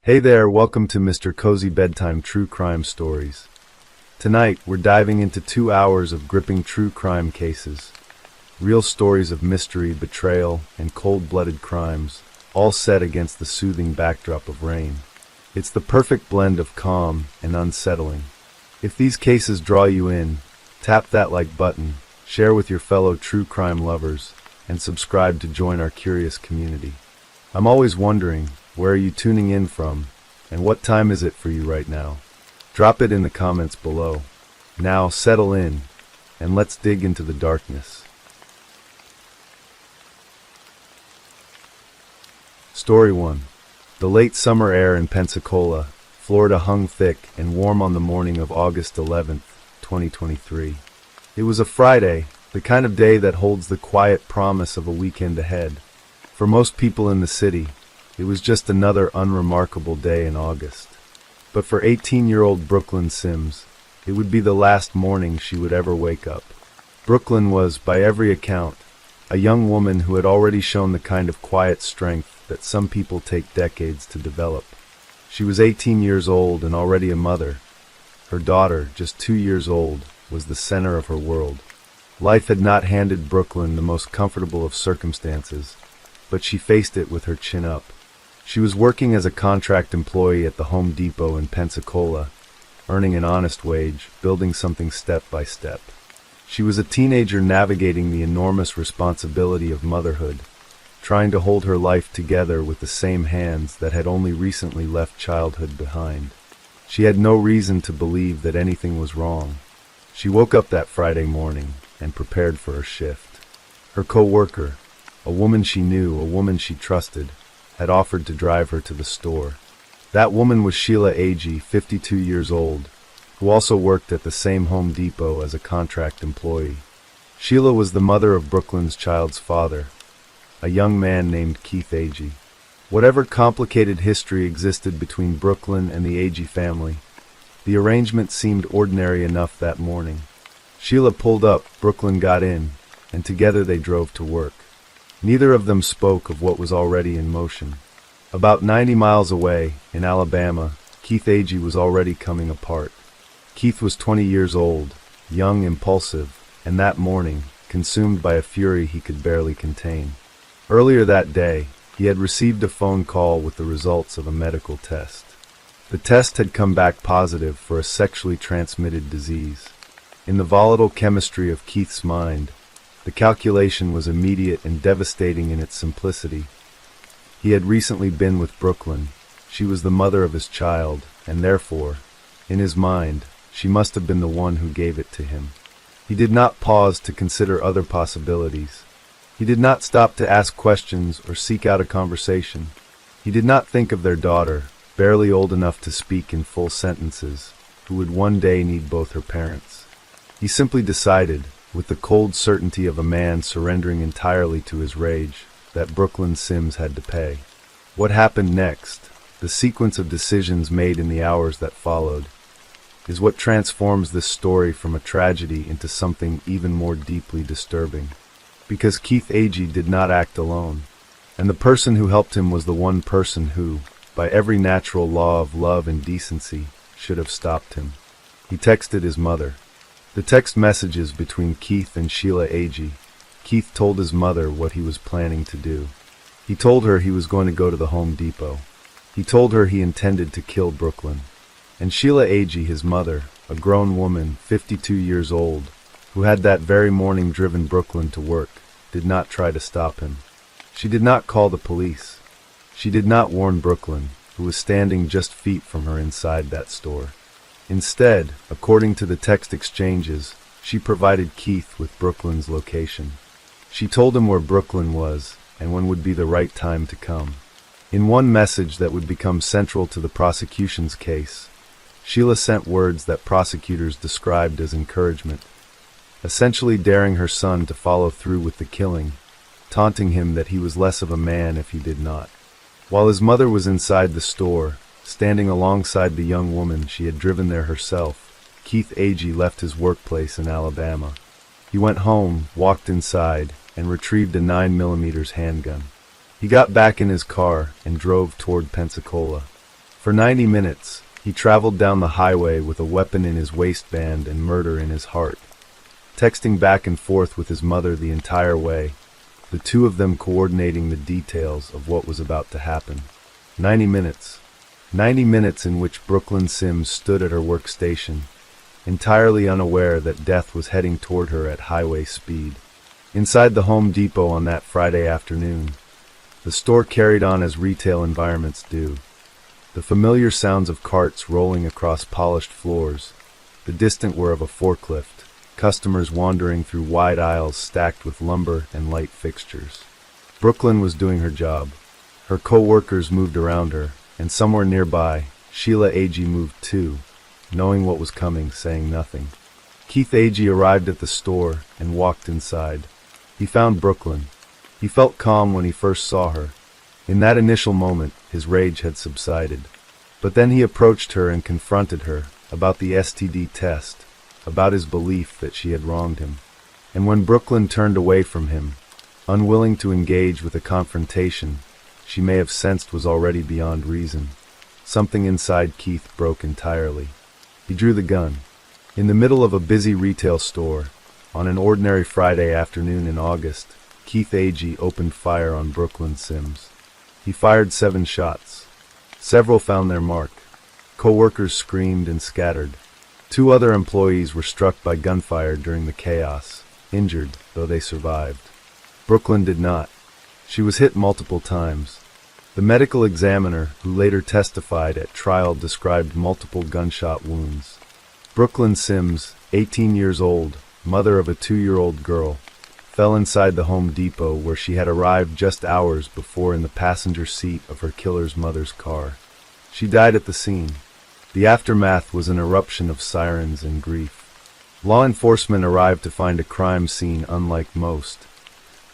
Hey there, welcome to Mr. Cozy Bedtime True Crime Stories. Tonight, we're diving into 2 hours of gripping true crime cases. Real stories of mystery, betrayal, and cold-blooded crimes, all set against the soothing backdrop of rain. It's the perfect blend of calm and unsettling. If these cases draw you in, tap that like button, share with your fellow true crime lovers, and subscribe to join our curious community. I'm always wondering, where are you tuning in from, and what time is it for you right now? Drop it in the comments below. Now settle in, and let's dig into the darkness. Story 1. The late summer air in Pensacola, Florida hung thick and warm on the morning of August 11th, 2023. It was a Friday, the kind of day that holds the quiet promise of a weekend ahead. For most people in the city, it was just another unremarkable day in August. But for 18-year-old Brooklyn Sims, it would be the last morning she would ever wake up. Brooklyn was, by every account, a young woman who had already shown the kind of quiet strength that some people take decades to develop. She was 18 years old and already a mother. Her daughter, just 2 years old, was the center of her world. Life had not handed Brooklyn the most comfortable of circumstances, but she faced it with her chin up. She was working as a contract employee at the Home Depot in Pensacola, earning an honest wage, building something step by step. She was a teenager navigating the enormous responsibility of motherhood, trying to hold her life together with the same hands that had only recently left childhood behind. She had no reason to believe that anything was wrong. She woke up that Friday morning and prepared for her shift. Her co-worker, a woman she knew, a woman she trusted, had offered to drive her to the store. That woman was Sheila Agee, 52 years old, who also worked at the same Home Depot as a contract employee. Sheila was the mother of Brooklyn's child's father, a young man named Keith Agee. Whatever complicated history existed between Brooklyn and the Agee family, the arrangement seemed ordinary enough that morning. Sheila pulled up, Brooklyn got in, and together they drove to work. Neither of them spoke of what was already in motion. About 90 miles away, in Alabama, Keith Agee was already coming apart. Keith was 20 years old, young, impulsive, and that morning, consumed by a fury he could barely contain. Earlier that day, he had received a phone call with the results of a medical test. The test had come back positive for a sexually transmitted disease. In the volatile chemistry of Keith's mind, the calculation was immediate and devastating in its simplicity. He had recently been with Brooklyn. She was the mother of his child, and therefore, in his mind, she must have been the one who gave it to him. He did not pause to consider other possibilities. He did not stop to ask questions or seek out a conversation. He did not think of their daughter, barely old enough to speak in full sentences, who would one day need both her parents. He simply decided, with the cold certainty of a man surrendering entirely to his rage, that Brooklyn Sims had to pay. What happened next, the sequence of decisions made in the hours that followed, is what transforms this story from a tragedy into something even more deeply disturbing. Because Keith Agee did not act alone, and the person who helped him was the one person who, by every natural law of love and decency, should have stopped him. He texted his mother. The text messages between Keith and Sheila Agee. Keith told his mother what he was planning to do. He told her he was going to go to the Home Depot. He told her he intended to kill Brooklyn. And Sheila Agee, his mother, a grown woman, 52 years old, who had that very morning driven Brooklyn to work, did not try to stop him. She did not call the police. She did not warn Brooklyn, who was standing just feet from her inside that store. Instead, according to the text exchanges, she provided Keith with Brooklyn's location. She told him where Brooklyn was and when would be the right time to come. In one message that would become central to the prosecution's case, Sheila sent words that prosecutors described as encouragement, essentially daring her son to follow through with the killing, taunting him that he was less of a man if he did not. While his mother was inside the store, standing alongside the young woman she had driven there herself, Keith Agee left his workplace in Alabama. He went home, walked inside, and retrieved a 9mm handgun. He got back in his car and drove toward Pensacola. For 90 minutes, he traveled down the highway with a weapon in his waistband and murder in his heart, texting back and forth with his mother the entire way, the two of them coordinating the details of what was about to happen. 90 minutes. 90 minutes in which Brooklyn Sims stood at her workstation, entirely unaware that death was heading toward her at highway speed. Inside the Home Depot on that Friday afternoon, the store carried on as retail environments do. The familiar sounds of carts rolling across polished floors, the distant whir of a forklift, customers wandering through wide aisles stacked with lumber and light fixtures. Brooklyn was doing her job. Her co-workers moved around her, and somewhere nearby, Sheila Agee moved too, knowing what was coming, saying nothing. Keith Agee arrived at the store and walked inside. He found Brooklyn. He felt calm when he first saw her. In that initial moment, his rage had subsided. But then he approached her and confronted her about the STD test, about his belief that she had wronged him. And when Brooklyn turned away from him, unwilling to engage with a confrontation she may have sensed was already beyond reason, something inside Keith broke entirely. He drew the gun. In the middle of a busy retail store, on an ordinary Friday afternoon in August, Keith Agee opened fire on Brooklyn Sims. He fired 7 shots. Several found their mark. Co-workers screamed and scattered. 2 other employees were struck by gunfire during the chaos, injured, though they survived. Brooklyn did not. She was hit multiple times. The medical examiner, who later testified at trial, described multiple gunshot wounds. Brooklyn Sims, 18 years old, mother of a 2-year-old girl, fell inside the Home Depot where she had arrived just hours before in the passenger seat of her killer's mother's car. She died at the scene. The aftermath was an eruption of sirens and grief. Law enforcement arrived to find a crime scene unlike most.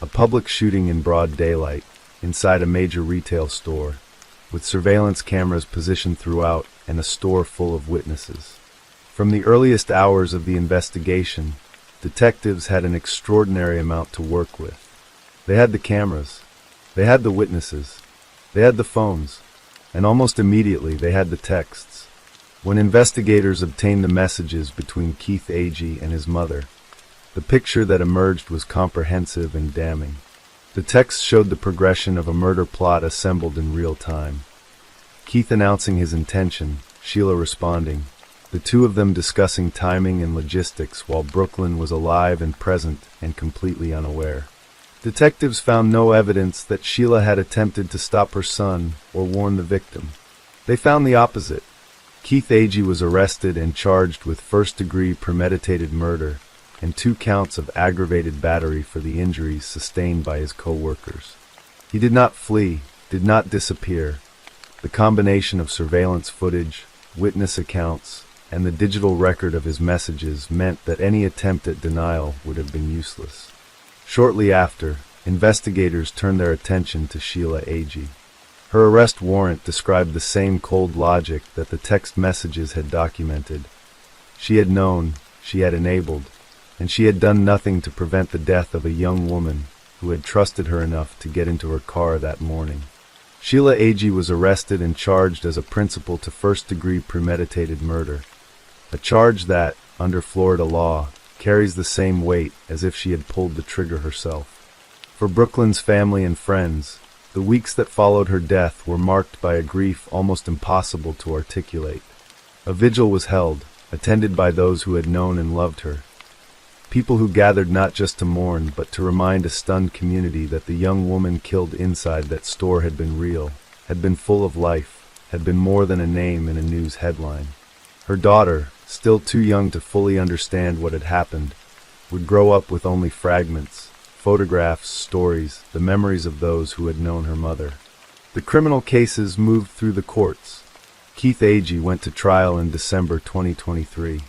A public shooting in broad daylight, inside a major retail store, with surveillance cameras positioned throughout and a store full of witnesses. From the earliest hours of the investigation, detectives had an extraordinary amount to work with. They had the cameras, they had the witnesses, they had the phones, and almost immediately they had the texts. When investigators obtained the messages between Keith Agee and his mother, the picture that emerged was comprehensive and damning. The text showed the progression of a murder plot assembled in real time. Keith announcing his intention, Sheila responding, the two of them discussing timing and logistics while Brooklyn was alive and present and completely unaware. Detectives found no evidence that Sheila had attempted to stop her son or warn the victim. They found the opposite. Keith Agee was arrested and charged with first-degree premeditated murder and 2 counts of aggravated battery for the injuries sustained by his co-workers. He did not flee, did not disappear. The combination of surveillance footage, witness accounts, and the digital record of his messages meant that any attempt at denial would have been useless. Shortly after, investigators turned their attention to Sheila Agee. Her arrest warrant described the same cold logic that the text messages had documented. She had known, she had enabled, and she had done nothing to prevent the death of a young woman who had trusted her enough to get into her car that morning. Sheila Agee was arrested and charged as a principal to first-degree premeditated murder, a charge that, under Florida law, carries the same weight as if she had pulled the trigger herself. For Brooklyn's family and friends, the weeks that followed her death were marked by a grief almost impossible to articulate. A vigil was held, attended by those who had known and loved her. People who gathered not just to mourn, but to remind a stunned community that the young woman killed inside that store had been real, had been full of life, had been more than a name in a news headline. Her daughter, still too young to fully understand what had happened, would grow up with only fragments, photographs, stories, the memories of those who had known her mother. The criminal cases moved through the courts. Keith Agee went to trial in December 2023.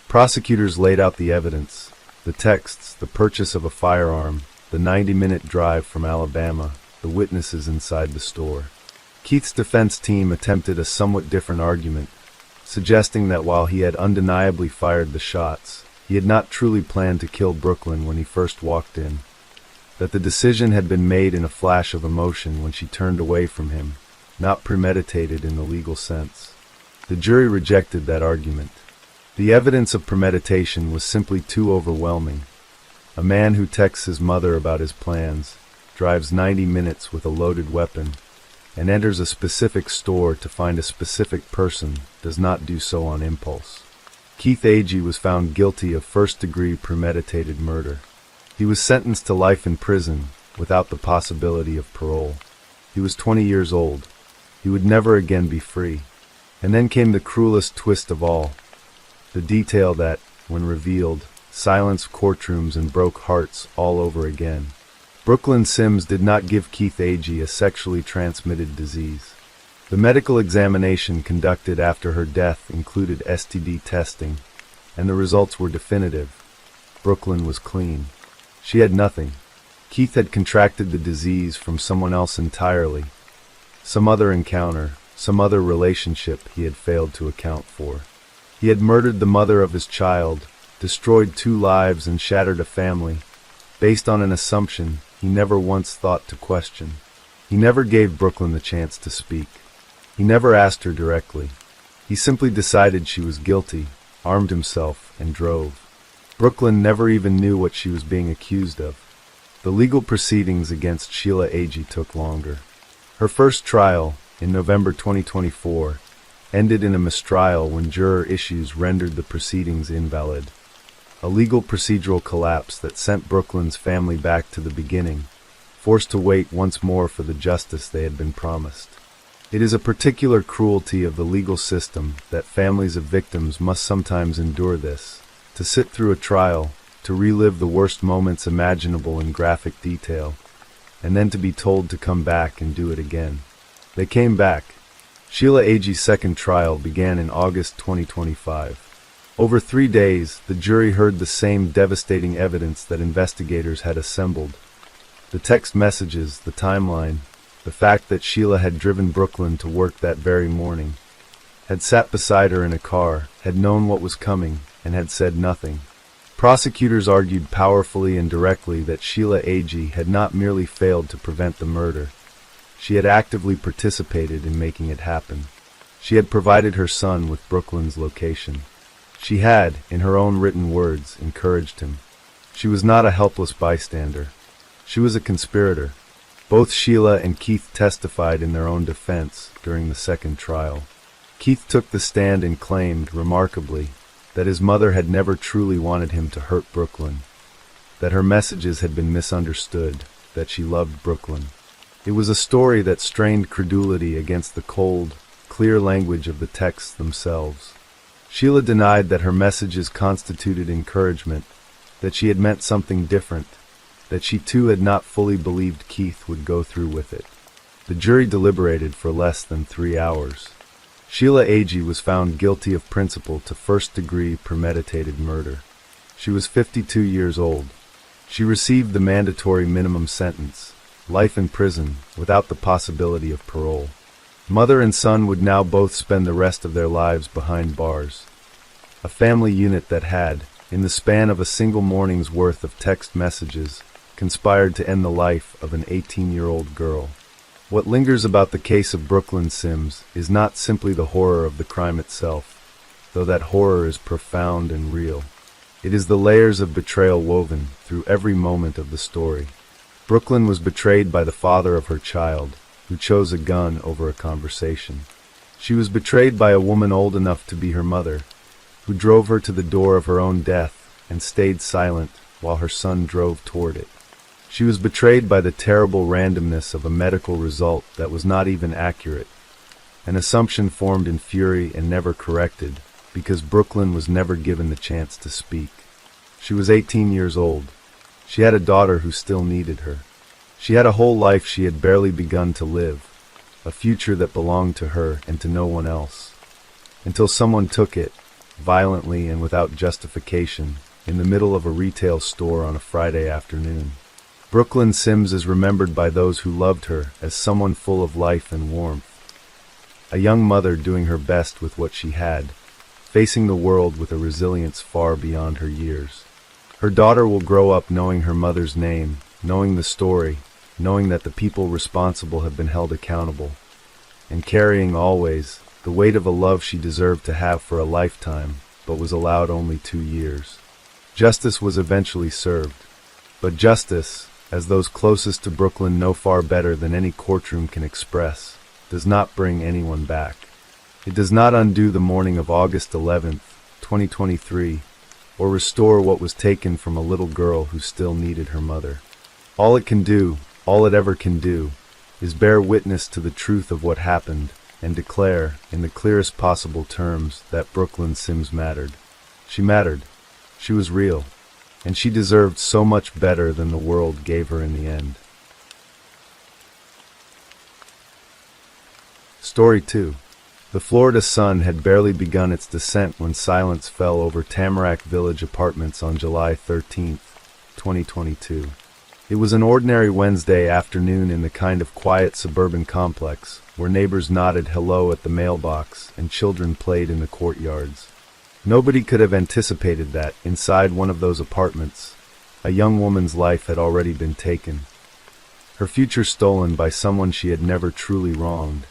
Prosecutors laid out the evidence, the texts, the purchase of a firearm, the 90-minute drive from Alabama, the witnesses inside the store. Keith's defense team attempted a somewhat different argument, suggesting that while he had undeniably fired the shots, he had not truly planned to kill Brooklyn when he first walked in, that the decision had been made in a flash of emotion when she turned away from him, not premeditated in the legal sense. The jury rejected that argument. The evidence of premeditation was simply too overwhelming. A man who texts his mother about his plans, drives 90 minutes with a loaded weapon, and enters a specific store to find a specific person does not do so on impulse. Keith Agee was found guilty of first-degree premeditated murder. He was sentenced to life in prison without the possibility of parole. He was 20 years old. He would never again be free. And then came the cruelest twist of all. The detail that, when revealed, silenced courtrooms and broke hearts all over again. Brooklyn Sims did not give Keith Agee a sexually transmitted disease. The medical examination conducted after her death included STD testing, and the results were definitive. Brooklyn was clean. She had nothing. Keith had contracted the disease from someone else entirely. Some other encounter, some other relationship he had failed to account for. He had murdered the mother of his child, destroyed 2 lives and shattered a family, based on an assumption he never once thought to question. He never gave Brooklyn the chance to speak. He never asked her directly. He simply decided she was guilty, armed himself, and drove. Brooklyn never even knew what she was being accused of. The legal proceedings against Sheila Agee took longer. Her first trial, in November 2024, ended in a mistrial when juror issues rendered the proceedings invalid. A legal procedural collapse that sent Brooklyn's family back to the beginning, forced to wait once more for the justice they had been promised. It is a particular cruelty of the legal system that families of victims must sometimes endure this, to sit through a trial, to relive the worst moments imaginable in graphic detail, and then to be told to come back and do it again. They came back. Sheila Agee's second trial began in August 2025. Over 3 days, the jury heard the same devastating evidence that investigators had assembled. The text messages, the timeline, the fact that Sheila had driven Brooklyn to work that very morning, had sat beside her in a car, had known what was coming, and had said nothing. Prosecutors argued powerfully and directly that Sheila Agee had not merely failed to prevent the murder. She had actively participated in making it happen. She had provided her son with Brooklyn's location. She had, in her own written words, encouraged him. She was not a helpless bystander. She was a conspirator. Both Sheila and Keith testified in their own defense during the second trial. Keith took the stand and claimed, remarkably, that his mother had never truly wanted him to hurt Brooklyn, that her messages had been misunderstood, that she loved Brooklyn. It was a story that strained credulity against the cold, clear language of the texts themselves. Sheila denied that her messages constituted encouragement, that she had meant something different, that she too had not fully believed Keith would go through with it. The jury deliberated for less than 3 hours. Sheila Agee was found guilty of principle to first-degree premeditated murder. She was 52 years old. She received the mandatory minimum sentence, life in prison, without the possibility of parole. Mother and son would now both spend the rest of their lives behind bars. A family unit that had, in the span of a single morning's worth of text messages, conspired to end the life of an 18-year-old girl. What lingers about the case of Brooklyn Sims is not simply the horror of the crime itself, though that horror is profound and real. It is the layers of betrayal woven through every moment of the story. Brooklyn was betrayed by the father of her child, who chose a gun over a conversation. She was betrayed by a woman old enough to be her mother, who drove her to the door of her own death and stayed silent while her son drove toward it. She was betrayed by the terrible randomness of a medical result that was not even accurate, an assumption formed in fury and never corrected, because Brooklyn was never given the chance to speak. She was 18 years old. She had a daughter who still needed her. She had a whole life she had barely begun to live, a future that belonged to her and to no one else, until someone took it, violently and without justification, in the middle of a retail store on a Friday afternoon. Brooklyn Sims is remembered by those who loved her as someone full of life and warmth, a young mother doing her best with what she had, facing the world with a resilience far beyond her years. Her daughter will grow up knowing her mother's name, knowing the story, knowing that the people responsible have been held accountable, and carrying always the weight of a love she deserved to have for a lifetime, but was allowed only 2 years. Justice was eventually served. But justice, as those closest to Brooklyn know far better than any courtroom can express, does not bring anyone back. It does not undo the morning of August 11th, 2023, or restore what was taken from a little girl who still needed her mother. All it can do, all it ever can do, is bear witness to the truth of what happened and declare, in the clearest possible terms, that Brooklyn Sims mattered. She mattered. She was real. And she deserved so much better than the world gave her in the end. Story 2. The Florida sun had barely begun its descent when silence fell over Tamarack Village Apartments on July 13, 2022. It was an ordinary Wednesday afternoon in the kind of quiet suburban complex where neighbors nodded hello at the mailbox and children played in the courtyards. Nobody could have anticipated that, inside one of those apartments, a young woman's life had already been taken. Her future stolen by someone she had never truly wronged,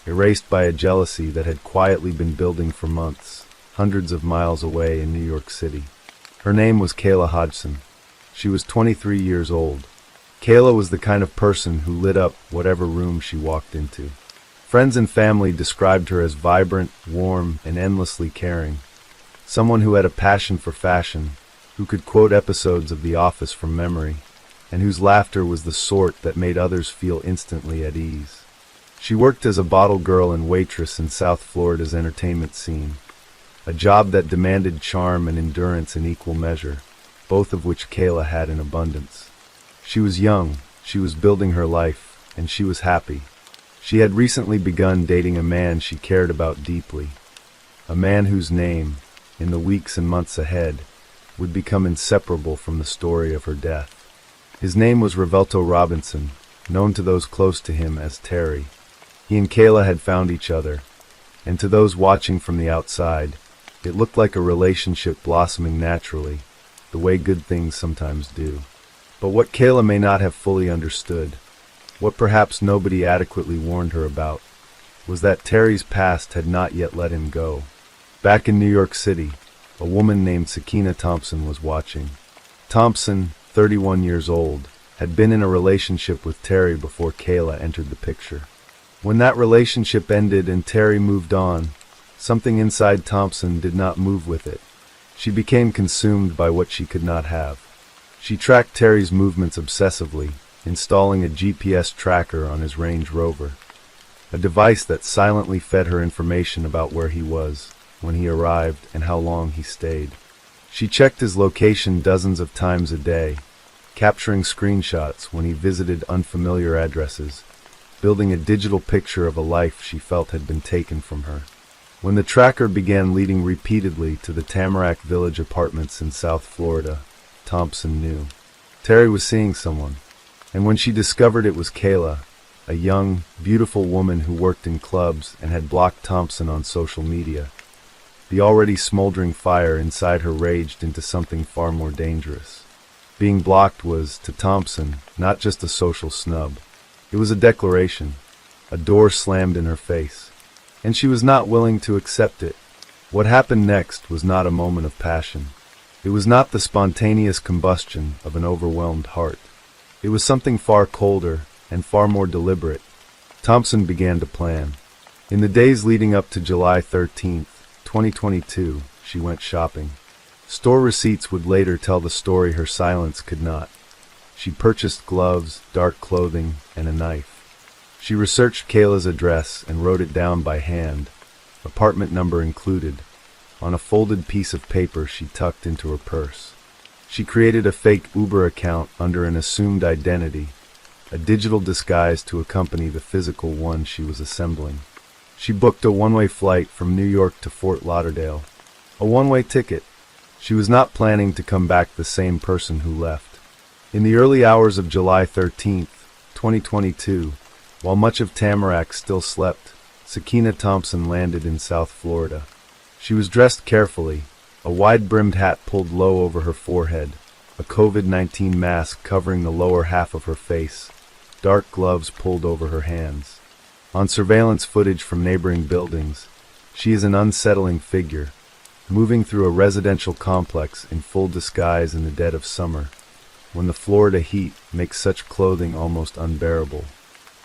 erased by a jealousy that had quietly been building for months, hundreds of miles away in New York City. Her name was Kayla Hodgson. She was 23 years old. Kayla was the kind of person who lit up whatever room she walked into. Friends and family described her as vibrant, warm, and endlessly caring. Someone who had a passion for fashion, who could quote episodes of The Office from memory, and whose laughter was the sort that made others feel instantly at ease. She worked as a bottle girl and waitress in South Florida's entertainment scene, a job that demanded charm and endurance in equal measure, both of which Kayla had in abundance. She was young, she was building her life, and she was happy. She had recently begun dating a man she cared about deeply, a man whose name, in the weeks and months ahead, would become inseparable from the story of her death. His name was Revelto Robinson, known to those close to him as Terry. He and Kayla had found each other, and to those watching from the outside, it looked like a relationship blossoming naturally, the way good things sometimes do. But what Kayla may not have fully understood, what perhaps nobody adequately warned her about, was that Terry's past had not yet let him go. Back in New York City, a woman named Sakina Thompson was watching. Thompson, 31 years old, had been in a relationship with Terry before Kayla entered the picture. When that relationship ended and Terry moved on, something inside Thompson did not move with it. She became consumed by what she could not have. She tracked Terry's movements obsessively, installing a GPS tracker on his Range Rover, a device that silently fed her information about where he was, when he arrived, and how long he stayed. She checked his location dozens of times a day, capturing screenshots when he visited unfamiliar addresses, building a digital picture of a life she felt had been taken from her. When the tracker began leading repeatedly to the Tamarack Village Apartments in South Florida, Thompson knew. Terry was seeing someone, and when she discovered it was Kayla, a young, beautiful woman who worked in clubs and had blocked Thompson on social media, the already smoldering fire inside her raged into something far more dangerous. Being blocked was, to Thompson, not just a social snub. It was a declaration, a door slammed in her face, and she was not willing to accept it. What happened next was not a moment of passion. It was not the spontaneous combustion of an overwhelmed heart. It was something far colder and far more deliberate. Thompson began to plan. In the days leading up to July 13th, 2022, she went shopping. Store receipts would later tell the story her silence could not. She purchased gloves, dark clothing, and a knife. She researched Kayla's address and wrote it down by hand, apartment number included, on a folded piece of paper she tucked into her purse. She created a fake Uber account under an assumed identity, a digital disguise to accompany the physical one she was assembling. She booked a one-way flight from New York to Fort Lauderdale, a one-way ticket. She was not planning to come back the same person who left. In the early hours of July 13th, 2022, while much of Tamarack still slept, Sakina Thompson landed in South Florida. She was dressed carefully, a wide-brimmed hat pulled low over her forehead, a COVID-19 mask covering the lower half of her face, dark gloves pulled over her hands. On surveillance footage from neighboring buildings, she is an unsettling figure, moving through a residential complex in full disguise in the dead of summer, when the Florida heat makes such clothing almost unbearable.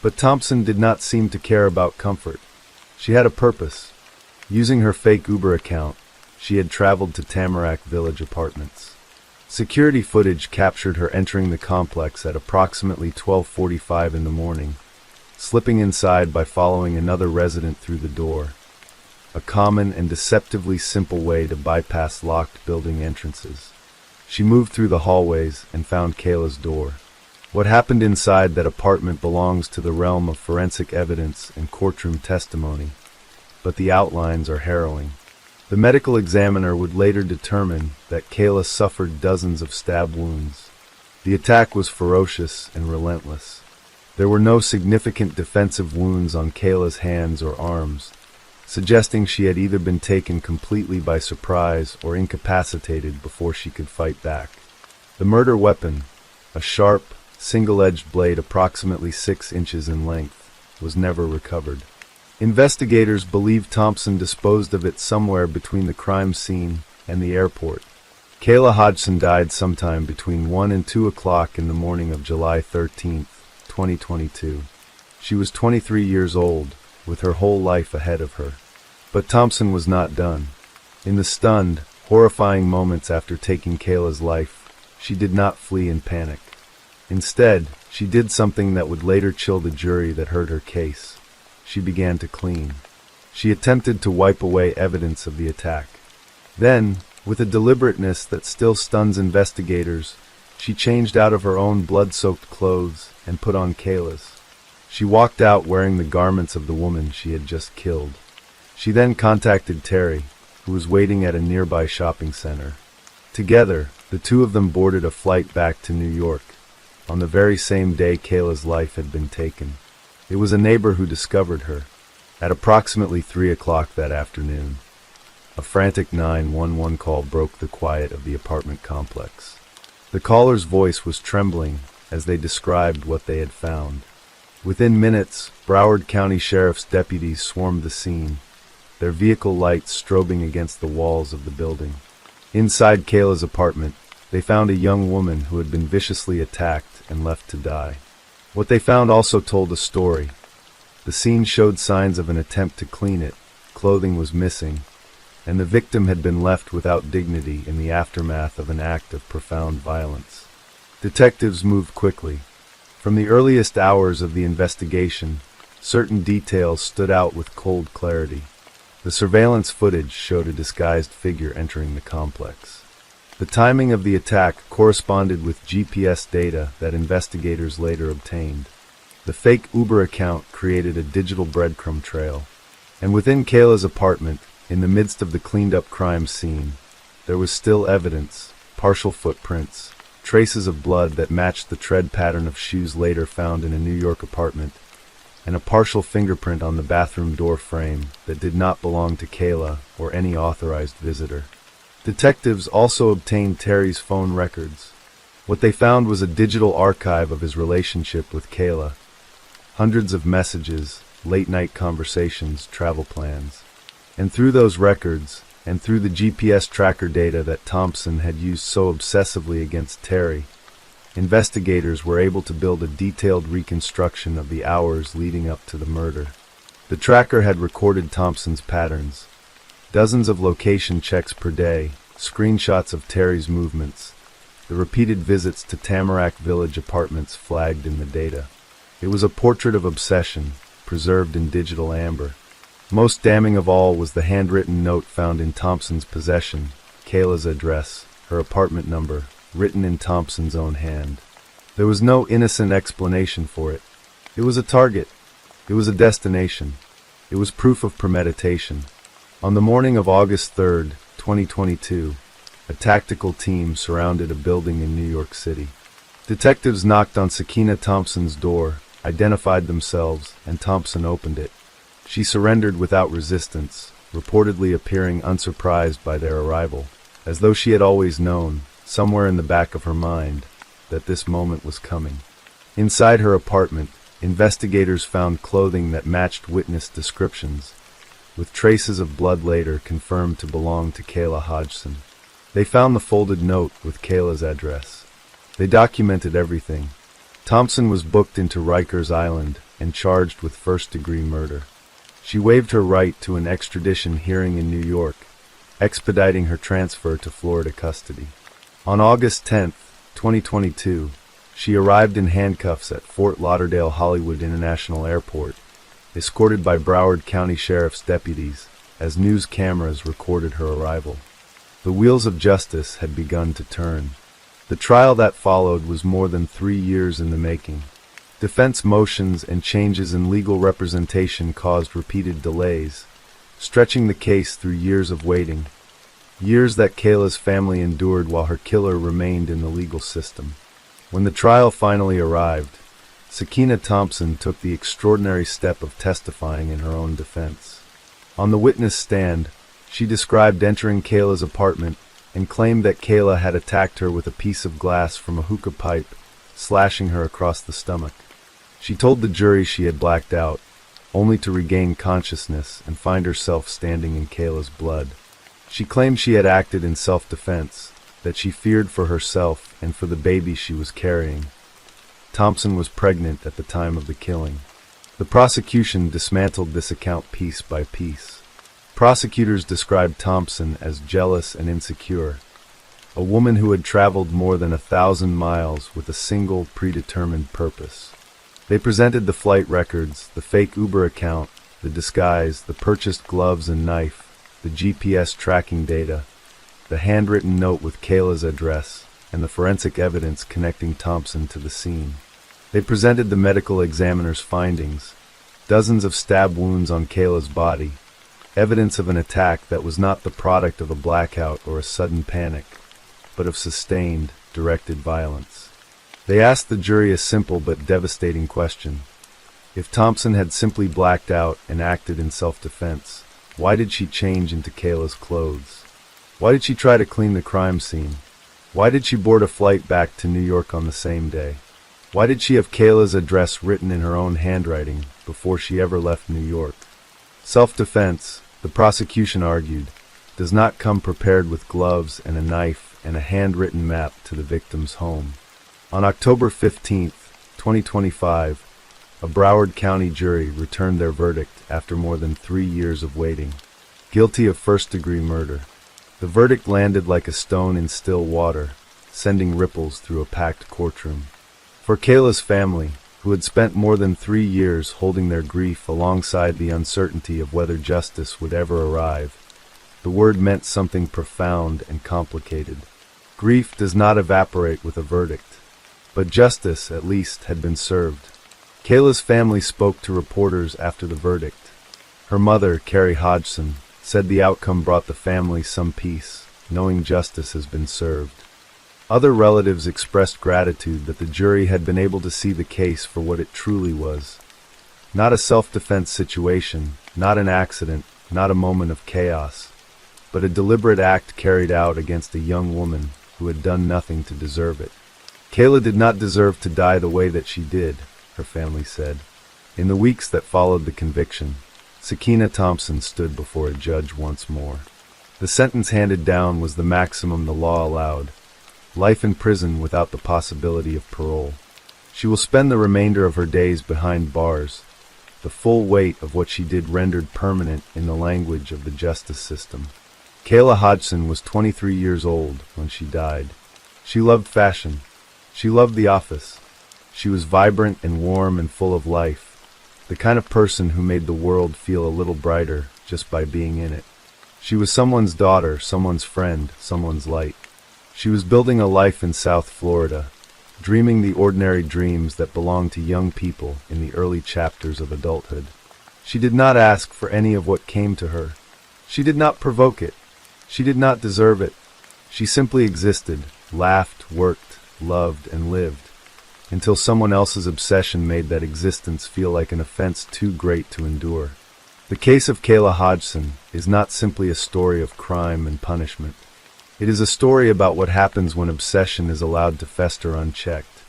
But Thompson did not seem to care about comfort. She had a purpose. Using her fake Uber account, she had traveled to Tamarack Village Apartments. Security footage captured her entering the complex at approximately 12:45 in the morning, slipping inside by following another resident through the door, a common and deceptively simple way to bypass locked building entrances. She moved through the hallways and found Kayla's door. What happened inside that apartment belongs to the realm of forensic evidence and courtroom testimony, but the outlines are harrowing. The medical examiner would later determine that Kayla suffered dozens of stab wounds. The attack was ferocious and relentless. There were no significant defensive wounds on Kayla's hands or arms, suggesting she had either been taken completely by surprise or incapacitated before she could fight back. The murder weapon, a sharp, single-edged blade approximately 6 inches in length, was never recovered. Investigators believe Thompson disposed of it somewhere between the crime scene and the airport. Kayla Hodgson died sometime between 1 and 2 o'clock in the morning of July 13, 2022. She was 23 years old, with her whole life ahead of her. But Thompson was not done. In the stunned, horrifying moments after taking Kayla's life, she did not flee in panic. Instead, she did something that would later chill the jury that heard her case. She began to clean. She attempted to wipe away evidence of the attack. Then, with a deliberateness that still stuns investigators, she changed out of her own blood-soaked clothes and put on Kayla's. She walked out wearing the garments of the woman she had just killed. She then contacted Terry, who was waiting at a nearby shopping center. Together, the two of them boarded a flight back to New York, on the very same day Kayla's life had been taken. It was a neighbor who discovered her, at approximately 3 o'clock that afternoon. A frantic 911 call broke the quiet of the apartment complex. The caller's voice was trembling as they described what they had found. Within minutes, Broward County Sheriff's deputies swarmed the scene, their vehicle lights strobing against the walls of the building. Inside Kayla's apartment, they found a young woman who had been viciously attacked and left to die. What they found also told a story. The scene showed signs of an attempt to clean it, clothing was missing, and the victim had been left without dignity in the aftermath of an act of profound violence. Detectives moved quickly. From the earliest hours of the investigation, certain details stood out with cold clarity. The surveillance footage showed a disguised figure entering the complex. The timing of the attack corresponded with GPS data that investigators later obtained. The fake Uber account created a digital breadcrumb trail. And within Kayla's apartment, in the midst of the cleaned-up crime scene, there was still evidence, partial footprints, traces of blood that matched the tread pattern of shoes later found in a New York apartment, and a partial fingerprint on the bathroom door frame that did not belong to Kayla or any authorized visitor. Detectives also obtained Terry's phone records. What they found was a digital archive of his relationship with Kayla. Hundreds of messages, late-night conversations, travel plans. And through those records, and through the GPS tracker data that Thompson had used so obsessively against Terry, investigators were able to build a detailed reconstruction of the hours leading up to the murder. The tracker had recorded Thompson's patterns. Dozens of location checks per day, screenshots of Terry's movements, the repeated visits to Tamarack Village Apartments flagged in the data. It was a portrait of obsession, preserved in digital amber. Most damning of all was the handwritten note found in Thompson's possession, Kayla's address, her apartment number, written in Thompson's own hand. There was no innocent explanation for it. It was a target. It was a destination. It was proof of premeditation. On the morning of August 3, 2022, a tactical team surrounded a building in New York City. Detectives knocked on Sakina Thompson's door, identified themselves, and Thompson opened it. She surrendered without resistance, reportedly appearing unsurprised by their arrival, as though she had always known, somewhere in the back of her mind, that this moment was coming. Inside her apartment, investigators found clothing that matched witness descriptions, with traces of blood later confirmed to belong to Kayla Hodgson. They found the folded note with Kayla's address. They documented everything. Thompson was booked into Rikers Island and charged with first-degree murder. She waived her right to an extradition hearing in New York, expediting her transfer to Florida custody. On August 10, 2022, she arrived in handcuffs at Fort Lauderdale Hollywood International Airport, escorted by Broward County Sheriff's deputies, as news cameras recorded her arrival. The wheels of justice had begun to turn. The trial that followed was more than 3 years in the making. Defense motions and changes in legal representation caused repeated delays, stretching the case through years of waiting. Years that Kayla's family endured while her killer remained in the legal system. When the trial finally arrived, Sakina Thompson took the extraordinary step of testifying in her own defense. On the witness stand, she described entering Kayla's apartment and claimed that Kayla had attacked her with a piece of glass from a hookah pipe, slashing her across the stomach. She told the jury she had blacked out, only to regain consciousness and find herself standing in Kayla's blood. She claimed she had acted in self-defense, that she feared for herself and for the baby she was carrying. Thompson was pregnant at the time of the killing. The prosecution dismantled this account piece by piece. Prosecutors described Thompson as jealous and insecure, a woman who had traveled more than 1,000 miles with a single predetermined purpose. They presented the flight records, the fake Uber account, the disguise, the purchased gloves and knife, the GPS tracking data, the handwritten note with Kayla's address, and the forensic evidence connecting Thompson to the scene. They presented the medical examiner's findings, dozens of stab wounds on Kayla's body, evidence of an attack that was not the product of a blackout or a sudden panic, but of sustained, directed violence. They asked the jury a simple but devastating question. If Thompson had simply blacked out and acted in self-defense, why did she change into Kayla's clothes? Why did she try to clean the crime scene? Why did she board a flight back to New York on the same day? Why did she have Kayla's address written in her own handwriting before she ever left New York? Self-defense, the prosecution argued, does not come prepared with gloves and a knife and a handwritten map to the victim's home. On October 15, 2025, a Broward County jury returned their verdict after more than 3 years of waiting. Guilty of first-degree murder. The verdict landed like a stone in still water, sending ripples through a packed courtroom. For Kayla's family, who had spent more than 3 years holding their grief alongside the uncertainty of whether justice would ever arrive, the word meant something profound and complicated. Grief does not evaporate with a verdict, but justice, at least, had been served. Kayla's family spoke to reporters after the verdict. Her mother, Terry Hodgson, said the outcome brought the family some peace, knowing justice has been served. Other relatives expressed gratitude that the jury had been able to see the case for what it truly was. Not a self-defense situation, not an accident, not a moment of chaos, but a deliberate act carried out against a young woman who had done nothing to deserve it. Kayla did not deserve to die the way that she did, her family said. In the weeks that followed the conviction, Sakina Thompson stood before a judge once more. The sentence handed down was the maximum the law allowed: life in prison without the possibility of parole. She will spend the remainder of her days behind bars, the full weight of what she did rendered permanent in the language of the justice system. Kayla Hodgson was 23 years old when she died. She loved fashion. She loved the office. She was vibrant and warm and full of life, the kind of person who made the world feel a little brighter just by being in it. She was someone's daughter, someone's friend, someone's light. She was building a life in South Florida, dreaming the ordinary dreams that belong to young people in the early chapters of adulthood. She did not ask for any of what came to her. She did not provoke it. She did not deserve it. She simply existed, laughed, worked, loved, and lived, until someone else's obsession made that existence feel like an offense too great to endure. The case of Kayla Hodgson is not simply a story of crime and punishment. It is a story about what happens when obsession is allowed to fester unchecked,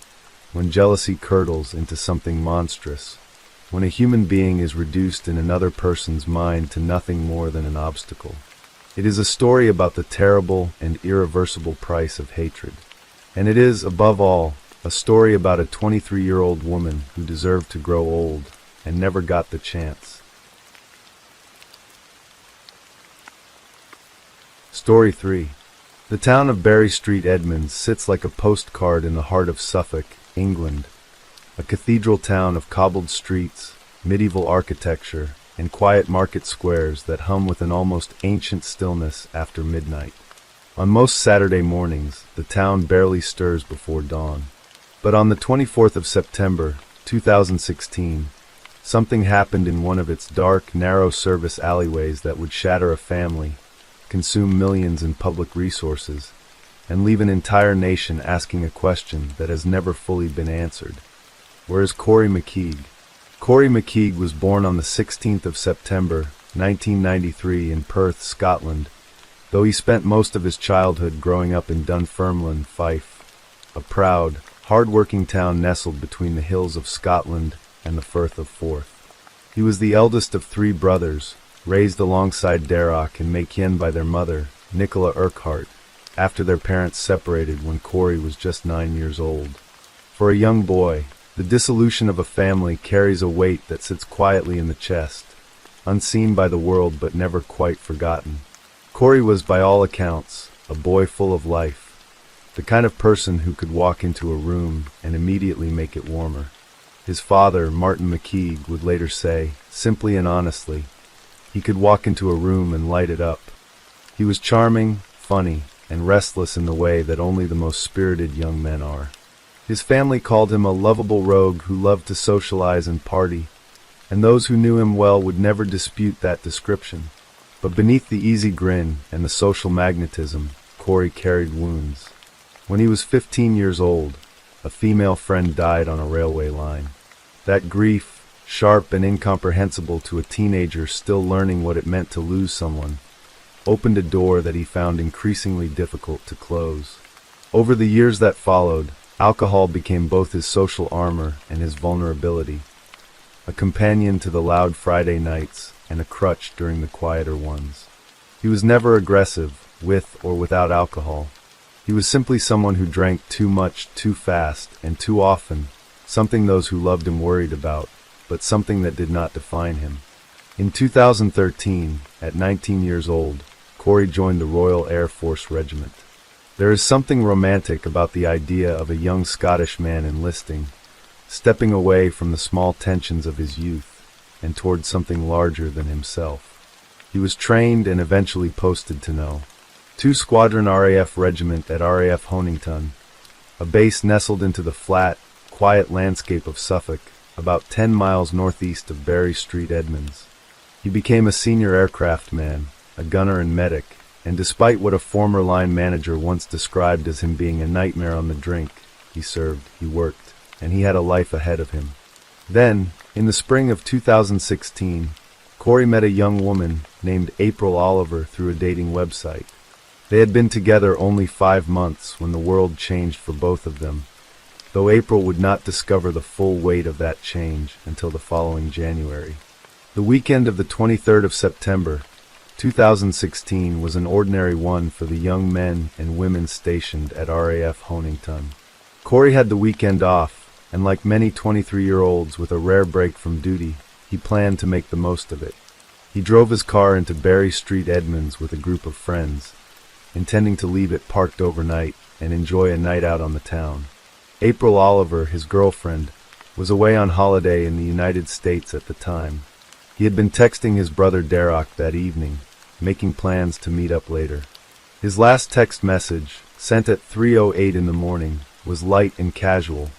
when jealousy curdles into something monstrous, when a human being is reduced in another person's mind to nothing more than an obstacle. It is a story about the terrible and irreversible price of hatred. And it is, above all, a story about a 23-year-old woman who deserved to grow old and never got the chance. Story 3. The town of Bury Street, Edmonds, sits like a postcard in the heart of Suffolk, England, a cathedral town of cobbled streets, medieval architecture, and quiet market squares that hum with an almost ancient stillness after midnight. On most Saturday mornings, the town barely stirs before dawn. But on the 24th of September, 2016, something happened in one of its dark, narrow-service alleyways that would shatter a family, consume millions in public resources, and leave an entire nation asking a question that has never fully been answered. Where is Cory McKe? Cory McKe was born on the 16th of September, 1993 in Perth, Scotland, though he spent most of his childhood growing up in Dunfermline, Fife, a proud, hard-working town nestled between the hills of Scotland and the Firth of Forth. He was the eldest of 3 brothers, raised alongside Darach and Makien by their mother, Nicola Urquhart, after their parents separated when Cory was just 9 years old. For a young boy, the dissolution of a family carries a weight that sits quietly in the chest, unseen by the world but never quite forgotten. Cory was, by all accounts, a boy full of life, the kind of person who could walk into a room and immediately make it warmer. His father, Martin McKe, would later say, simply and honestly, he could walk into a room and light it up. He was charming, funny, and restless in the way that only the most spirited young men are. His family called him a lovable rogue who loved to socialize and party, and those who knew him well would never dispute that description. But beneath the easy grin and the social magnetism, Cory carried wounds. When he was 15 years old, a female friend died on a railway line. That grief, sharp and incomprehensible to a teenager still learning what it meant to lose someone, opened a door that he found increasingly difficult to close. Over the years that followed, alcohol became both his social armor and his vulnerability, a companion to the loud Friday nights and a crutch during the quieter ones. He was never aggressive, with or without alcohol. He was simply someone who drank too much, too fast, and too often, something those who loved him worried about, but something that did not define him. In 2013, at 19 years old, Cory joined the Royal Air Force Regiment. There is something romantic about the idea of a young Scottish man enlisting, stepping away from the small tensions of his youth, and toward something larger than himself. He was trained and eventually posted to No. 2 Squadron RAF Regiment at RAF Honington, a base nestled into the flat, quiet landscape of Suffolk, about 10 miles northeast of Bury Street, Edmonds. He became a senior aircraft man, a gunner and medic, and despite what a former line manager once described as him being a nightmare on the drink, he served, he worked, and he had a life ahead of him. Then, in the spring of 2016, Cory met a young woman named April Oliver through a dating website. They had been together only 5 months when the world changed for both of them, though April would not discover the full weight of that change until the following January. The weekend of the 23rd of September, 2016 was an ordinary one for the young men and women stationed at RAF Honington. Cory had the weekend off, and like many 23-year-olds with a rare break from duty, he planned to make the most of it. He drove his car into Bury Street, Edmonds with a group of friends, intending to leave it parked overnight and enjoy a night out on the town. April Oliver, his girlfriend, was away on holiday in the United States at the time. He had been texting his brother Darach that evening, making plans to meet up later. His last text message, sent at 3:08 in the morning, was light and casual.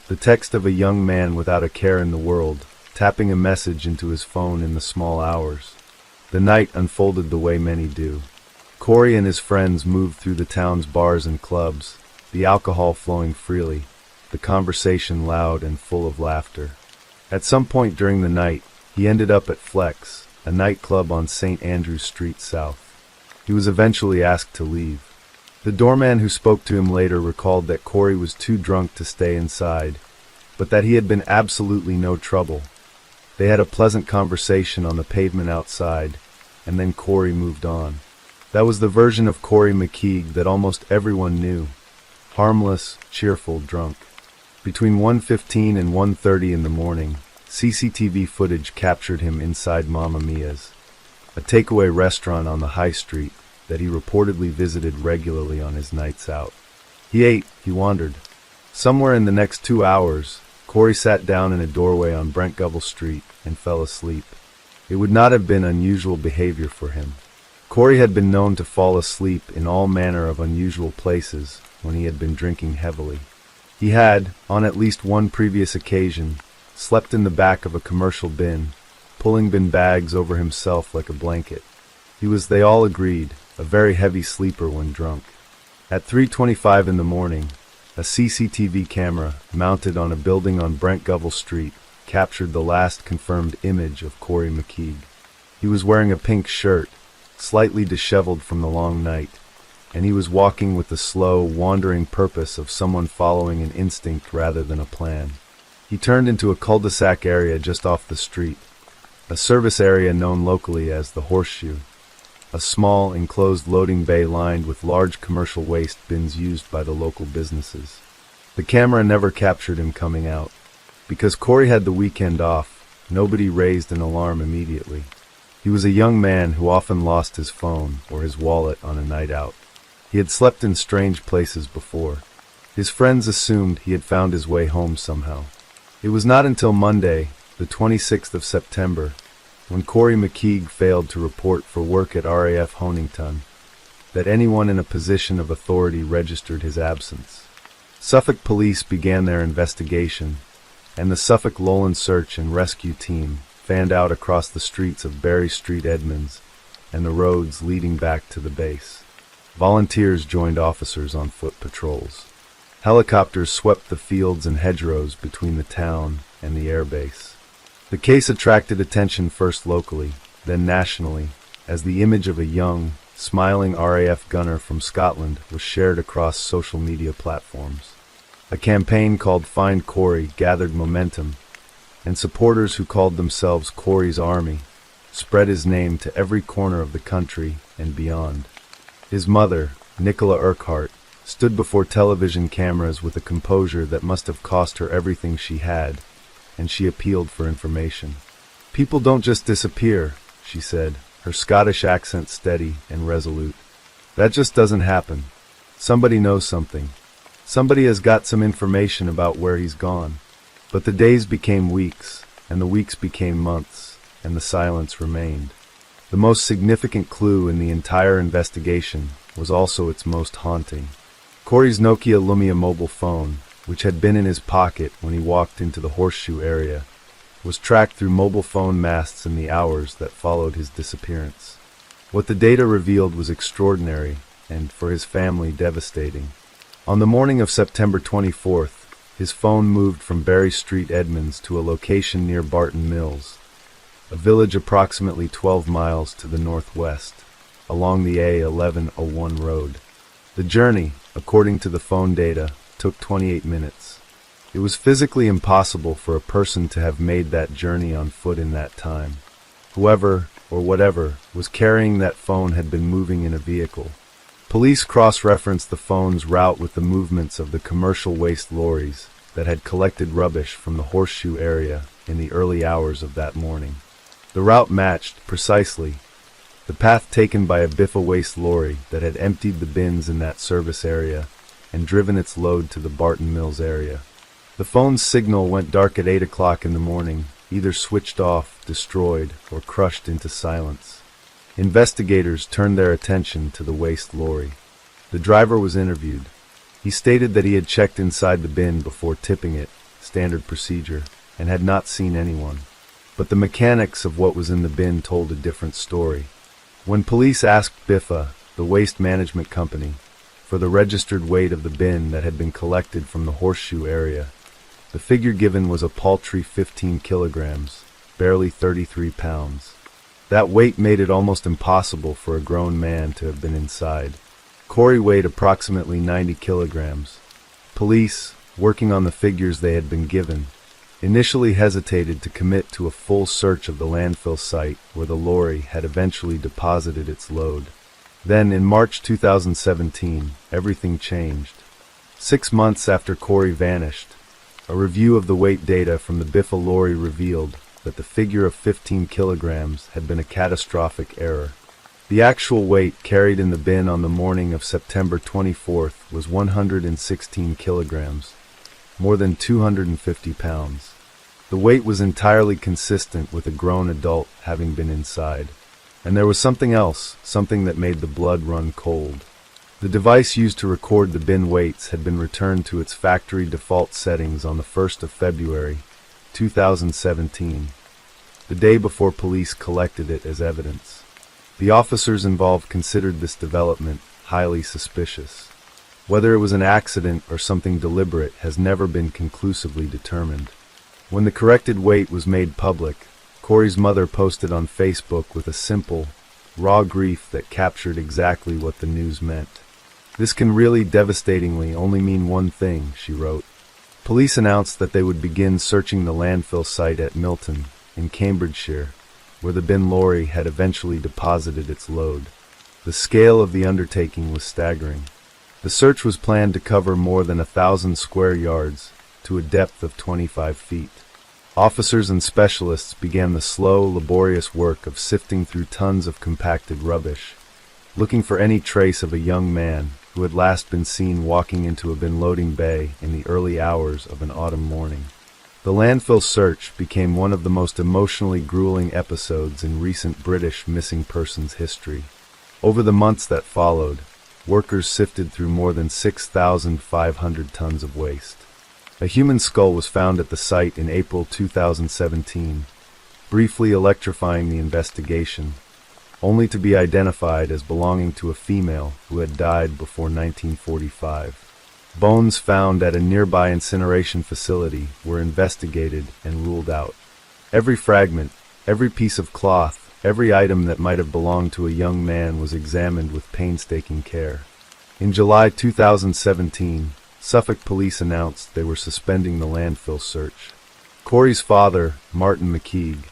The text of a young man without a care in the world, tapping a message into his phone in the small hours. The night unfolded the way many do. Cory and his friends moved through the town's bars and clubs, the alcohol flowing freely, the conversation loud and full of laughter. At some point during the night, he ended up at Flex, a nightclub on St. Andrew Street South. He was eventually asked to leave. The doorman who spoke to him later recalled that Cory was too drunk to stay inside, but that he had been absolutely no trouble. They had a pleasant conversation on the pavement outside, and then Cory moved on. That was the version of Cory McKe that almost everyone knew. Harmless, cheerful, drunk. Between 1:15 and 1:30 in the morning, CCTV footage captured him inside Mamma Mia's, a takeaway restaurant on the high street that he reportedly visited regularly on his nights out. He ate, he wandered. Somewhere in the next 2 hours, Cory sat down in a doorway on Brentgovell Street and fell asleep. It would not have been unusual behavior for him. Cory had been known to fall asleep in all manner of unusual places when he had been drinking heavily. He had, on at least one previous occasion, slept in the back of a commercial bin, pulling bin bags over himself like a blanket. He was, they all agreed, a very heavy sleeper when drunk. At 3:25 in the morning, a CCTV camera mounted on a building on Brentgovell Street captured the last confirmed image of Cory McKe. He was wearing a pink shirt, slightly disheveled from the long night, and he was walking with the slow, wandering purpose of someone following an instinct rather than a plan. He turned into a cul-de-sac area just off the street, a service area known locally as the Horseshoe, a small, enclosed loading bay lined with large commercial waste bins used by the local businesses. The camera never captured him coming out. Because Cory had the weekend off, nobody raised an alarm immediately. He was a young man who often lost his phone or his wallet on a night out. He had slept in strange places before. His friends assumed he had found his way home somehow. It was not until Monday, the 26th of September, when Cory McKe failed to report for work at RAF Honington, that anyone in a position of authority registered his absence. Suffolk police began their investigation, and the Suffolk Lowland Search and Rescue Team fanned out across the streets of Berry Street, Edmonds, and the roads leading back to the base. Volunteers joined officers on foot patrols. Helicopters swept the fields and hedgerows between the town and the airbase. The case attracted attention first locally, then nationally, as the image of a young, smiling RAF gunner from Scotland was shared across social media platforms. A campaign called Find Cory gathered momentum, and supporters who called themselves Cory's Army spread his name to every corner of the country and beyond. His mother, Nicola Urquhart, stood before television cameras with a composure that must have cost her everything she had, and she appealed for information. "People don't just disappear," she said, her Scottish accent steady and resolute. "That just doesn't happen. Somebody knows something. Somebody has got some information about where he's gone." But the days became weeks, and the weeks became months, and the silence remained. The most significant clue in the entire investigation was also its most haunting. Cory's Nokia Lumia mobile phone, which had been in his pocket when he walked into the Horseshoe area, was tracked through mobile phone masts in the hours that followed his disappearance. What the data revealed was extraordinary, and, for his family, devastating. On the morning of September 24th, his phone moved from Berry Street, Edmonds, to a location near Barton Mills, a village approximately 12 miles to the northwest, along the A1101 road. The journey, according to the phone data, took 28 minutes. It was physically impossible for a person to have made that journey on foot in that time. Whoever, or whatever, was carrying that phone had been moving in a vehicle. Police cross-referenced the phone's route with the movements of the commercial waste lorries that had collected rubbish from the Horseshoe area in the early hours of that morning. The route matched, precisely, the path taken by a Biffa waste lorry that had emptied the bins in that service area and driven its load to the Barton Mills area. The phone's signal went dark at 8 o'clock in the morning, either switched off, destroyed, or crushed into silence. Investigators turned their attention to the waste lorry. The driver was interviewed. He stated that he had checked inside the bin before tipping it, standard procedure, and had not seen anyone. But the mechanics of what was in the bin told a different story. When police asked Biffa, the waste management company, for the registered weight of the bin that had been collected from the Horseshoe area, the figure given was a paltry 15 kilograms, barely 33 pounds. That weight made it almost impossible for a grown man to have been inside. Cory weighed approximately 90 kilograms. Police, working on the figures they had been given, initially hesitated to commit to a full search of the landfill site where the lorry had eventually deposited its load. Then, in March 2017, everything changed. 6 months after Cory vanished, a review of the weight data from the Biffa lorry revealed that the figure of 15 kilograms had been a catastrophic error. The actual weight carried in the bin on the morning of September 24th was 116 kilograms, more than 250 pounds. The weight was entirely consistent with a grown adult having been inside. And there was something else, something that made the blood run cold. The device used to record the bin weights had been returned to its factory default settings on the 1st of February, 2017, the day before police collected it as evidence. The officers involved considered this development highly suspicious. Whether it was an accident or something deliberate has never been conclusively determined. When the corrected weight was made public, Cory's mother posted on Facebook with a simple, raw grief that captured exactly what the news meant. "This can really devastatingly only mean one thing," she wrote. Police announced that they would begin searching the landfill site at Milton, in Cambridgeshire, where the bin lorry had eventually deposited its load. The scale of the undertaking was staggering. The search was planned to cover more than 1,000 square yards, to a depth of 25 feet. Officers and specialists began the slow, laborious work of sifting through tons of compacted rubbish, looking for any trace of a young man who had last been seen walking into a bin loading bay in the early hours of an autumn morning. The landfill search became one of the most emotionally grueling episodes in recent British missing persons history. Over the months that followed, workers sifted through more than 6,500 tons of waste. A human skull was found at the site in April 2017, briefly electrifying the investigation, only to be identified as belonging to a female who had died before 1945. Bones found at a nearby incineration facility were investigated and ruled out. Every fragment, every piece of cloth, every item that might have belonged to a young man was examined with painstaking care. In July 2017, Suffolk police announced they were suspending the landfill search. Cory's father, Martin McKe,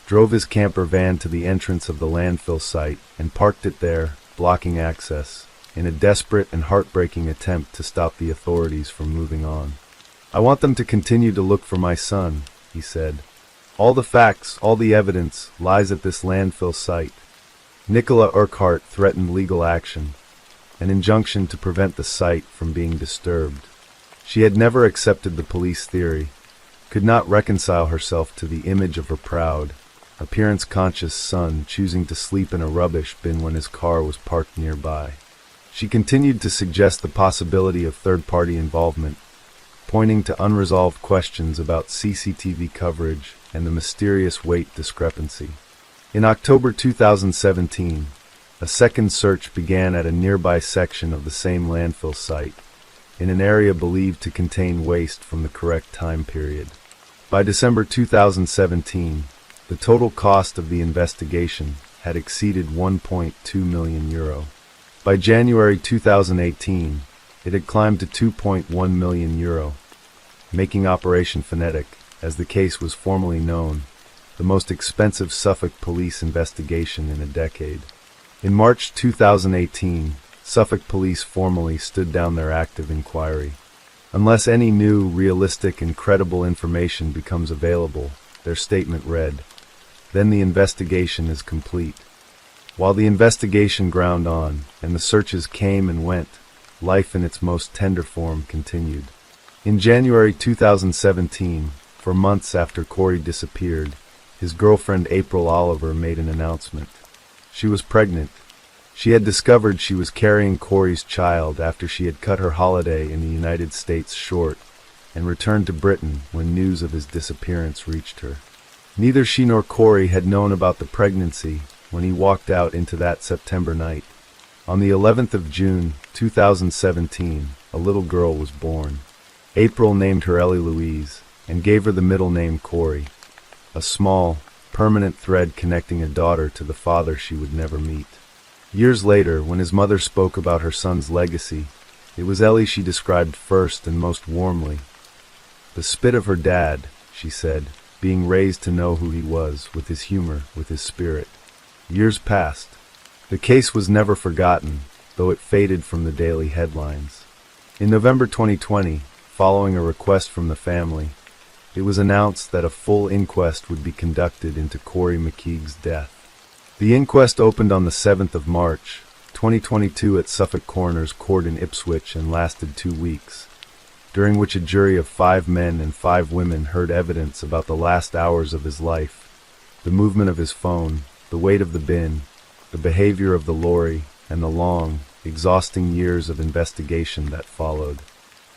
drove his camper van to the entrance of the landfill site and parked it there, blocking access, in a desperate and heartbreaking attempt to stop the authorities from moving on. "I want them to continue to look for my son," he said. "All the facts, all the evidence, lies at this landfill site." Nicola Urquhart threatened legal action, an injunction to prevent the site from being disturbed. She had never accepted the police theory, could not reconcile herself to the image of her proud, appearance-conscious son choosing to sleep in a rubbish bin when his car was parked nearby. She continued to suggest the possibility of third-party involvement, pointing to unresolved questions about CCTV coverage and the mysterious weight discrepancy. In October 2017, a second search began at a nearby section of the same landfill site, in an area believed to contain waste from the correct time period. By December 2017, the total cost of the investigation had exceeded €1.2 million. By January 2018, it had climbed to €2.1 million, making Operation Phonetic, as the case was formally known, the most expensive Suffolk police investigation in a decade. In March 2018, Suffolk police formally stood down their active inquiry. Unless any new, realistic, and credible information becomes available, their statement read, then the investigation is complete. While the investigation ground on, and the searches came and went, life in its most tender form continued. In January 2017, for months after Cory disappeared, his girlfriend April Oliver made an announcement. She was pregnant. She had discovered she was carrying Cory's child after she had cut her holiday in the United States short and returned to Britain when news of his disappearance reached her. Neither she nor Cory had known about the pregnancy when he walked out into that September night. On the 11th of June, 2017, a little girl was born. April named her Ellie Louise and gave her the middle name Cory, a small, permanent thread connecting a daughter to the father she would never meet. Years later, when his mother spoke about her son's legacy, it was Ellie she described first and most warmly. The spit of her dad, she said, being raised to know who he was, with his humor, with his spirit. Years passed. The case was never forgotten, though it faded from the daily headlines. In November 2020, following a request from the family, it was announced that a full inquest would be conducted into Cory McKe's death. The inquest opened on the 7th of March, 2022 at Suffolk Coroner's Court in Ipswich and lasted 2 weeks, during which a jury of 5 men and 5 women heard evidence about the last hours of his life, the movement of his phone, the weight of the bin, the behavior of the lorry, and the long, exhausting years of investigation that followed.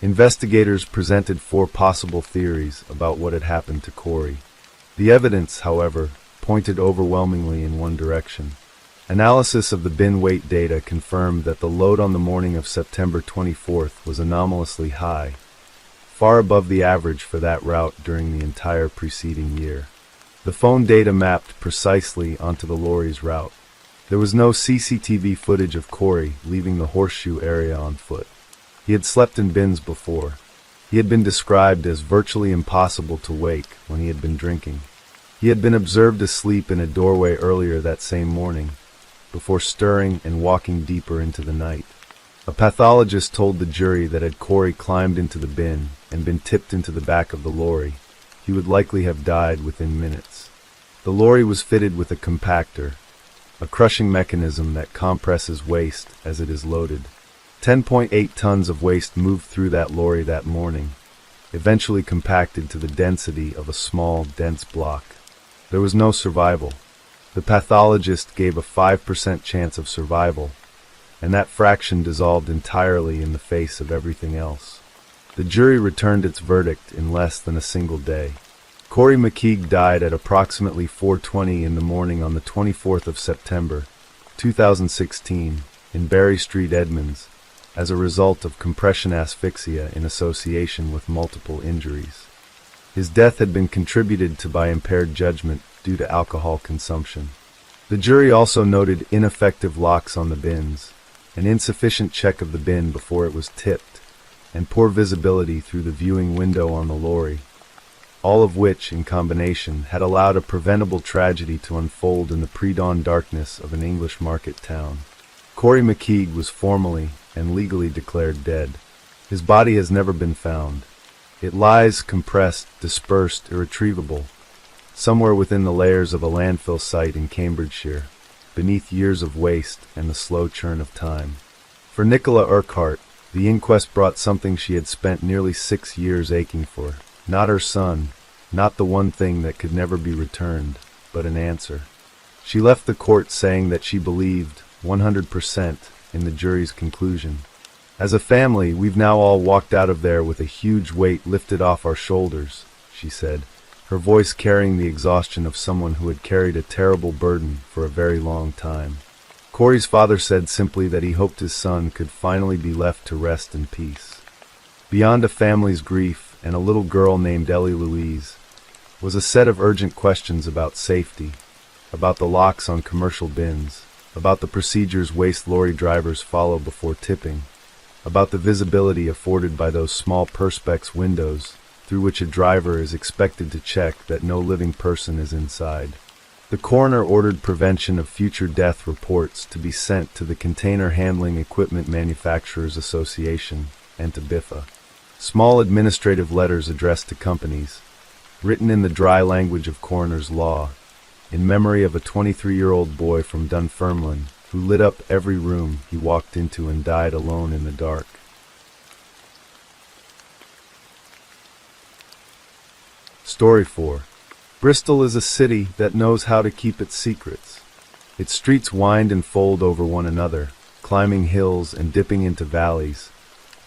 Investigators presented 4 possible theories about what had happened to Cory. The evidence, however, pointed overwhelmingly in one direction. Analysis of the bin weight data confirmed that the load on the morning of September 24th was anomalously high, far above the average for that route during the entire preceding year. The phone data mapped precisely onto the lorry's route. There was no CCTV footage of Cory leaving the horseshoe area on foot. He had slept in bins before. He had been described as virtually impossible to wake when he had been drinking. He had been observed asleep in a doorway earlier that same morning, before stirring and walking deeper into the night. A pathologist told the jury that had Cory climbed into the bin and been tipped into the back of the lorry, he would likely have died within minutes. The lorry was fitted with a compactor, a crushing mechanism that compresses waste as it is loaded. 10.8 tons of waste moved through that lorry that morning, eventually compacted to the density of a small, dense block. There was no survival. The pathologist gave a 5% chance of survival, and that fraction dissolved entirely in the face of everything else. The jury returned its verdict in less than a single day. Cory McKe died at approximately 4:20 in the morning on the 24th of September, 2016, in Berry Street, Edmonds, as a result of compression asphyxia in association with multiple injuries. His death had been contributed to by impaired judgment due to alcohol consumption. The jury also noted ineffective locks on the bins, an insufficient check of the bin before it was tipped, and poor visibility through the viewing window on the lorry, all of which, in combination, had allowed a preventable tragedy to unfold in the pre-dawn darkness of an English market town. Cory McKe was formally and legally declared dead. His body has never been found. It lies compressed, dispersed, irretrievable, somewhere within the layers of a landfill site in Cambridgeshire, beneath years of waste and the slow churn of time. For Nicola Urquhart, the inquest brought something she had spent nearly 6 years aching for. Not her son, not the one thing that could never be returned, but an answer. She left the court saying that she believed, 100%, in the jury's conclusion. As a family, we've now all walked out of there with a huge weight lifted off our shoulders, she said, her voice carrying the exhaustion of someone who had carried a terrible burden for a very long time. Cory's father said simply that he hoped his son could finally be left to rest in peace. Beyond a family's grief and a little girl named Ellie Louise was a set of urgent questions about safety, about the locks on commercial bins, about the procedures waste lorry drivers follow before tipping, about the visibility afforded by those small perspex windows through which a driver is expected to check that no living person is inside. The coroner ordered prevention of future death reports to be sent to the Container Handling Equipment Manufacturers Association and to BIFA. Small administrative letters addressed to companies, written in the dry language of coroner's law, in memory of a 23-year-old boy from Dunfermline who lit up every room he walked into and died alone in the dark. Story 4. Bristol is a city that knows how to keep its secrets. Its streets wind and fold over one another, climbing hills and dipping into valleys,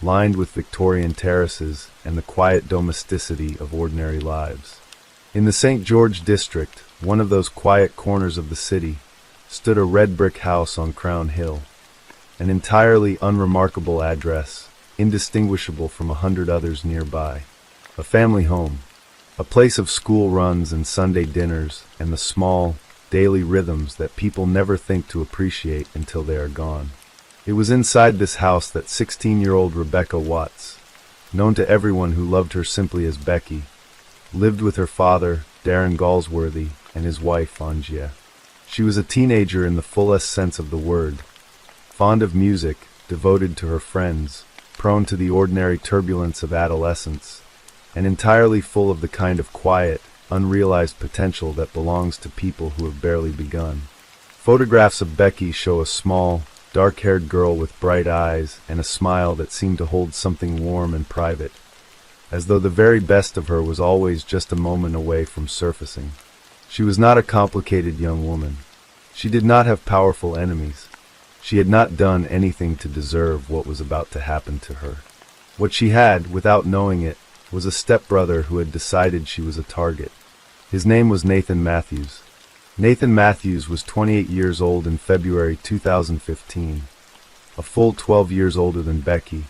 lined with Victorian terraces and the quiet domesticity of ordinary lives. In the St. George district, one of those quiet corners of the city, stood a red brick house on Crown Hill, an entirely unremarkable address, indistinguishable from 100 others nearby. A family home, a place of school runs and Sunday dinners, and the small, daily rhythms that people never think to appreciate until they are gone. It was inside this house that 16-year-old Rebecca Watts, known to everyone who loved her simply as Becky, lived with her father, Darren Galsworthy, and his wife, Angia. She was a teenager in the fullest sense of the word, fond of music, devoted to her friends, prone to the ordinary turbulence of adolescence, and entirely full of the kind of quiet, unrealized potential that belongs to people who have barely begun. Photographs of Becky show a small, dark-haired girl with bright eyes and a smile that seemed to hold something warm and private, as though the very best of her was always just a moment away from surfacing. She was not a complicated young woman. She did not have powerful enemies. She had not done anything to deserve what was about to happen to her. What she had, without knowing it, was a stepbrother who had decided she was a target. His name was Nathan Matthews. Nathan Matthews was 28 years old in February 2015, a full 12 years older than Becky,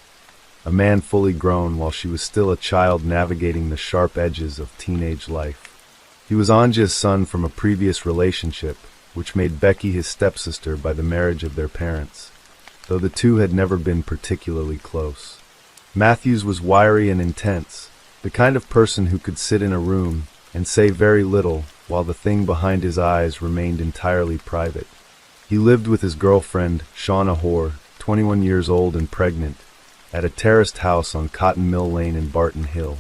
a man fully grown while she was still a child navigating the sharp edges of teenage life. He was Anja's son from a previous relationship, which made Becky his stepsister by the marriage of their parents, though the two had never been particularly close. Matthews was wiry and intense, the kind of person who could sit in a room and say very little while the thing behind his eyes remained entirely private. He lived with his girlfriend, Shauna Hoare, 21 years old and pregnant, at a terraced house on Cotton Mill Lane in Barton Hill,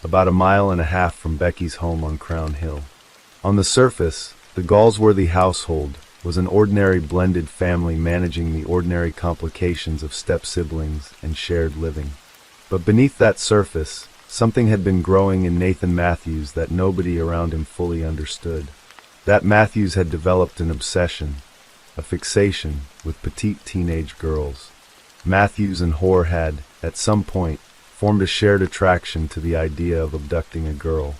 about 1.5 miles from Becky's home on Crown Hill. On the surface, the Galsworthy household was an ordinary blended family managing the ordinary complications of step-siblings and shared living. But beneath that surface, something had been growing in Nathan Matthews that nobody around him fully understood. That Matthews had developed an obsession, a fixation, with petite teenage girls. Matthews and Hoare had, at some point, formed a shared attraction to the idea of abducting a girl.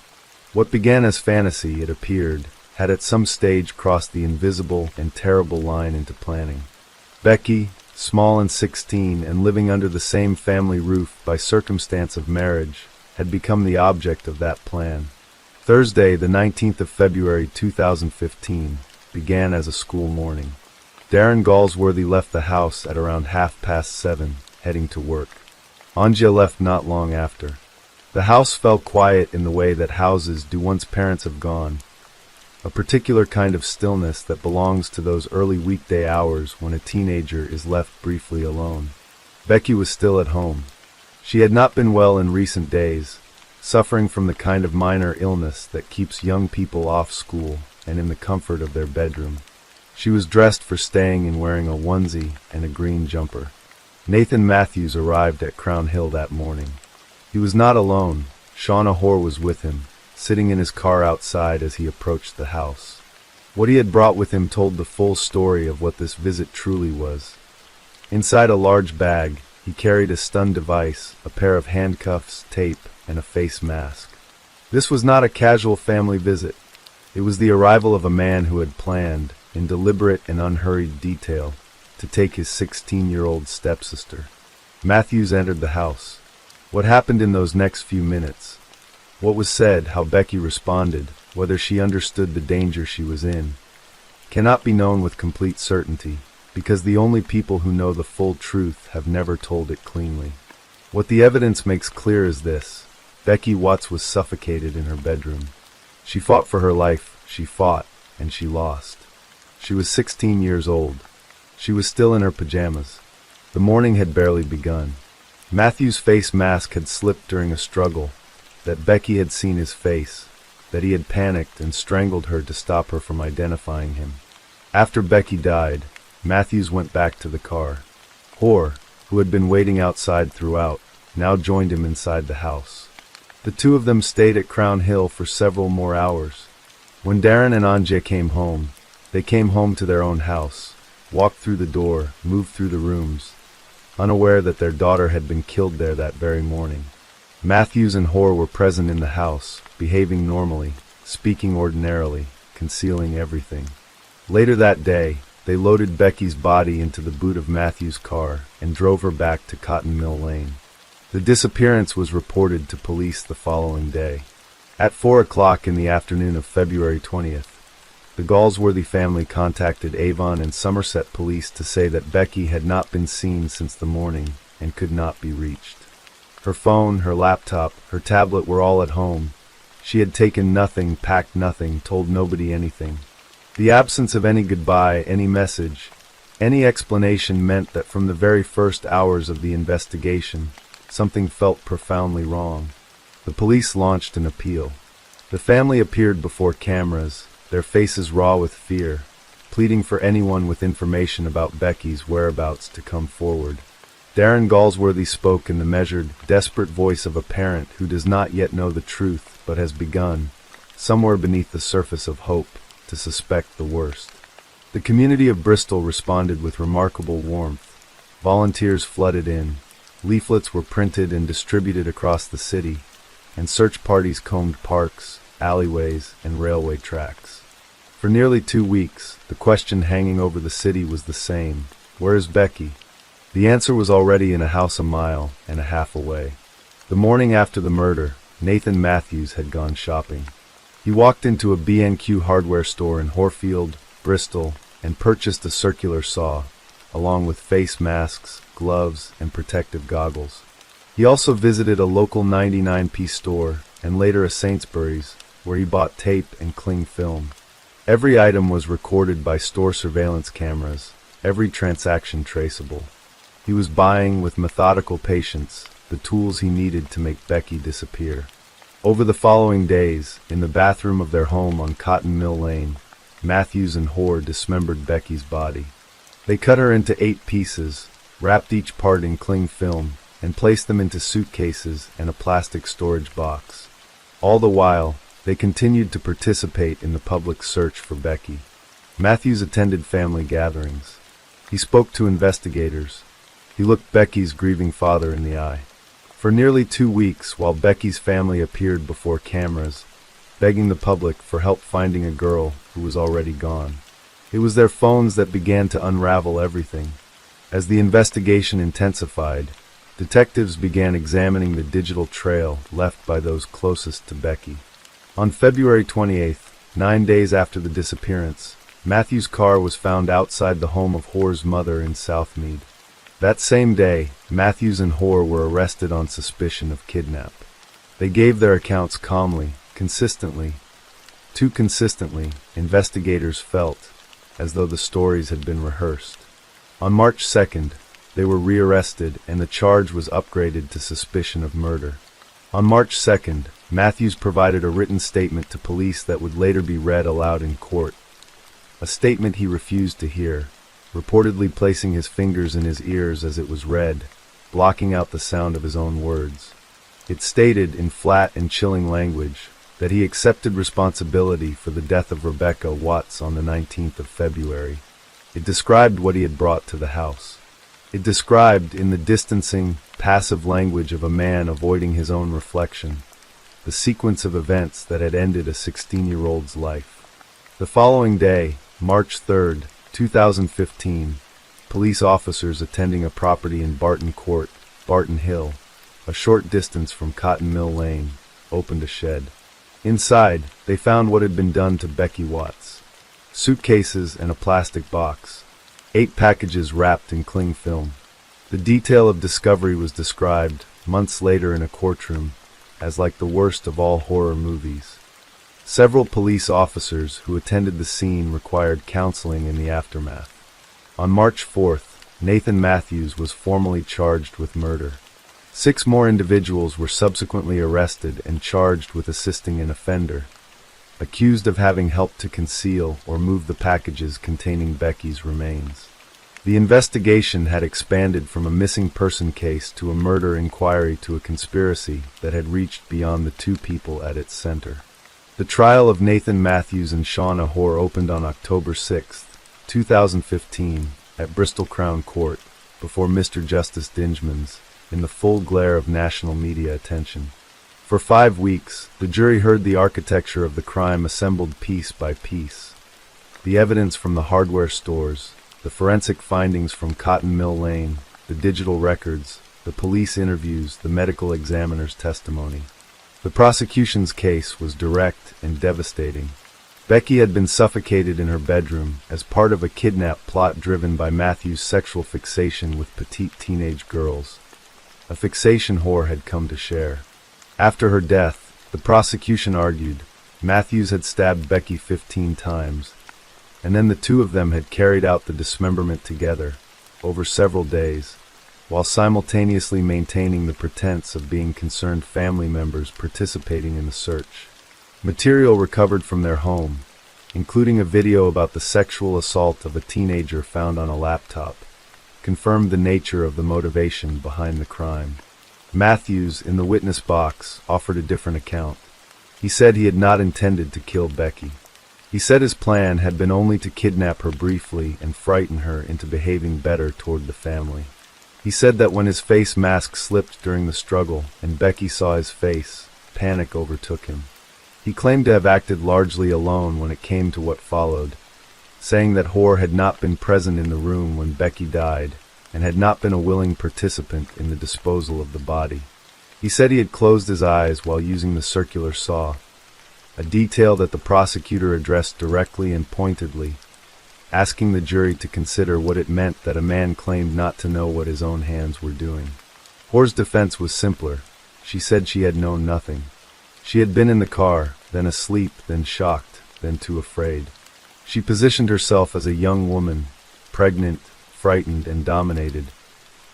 What began as fantasy, it appeared, had at some stage crossed the invisible and terrible line into planning. Becky, small and 16 and living under the same family roof by circumstance of marriage, had become the object of that plan. Thursday, the 19th of February 2015, began as a school morning. Darren Galsworthy left the house at around 7:30, heading to work. Anja left not long after. The house fell quiet in the way that houses do once parents have gone, a particular kind of stillness that belongs to those early weekday hours when a teenager is left briefly alone. Becky was still at home. She had not been well in recent days, suffering from the kind of minor illness that keeps young people off school and in the comfort of their bedroom. She was dressed for staying and wearing a onesie and a green jumper. Nathan Matthews arrived at Crown Hill that morning. He was not alone. Shauna Hoare was with him, sitting in his car outside as he approached the house. What he had brought with him told the full story of what this visit truly was. Inside a large bag, he carried a stun device, a pair of handcuffs, tape, and a face mask. This was not a casual family visit. It was the arrival of a man who had planned, in deliberate and unhurried detail, to take his 16-year-old stepsister. Matthews entered the house. What happened in those next few minutes? What was said, how Becky responded, whether she understood the danger she was in, cannot be known with complete certainty, because the only people who know the full truth have never told it cleanly. What the evidence makes clear is this: Becky Watts was suffocated in her bedroom. She fought for her life, she fought, and she lost. She was 16 years old. She was still in her pajamas. The morning had barely begun. Matthew's face mask had slipped during a struggle, that Becky had seen his face, that he had panicked and strangled her to stop her from identifying him. After Becky died, Matthews went back to the car. Hoare, who had been waiting outside throughout, now joined him inside the house. The two of them stayed at Crown Hill for several more hours. When Darren and Anja came home, they came home to their own house, walked through the door, moved through the rooms, unaware that their daughter had been killed there that very morning. Matthews and Hoare were present in the house, behaving normally, speaking ordinarily, concealing everything. Later that day, they loaded Becky's body into the boot of Matthews' car and drove her back to Cotton Mill Lane. The disappearance was reported to police the following day. At 4 o'clock in the afternoon of February 20th, The Galsworthy family contacted Avon and Somerset police to say that Becky had not been seen since the morning and could not be reached. Her phone, her laptop, her tablet were all at home. She had taken nothing, packed nothing, told nobody anything. The absence of any goodbye, any message, any explanation meant that from the very first hours of the investigation, something felt profoundly wrong. The police launched an appeal. The family appeared before cameras, their faces raw with fear, pleading for anyone with information about Becky's whereabouts to come forward. Darren Galsworthy spoke in the measured, desperate voice of a parent who does not yet know the truth but has begun, somewhere beneath the surface of hope, to suspect the worst. The community of Bristol responded with remarkable warmth. Volunteers flooded in, leaflets were printed and distributed across the city, and search parties combed parks, alleyways, and railway tracks. For nearly 2 weeks, the question hanging over the city was the same: where is Becky? The answer was already in a house 1.5 miles away. The morning after the murder, Nathan Matthews had gone shopping. He walked into a B&Q hardware store in Horfield, Bristol, and purchased a circular saw, along with face masks, gloves, and protective goggles. He also visited a local 99p store and later a Sainsbury's, where he bought tape and cling film. Every item was recorded by store surveillance cameras, every transaction traceable. He was buying with methodical patience the tools he needed to make Becky disappear. Over the following days, in the bathroom of their home on Cotton Mill Lane, Matthews and Hoare dismembered Becky's body. They cut her into 8 pieces, wrapped each part in cling film, and placed them into suitcases and a plastic storage box. All the while, they continued to participate in the public search for Becky. Matthews attended family gatherings. He spoke to investigators. He looked Becky's grieving father in the eye. For nearly 2 weeks, while Becky's family appeared before cameras, begging the public for help finding a girl who was already gone. It was their phones that began to unravel everything. As the investigation intensified, detectives began examining the digital trail left by those closest to Becky. On February 28th, 9 days after the disappearance, Matthew's car was found outside the home of Hoare's mother in Southmead. That same day, Matthews and Hoare were arrested on suspicion of kidnap. They gave their accounts calmly, consistently. Too consistently, investigators felt, as though the stories had been rehearsed. On March 2nd, they were rearrested and the charge was upgraded to suspicion of murder. On March 2nd, Matthews provided a written statement to police that would later be read aloud in court. A statement he refused to hear, reportedly placing his fingers in his ears as it was read, blocking out the sound of his own words. It stated, in flat and chilling language, that he accepted responsibility for the death of Rebecca Watts on the 19th of February. It described what he had brought to the house. It described, in the distancing, passive language of a man avoiding his own reflection, the sequence of events that had ended a 16-year-old's life. The following day, March 3rd, 2015, police officers attending a property in Barton Court, Barton Hill, a short distance from Cotton Mill Lane, opened a shed. Inside, they found what had been done to Becky Watts. Suitcases and a plastic box. 8 packages wrapped in cling film. The detail of discovery was described, months later in a courtroom, as like the worst of all horror movies. Several police officers who attended the scene required counseling in the aftermath. On March 4th, Nathan Matthews was formally charged with murder. 6 more individuals were subsequently arrested and charged with assisting an offender, accused of having helped to conceal or move the packages containing Becky's remains. The investigation had expanded from a missing person case to a murder inquiry to a conspiracy that had reached beyond the 2 people at its center. The trial of Nathan Matthews and Shauna Hoare opened on October 6, 2015, at Bristol Crown Court, before Mr. Justice Dingemans, in the full glare of national media attention. For 5 weeks, the jury heard the architecture of the crime assembled piece by piece. The evidence from the hardware stores, the forensic findings from Cotton Mill Lane, the digital records, the police interviews, the medical examiner's testimony. The prosecution's case was direct and devastating. Becky had been suffocated in her bedroom as part of a kidnap plot driven by Matthews' sexual fixation with petite teenage girls. A fixation whore had come to share. After her death, the prosecution argued, Matthews had stabbed Becky 15 times, and then the two of them had carried out the dismemberment together, over several days, while simultaneously maintaining the pretense of being concerned family members participating in the search. Material recovered from their home, including a video about the sexual assault of a teenager found on a laptop, confirmed the nature of the motivation behind the crime. Matthews, in the witness box, offered a different account. He said he had not intended to kill Becky. He said his plan had been only to kidnap her briefly and frighten her into behaving better toward the family. He said that when his face mask slipped during the struggle and Becky saw his face, panic overtook him. He claimed to have acted largely alone when it came to what followed, saying that Hoare had not been present in the room when Becky died and had not been a willing participant in the disposal of the body. He said he had closed his eyes while using the circular saw, a detail that the prosecutor addressed directly and pointedly, asking the jury to consider what it meant that a man claimed not to know what his own hands were doing. Hoare's defense was simpler. She said she had known nothing. She had been in the car, then asleep, then shocked, then too afraid. She positioned herself as a young woman, pregnant, frightened, and dominated,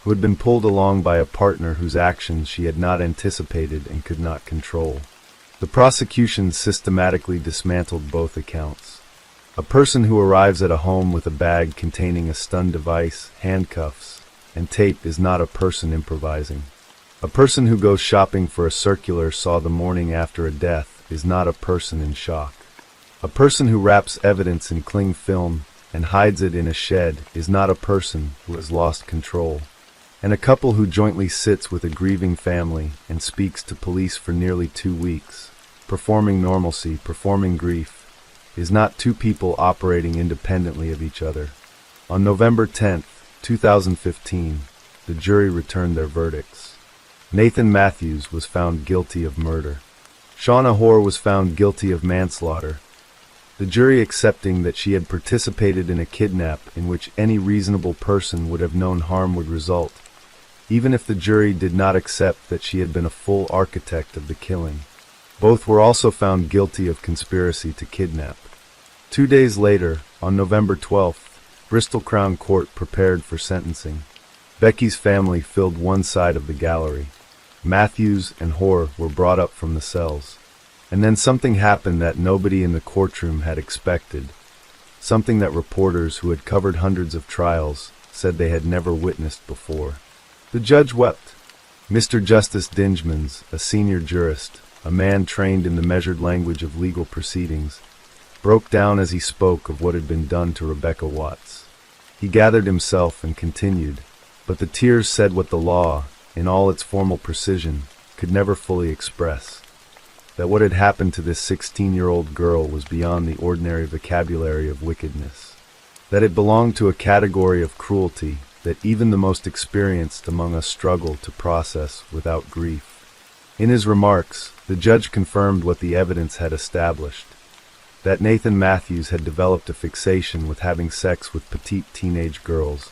who had been pulled along by a partner whose actions she had not anticipated and could not control. The prosecution systematically dismantled both accounts. A person who arrives at a home with a bag containing a stun device, handcuffs, and tape is not a person improvising. A person who goes shopping for a circular saw the morning after a death is not a person in shock. A person who wraps evidence in cling film and hides it in a shed is not a person who has lost control. And a couple who jointly sits with a grieving family and speaks to police for nearly 2 weeks, performing normalcy, performing grief, is not two people operating independently of each other. On November 10, 2015, the jury returned their verdicts. Nathan Matthews was found guilty of murder. Shauna Hoare was found guilty of manslaughter, the jury accepting that she had participated in a kidnap in which any reasonable person would have known harm would result, even if the jury did not accept that she had been a full architect of the killing. Both were also found guilty of conspiracy to kidnap. 2 days later, on November 12th, Bristol Crown Court prepared for sentencing. Becky's family filled one side of the gallery. Matthews and Hoare were brought up from the cells. And then something happened that nobody in the courtroom had expected, something that reporters who had covered hundreds of trials said they had never witnessed before. The judge wept. Mr. Justice Dingemans, a senior jurist, a man trained in the measured language of legal proceedings, broke down as he spoke of what had been done to Rebecca Watts. He gathered himself and continued, but the tears said what the law, in all its formal precision, could never fully express. That what had happened to this 16-year-old girl was beyond the ordinary vocabulary of wickedness. That it belonged to a category of cruelty that even the most experienced among us struggle to process without grief. In his remarks, the judge confirmed what the evidence had established, that Nathan Matthews had developed a fixation with having sex with petite teenage girls,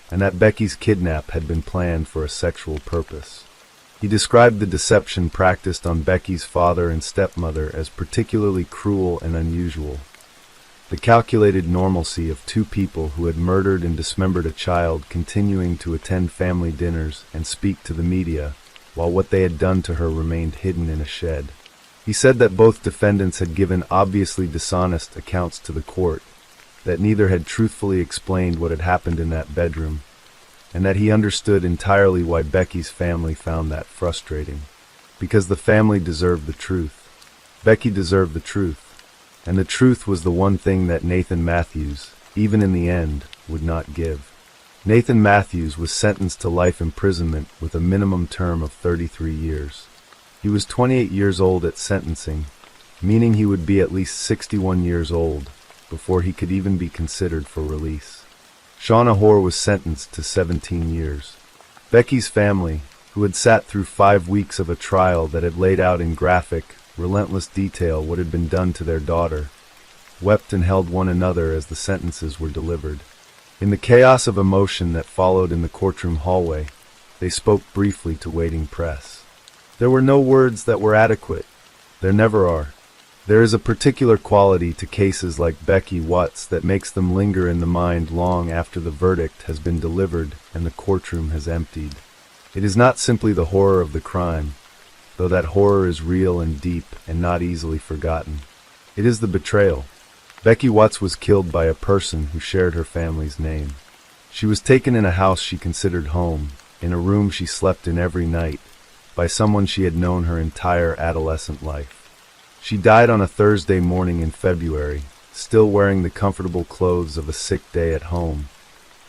and that Becky's kidnap had been planned for a sexual purpose. He described the deception practiced on Becky's father and stepmother as particularly cruel and unusual. The calculated normalcy of two people who had murdered and dismembered a child continuing to attend family dinners and speak to the media, while what they had done to her remained hidden in a shed. He said that both defendants had given obviously dishonest accounts to the court, that neither had truthfully explained what had happened in that bedroom, and that he understood entirely why Becky's family found that frustrating. Because the family deserved the truth. Becky deserved the truth, and the truth was the one thing that Nathan Matthews, even in the end, would not give. Nathan Matthews was sentenced to life imprisonment with a minimum term of 33 years. He was 28 years old at sentencing, meaning he would be at least 61 years old before he could even be considered for release. Shauna Hoare was sentenced to 17 years. Becky's family, who had sat through 5 weeks of a trial that had laid out in graphic, relentless detail what had been done to their daughter, wept and held one another as the sentences were delivered. In the chaos of emotion that followed in the courtroom hallway, they spoke briefly to waiting press. There were no words that were adequate. There never are. There is a particular quality to cases like Becky Watts that makes them linger in the mind long after the verdict has been delivered and the courtroom has emptied. It is not simply the horror of the crime, though that horror is real and deep and not easily forgotten. It is the betrayal. Becky Watts was killed by a person who shared her family's name. She was taken in a house she considered home, in a room she slept in every night, by someone she had known her entire adolescent life. She died on a Thursday morning in February, still wearing the comfortable clothes of a sick day at home,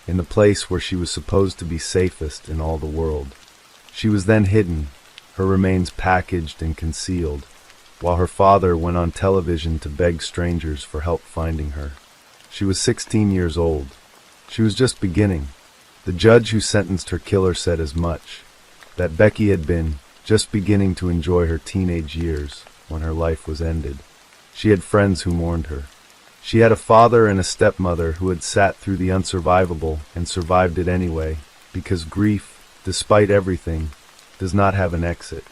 in the place where she was supposed to be safest in all the world. She was then hidden, her remains packaged and concealed, while her father went on television to beg strangers for help finding her. She was 16 years old. She was just beginning. The judge who sentenced her killer said as much, that Becky had been just beginning to enjoy her teenage years when her life was ended. She had friends who mourned her. She had a father and a stepmother who had sat through the unsurvivable and survived it anyway, because grief, despite everything, does not have an exit.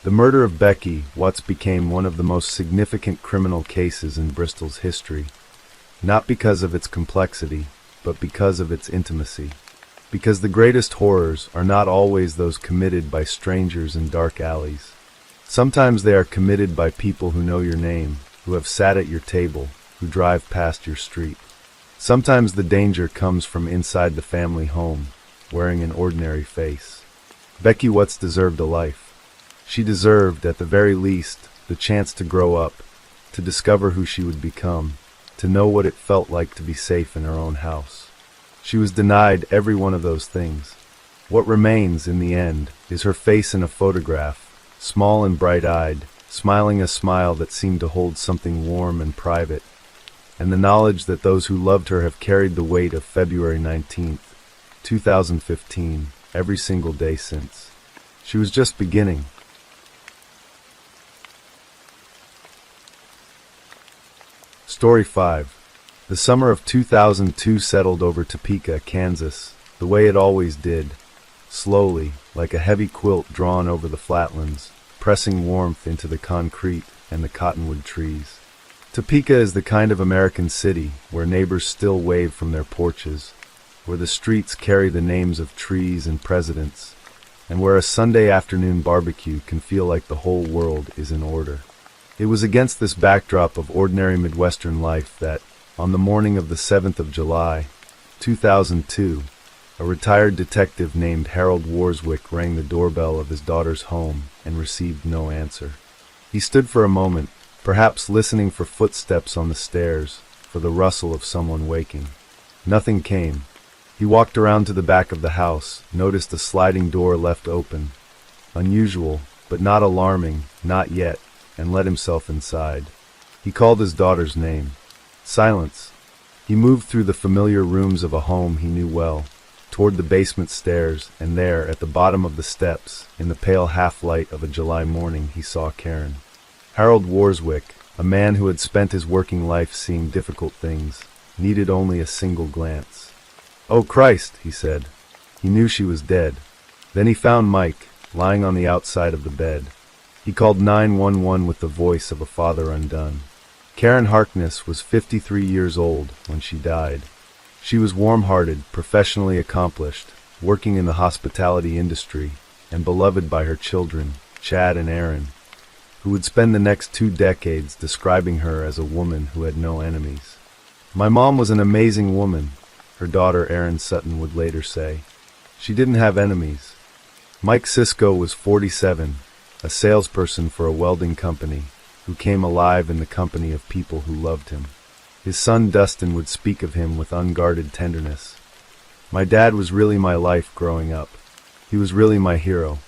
The murder of Becky Watts became one of the most significant criminal cases in Bristol's history, not because of its complexity, but because of its intimacy. Because the greatest horrors are not always those committed by strangers in dark alleys. Sometimes they are committed by people who know your name, who have sat at your table, who drive past your street. Sometimes the danger comes from inside the family home, wearing an ordinary face. Becky Watts deserved a life. She deserved, at the very least, the chance to grow up, to discover who she would become, to know what it felt like to be safe in her own house. She was denied every one of those things. What remains, in the end, is her face in a photograph, small and bright-eyed, smiling a smile that seemed to hold something warm and private, and the knowledge that those who loved her have carried the weight of February 19th, 2015, every single day since. She was just beginning. Story 5. The summer of 2002 settled over Topeka, Kansas, the way it always did, slowly, like a heavy quilt drawn over the flatlands, pressing warmth into the concrete and the cottonwood trees. Topeka is the kind of American city where neighbors still wave from their porches, where the streets carry the names of trees and presidents, and where a Sunday afternoon barbecue can feel like the whole world is in order. It was against this backdrop of ordinary Midwestern life that, on the morning of the 7th of July, 2002, a retired detective named Harold Warswick rang the doorbell of his daughter's home and received no answer. He stood for a moment, perhaps listening for footsteps on the stairs, for the rustle of someone waking. Nothing came. He walked around to the back of the house, noticed a sliding door left open. Unusual, but not alarming, not yet, and let himself inside. He called his daughter's name. Silence. He moved through the familiar rooms of a home he knew well, toward the basement stairs, and there, at the bottom of the steps, in the pale half-light of a July morning, he saw Karen. Harold Warswick, a man who had spent his working life seeing difficult things, needed only a single glance. "Oh, Christ," he said. He knew she was dead. Then he found Mike, lying on the outside of the bed. He called 911 with the voice of a father undone. Karen Harkness was 53 years old when she died. She was warm-hearted, professionally accomplished, working in the hospitality industry, and beloved by her children, Chad and Aaron, who would spend the next 2 decades describing her as a woman who had no enemies. "My mom was an amazing woman," her daughter Erin Sutton would later say. "She didn't have enemies." Mike Cisco was 47, a salesperson for a welding company, who came alive in the company of people who loved him. His son Dustin would speak of him with unguarded tenderness. "My dad was really my life growing up. He was really my hero."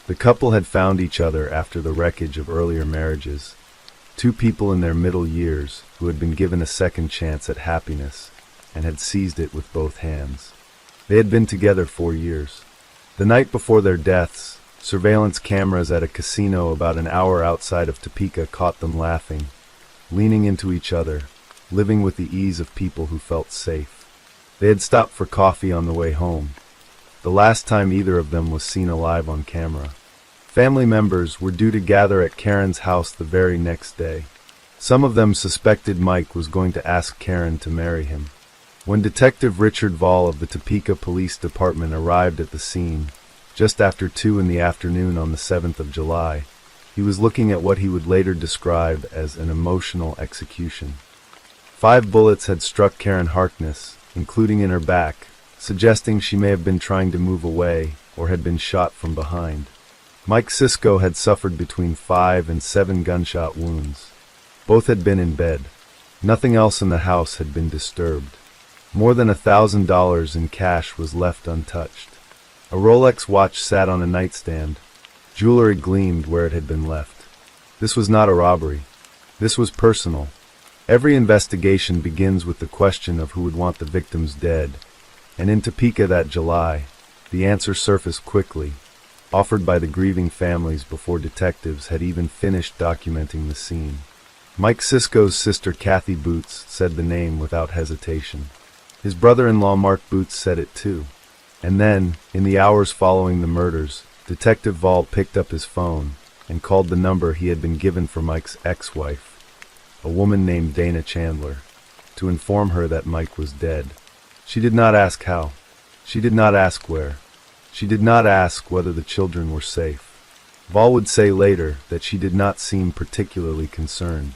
The couple had found each other after the wreckage of earlier marriages, 2 people in their middle years who had been given a second chance at happiness and had seized it with both hands. They had been together 4 years. The night before their deaths, surveillance cameras at a casino about an hour outside of Topeka caught them laughing, leaning into each other, living with the ease of people who felt safe. They had stopped for coffee on the way home, the last time either of them was seen alive on camera. Family members were due to gather at Karen's house the very next day. Some of them suspected Mike was going to ask Karen to marry him. When Detective Richard Vol of the Topeka Police Department arrived at the scene, just after 2 in the afternoon on the 7th of July, he was looking at what he would later describe as an emotional execution. 5 bullets had struck Karen Harkness, including in her back, suggesting she may have been trying to move away or had been shot from behind. Mike Cisco had suffered between 5 and 7 gunshot wounds. Both had been in bed. Nothing else in the house had been disturbed. More than $1,000 in cash was left untouched. A Rolex watch sat on a nightstand. Jewelry gleamed where it had been left. This was not a robbery. This was personal. Every investigation begins with the question of who would want the victims dead, and in Topeka that July, the answer surfaced quickly, offered by the grieving families before detectives had even finished documenting the scene. Mike Cisco's sister Kathy Boots said the name without hesitation. His brother-in-law Mark Boots said it too. And then, in the hours following the murders, Detective Vol picked up his phone and called the number he had been given for Mike's ex-wife, a woman named Dana Chandler, to inform her that Mike was dead. She did not ask how. She did not ask where. She did not ask whether the children were safe. Vol would say later that she did not seem particularly concerned.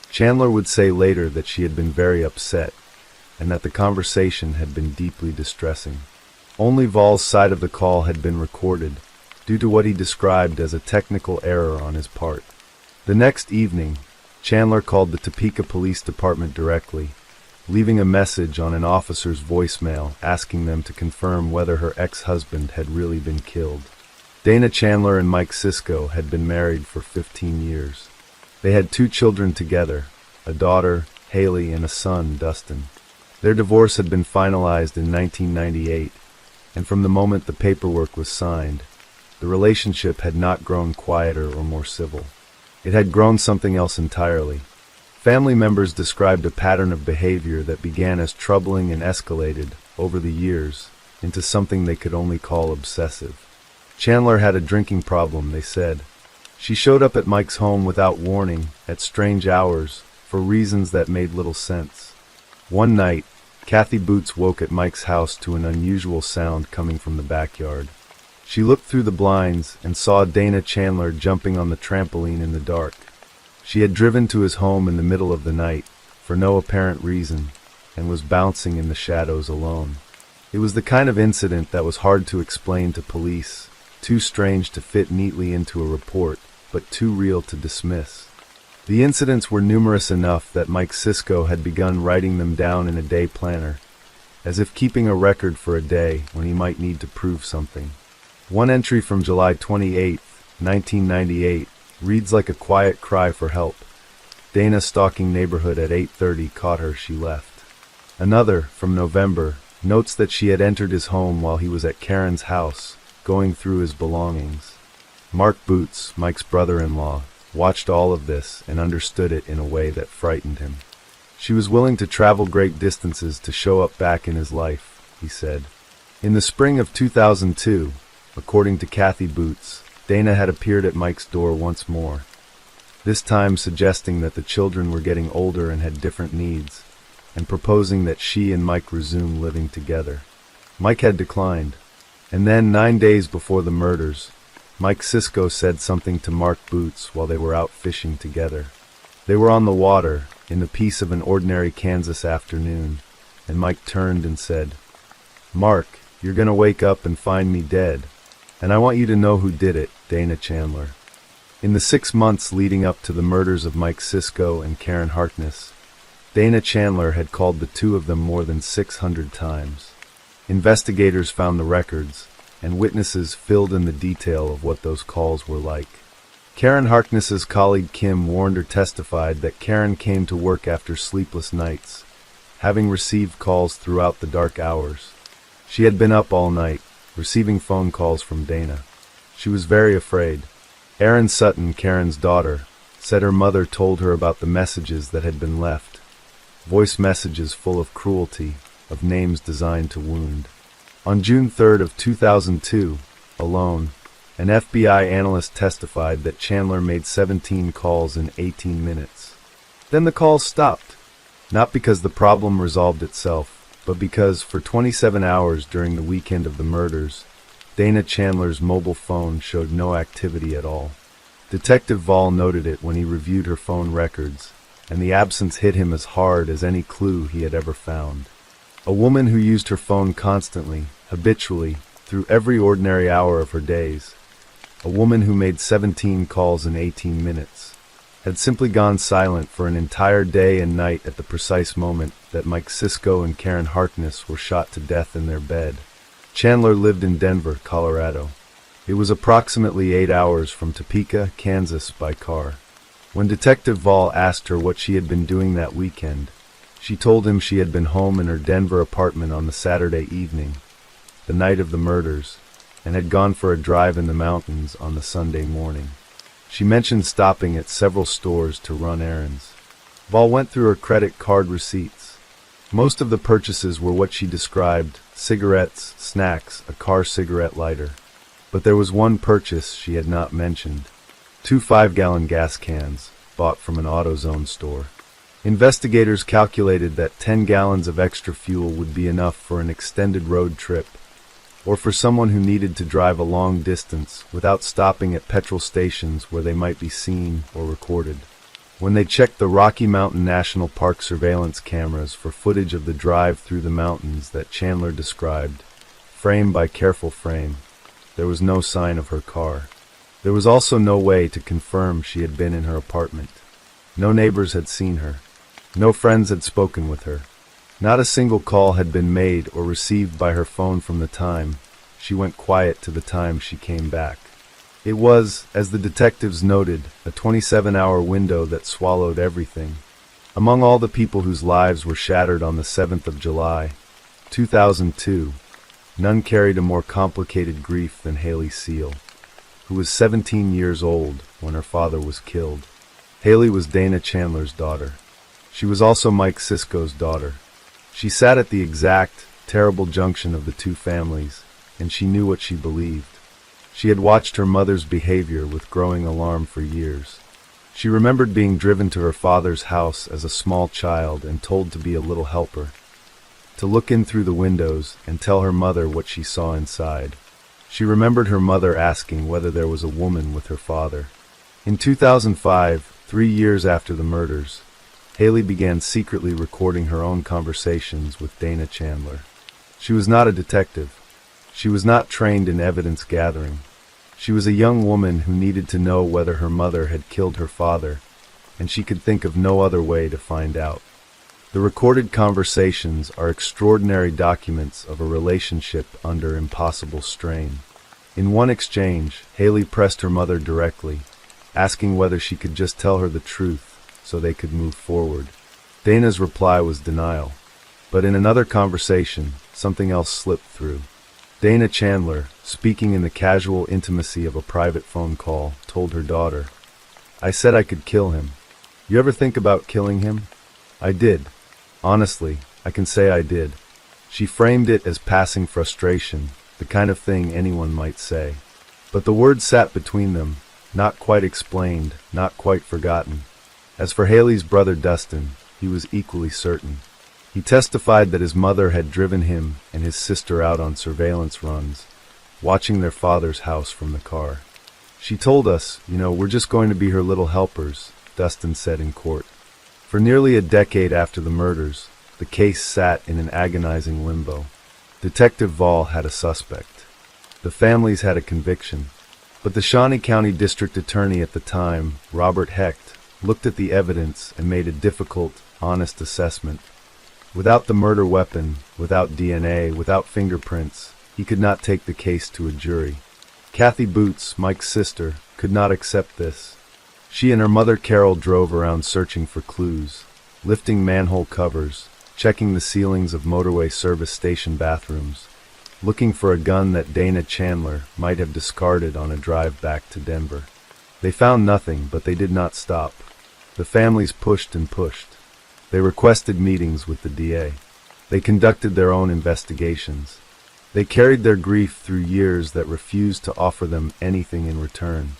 Chandler would say later that she had been very upset, and that the conversation had been deeply distressing. Only Vol's side of the call had been recorded, due to what he described as a technical error on his part. The next evening, Chandler called the Topeka Police Department directly, leaving a message on an officer's voicemail asking them to confirm whether her ex-husband had really been killed. Dana Chandler and Mike Cisco had been married for 15 years. They had 2 children together, a daughter, Haley, and a son, Dustin. Their divorce had been finalized in 1998, and from the moment the paperwork was signed, the relationship had not grown quieter or more civil. It had grown something else entirely. Family members described a pattern of behavior that began as troubling and escalated, over the years, into something they could only call obsessive. Chandler had a drinking problem, they said. She showed up at Mike's home without warning, at strange hours, for reasons that made little sense. One night, Kathy Boots woke at Mike's house to an unusual sound coming from the backyard. She looked through the blinds and saw Dana Chandler jumping on the trampoline in the dark. She had driven to his home in the middle of the night, for no apparent reason, and was bouncing in the shadows alone. It was the kind of incident that was hard to explain to police, too strange to fit neatly into a report, but too real to dismiss. The incidents were numerous enough that Mike Cisco had begun writing them down in a day planner, as if keeping a record for a day when he might need to prove something. One entry from July 28, 1998, reads like a quiet cry for help. Dana stalking neighborhood at 8:30 caught her, she left. Another, from November, notes that she had entered his home while he was at Karen's house, going through his belongings. Mark Boots, Mike's brother-in-law, watched all of this and understood it in a way that frightened him. She was willing to travel great distances to show up back in his life, he said. In the spring of 2002, according to Kathy Boots, Dana had appeared at Mike's door once more, this time suggesting that the children were getting older and had different needs, and proposing that she and Mike resume living together. Mike had declined, and then 9 days before the murders, Mike Cisco said something to Mark Boots while they were out fishing together. They were on the water, in the peace of an ordinary Kansas afternoon, and Mike turned and said, "Mark, you're gonna wake up and find me dead. And I want you to know who did it, Dana Chandler." In the 6 months leading up to the murders of Mike Cisco and Karen Harkness, Dana Chandler had called the two of them more than 600 times. Investigators found the records, and witnesses filled in the detail of what those calls were like. Karen Harkness's colleague Kim warned or testified that Karen came to work after sleepless nights, having received calls throughout the dark hours. She had been up all night, receiving phone calls from Dana. She was very afraid. Erin Sutton, Karen's daughter, said her mother told her about the messages that had been left, voice messages full of cruelty, of names designed to wound. On June 3rd of 2002, alone, an FBI analyst testified that Chandler made 17 calls in 18 minutes. Then the calls stopped. Not because the problem resolved itself, but because for 27 hours during the weekend of the murders, Dana Chandler's mobile phone showed no activity at all. Detective Vol noted it when he reviewed her phone records, and the absence hit him as hard as any clue he had ever found. A woman who used her phone constantly, habitually, through every ordinary hour of her days, a woman who made 17 calls in 18 minutes, had simply gone silent for an entire day and night at the precise moment that Mike Cisco and Karen Harkness were shot to death in their bed. Chandler lived in Denver, Colorado. It was approximately 8 hours from Topeka, Kansas by car. When Detective Vol asked her what she had been doing that weekend, she told him she had been home in her Denver apartment on the Saturday evening, the night of the murders, and had gone for a drive in the mountains on the Sunday morning. She mentioned stopping at several stores to run errands. Vol went through her credit card receipts. Most of the purchases were what she described: cigarettes, snacks, a car cigarette lighter. But there was one purchase she had not mentioned: 2 5-gallon gas cans, bought from an AutoZone store. Investigators calculated that 10 gallons of extra fuel would be enough for an extended road trip, or for someone who needed to drive a long distance without stopping at petrol stations where they might be seen or recorded. When they checked the Rocky Mountain National Park surveillance cameras for footage of the drive through the mountains that Chandler described, frame by careful frame, there was no sign of her car. There was also no way to confirm she had been in her apartment. No neighbors had seen her. No friends had spoken with her. Not a single call had been made or received by her phone from the time she went quiet to the time she came back. It was, as the detectives noted, a 27-hour window that swallowed everything. Among all the people whose lives were shattered on the 7th of July, 2002, none carried a more complicated grief than Haley Seal, who was 17 years old when her father was killed. Haley was Dana Chandler's daughter. She was also Mike Cisco's daughter. She sat at the exact, terrible junction of the two families, and she knew what she believed. She had watched her mother's behavior with growing alarm for years. She remembered being driven to her father's house as a small child and told to be a little helper, to look in through the windows and tell her mother what she saw inside. She remembered her mother asking whether there was a woman with her father. In 2005, 3 years after the murders, Haley began secretly recording her own conversations with Dana Chandler. She was not a detective. She was not trained in evidence gathering. She was a young woman who needed to know whether her mother had killed her father, and she could think of no other way to find out. The recorded conversations are extraordinary documents of a relationship under impossible strain. In one exchange, Haley pressed her mother directly, asking whether she could just tell her the truth so they could move forward. Dana's reply was denial. But in another conversation, something else slipped through. Dana Chandler, speaking in the casual intimacy of a private phone call, told her daughter, "I said I could kill him. You ever think about killing him?" "I did. Honestly, I can say I did." She framed it as passing frustration, the kind of thing anyone might say. But the words sat between them, not quite explained, not quite forgotten. As for Haley's brother Dustin, he was equally certain. He testified that his mother had driven him and his sister out on surveillance runs, watching their father's house from the car. "She told us, we're just going to be her little helpers," Dustin said in court. For nearly a decade after the murders, the case sat in an agonizing limbo. Detective Vol had a suspect. The families had a conviction. But the Shawnee County District Attorney at the time, Robert Hecht, looked at the evidence and made a difficult, honest assessment. Without the murder weapon, without DNA, without fingerprints, he could not take the case to a jury. Kathy Boots, Mike's sister, could not accept this. She and her mother Carol drove around searching for clues, lifting manhole covers, checking the ceilings of motorway service station bathrooms, looking for a gun that Dana Chandler might have discarded on a drive back to Denver. They found nothing, but they did not stop. The families pushed and pushed. They requested meetings with the DA. They conducted their own investigations. They carried their grief through years that refused to offer them anything in return.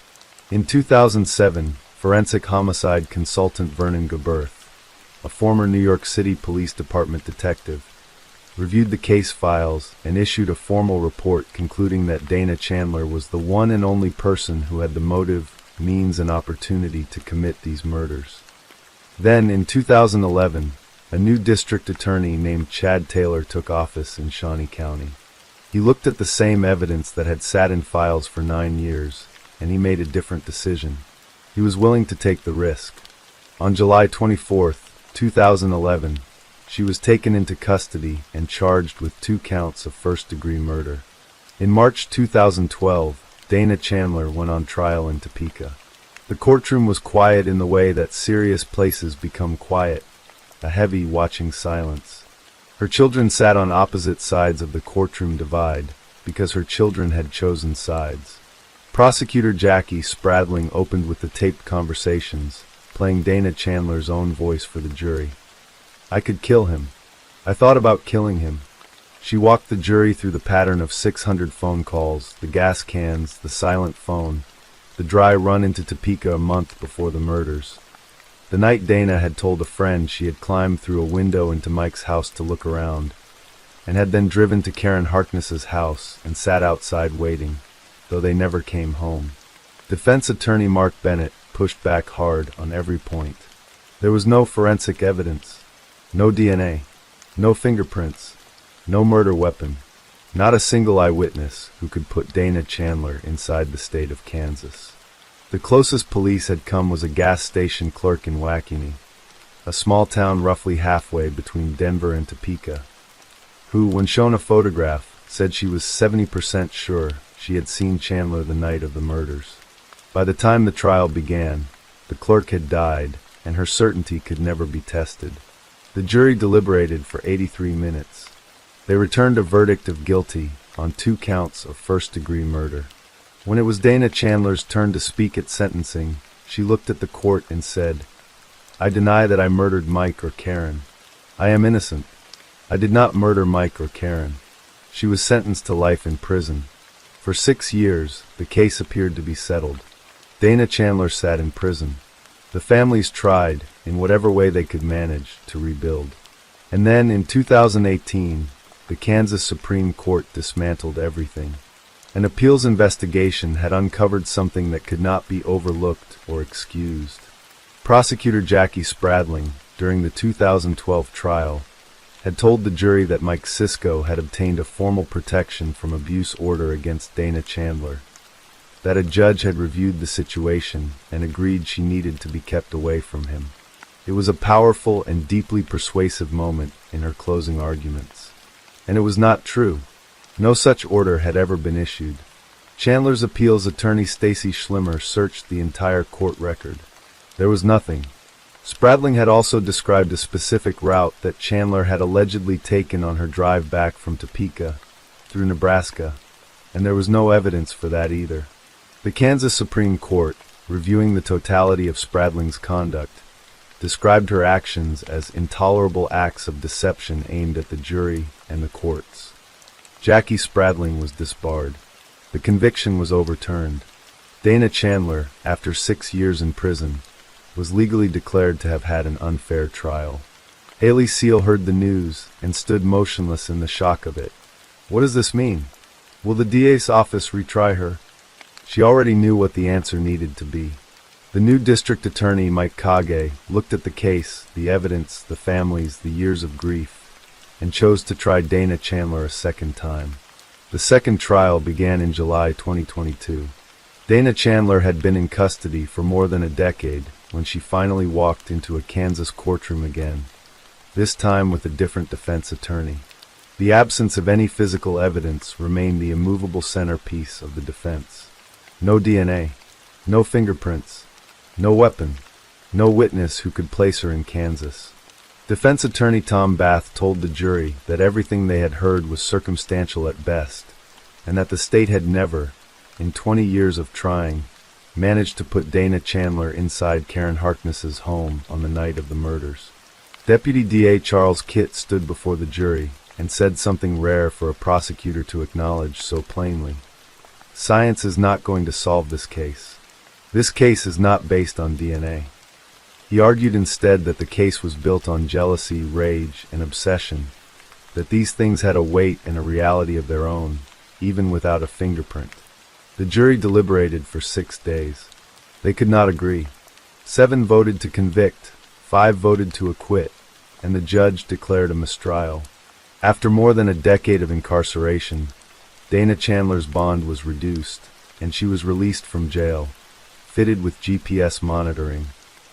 In 2007, forensic homicide consultant Vernon Gaberth, a former New York City Police Department detective, reviewed the case files and issued a formal report concluding that Dana Chandler was the one and only person who had the motive, means, and opportunity to commit these murders. Then, in 2011, a new district attorney named Chad Taylor took office in Shawnee County. He looked at the same evidence that had sat in files for 9 years, and he made a different decision. He was willing to take the risk. On July 24, 2011, she was taken into custody and charged with 2 counts of first-degree murder. In March 2012, Dana Chandler went on trial in Topeka. The courtroom was quiet in the way that serious places become quiet, a heavy, watching silence. Her children sat on opposite sides of the courtroom divide because her children had chosen sides. Prosecutor Jackie Spradling opened with the taped conversations, playing Dana Chandler's own voice for the jury. "I could kill him. I thought about killing him." She walked the jury through the pattern of 600 phone calls, the gas cans, the silent phone, the dry run into Topeka a month before the murders. The night Dana had told a friend she had climbed through a window into Mike's house to look around, and had then driven to Karen Harkness's house and sat outside waiting, though they never came home. Defense attorney Mark Bennett pushed back hard on every point. There was no forensic evidence, no DNA, no fingerprints, no murder weapon, not a single eyewitness who could put Dana Chandler inside the state of Kansas. The closest police had come was a gas station clerk in Waukene, a small town roughly halfway between Denver and Topeka, who, when shown a photograph, said she was 70% sure she had seen Chandler the night of the murders. By the time the trial began, the clerk had died, and her certainty could never be tested. The jury deliberated for 83 minutes. They returned a verdict of guilty on 2 counts of first-degree murder. When it was Dana Chandler's turn to speak at sentencing, she looked at the court and said, "I deny that I murdered Mike or Karen. I am innocent. I did not murder Mike or Karen." She was sentenced to life in prison. For 6 years, the case appeared to be settled. Dana Chandler sat in prison. The families tried, in whatever way they could manage, to rebuild. And then, in 2018, the Kansas Supreme Court dismantled everything. An appeals investigation had uncovered something that could not be overlooked or excused. Prosecutor Jackie Spradling, during the 2012 trial, had told the jury that Mike Cisco had obtained a formal protection from abuse order against Dana Chandler, that a judge had reviewed the situation and agreed she needed to be kept away from him. It was a powerful and deeply persuasive moment in her closing arguments. And it was not true. No such order had ever been issued. Chandler's appeals attorney Stacy Schlimmer searched the entire court record. There was nothing. Spradling had also described a specific route that Chandler had allegedly taken on her drive back from Topeka through Nebraska, and there was no evidence for that either. The Kansas Supreme Court, reviewing the totality of Spradling's conduct, described her actions as intolerable acts of deception aimed at the jury and the courts. Jackie Spradling was disbarred. The conviction was overturned. Dana Chandler, after 6 years in prison, was legally declared to have had an unfair trial. Haley Seal heard the news and stood motionless in the shock of it. What does this mean? Will the DA's office retry her? She already knew what the answer needed to be. The new district attorney, Mike Kage, looked at the case, the evidence, the families, the years of grief, and chose to try Dana Chandler a second time. The second trial began in July 2022. Dana Chandler had been in custody for more than a decade when she finally walked into a Kansas courtroom again, this time with a different defense attorney. The absence of any physical evidence remained the immovable centerpiece of the defense. No DNA, no fingerprints, no weapon, no witness who could place her in Kansas. Defense attorney Tom Bath told the jury that everything they had heard was circumstantial at best, and that the state had never, in 20 years of trying, managed to put Dana Chandler inside Karen Harkness's home on the night of the murders. Deputy DA Charles Kitt stood before the jury and said something rare for a prosecutor to acknowledge so plainly. Science is not going to solve this case. This case is not based on DNA. He argued instead that the case was built on jealousy, rage, and obsession, that these things had a weight and a reality of their own, even without a fingerprint. The jury deliberated for 6 days. They could not agree. 7 voted to convict, 5 voted to acquit, and the judge declared a mistrial. After more than a decade of incarceration, Dana Chandler's bond was reduced, and she was released from jail, fitted with GPS monitoring,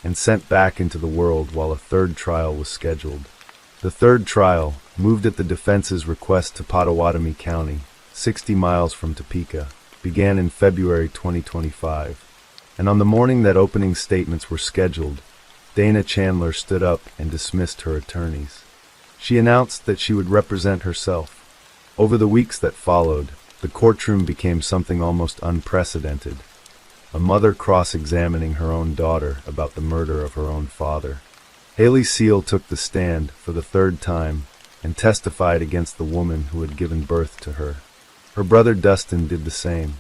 and sent back into the world while a third trial was scheduled. The third trial, moved at the defense's request to Pottawatomie County, 60 miles from Topeka, began in February 2025. And on the morning that opening statements were scheduled, Dana Chandler stood up and dismissed her attorneys. She announced that she would represent herself. Over the weeks that followed, the courtroom became something almost unprecedented. A mother cross-examining her own daughter about the murder of her own father. Haley Seal took the stand for the 3rd time and testified against the woman who had given birth to her. Her brother Dustin did the same.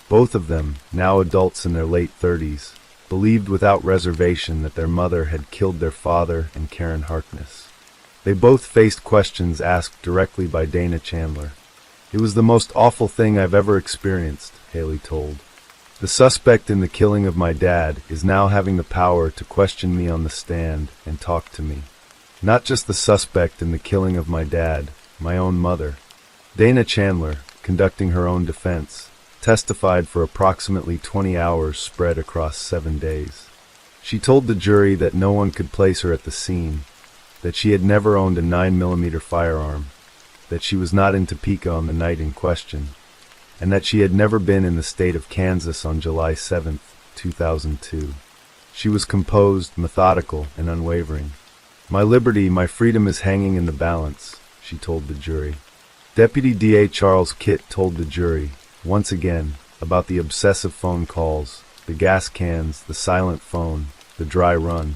Both of them, now adults in their late 30s, believed without reservation that their mother had killed their father and Karen Harkness. They both faced questions asked directly by Dana Chandler. "It was the most awful thing I've ever experienced," Haley told. "The suspect in the killing of my dad is now having the power to question me on the stand and talk to me. Not just the suspect in the killing of my dad, my own mother." Dana Chandler, conducting her own defense, testified for approximately 20 hours spread across 7 days. She told the jury that no one could place her at the scene, that she had never owned a 9mm firearm, that she was not in Topeka on the night in question, and that she had never been in the state of Kansas on July 7, 2002. She was composed, methodical, and unwavering. "My liberty, my freedom is hanging in the balance," she told the jury. Deputy DA Charles Kitt told the jury, once again, about the obsessive phone calls, the gas cans, the silent phone, the dry run,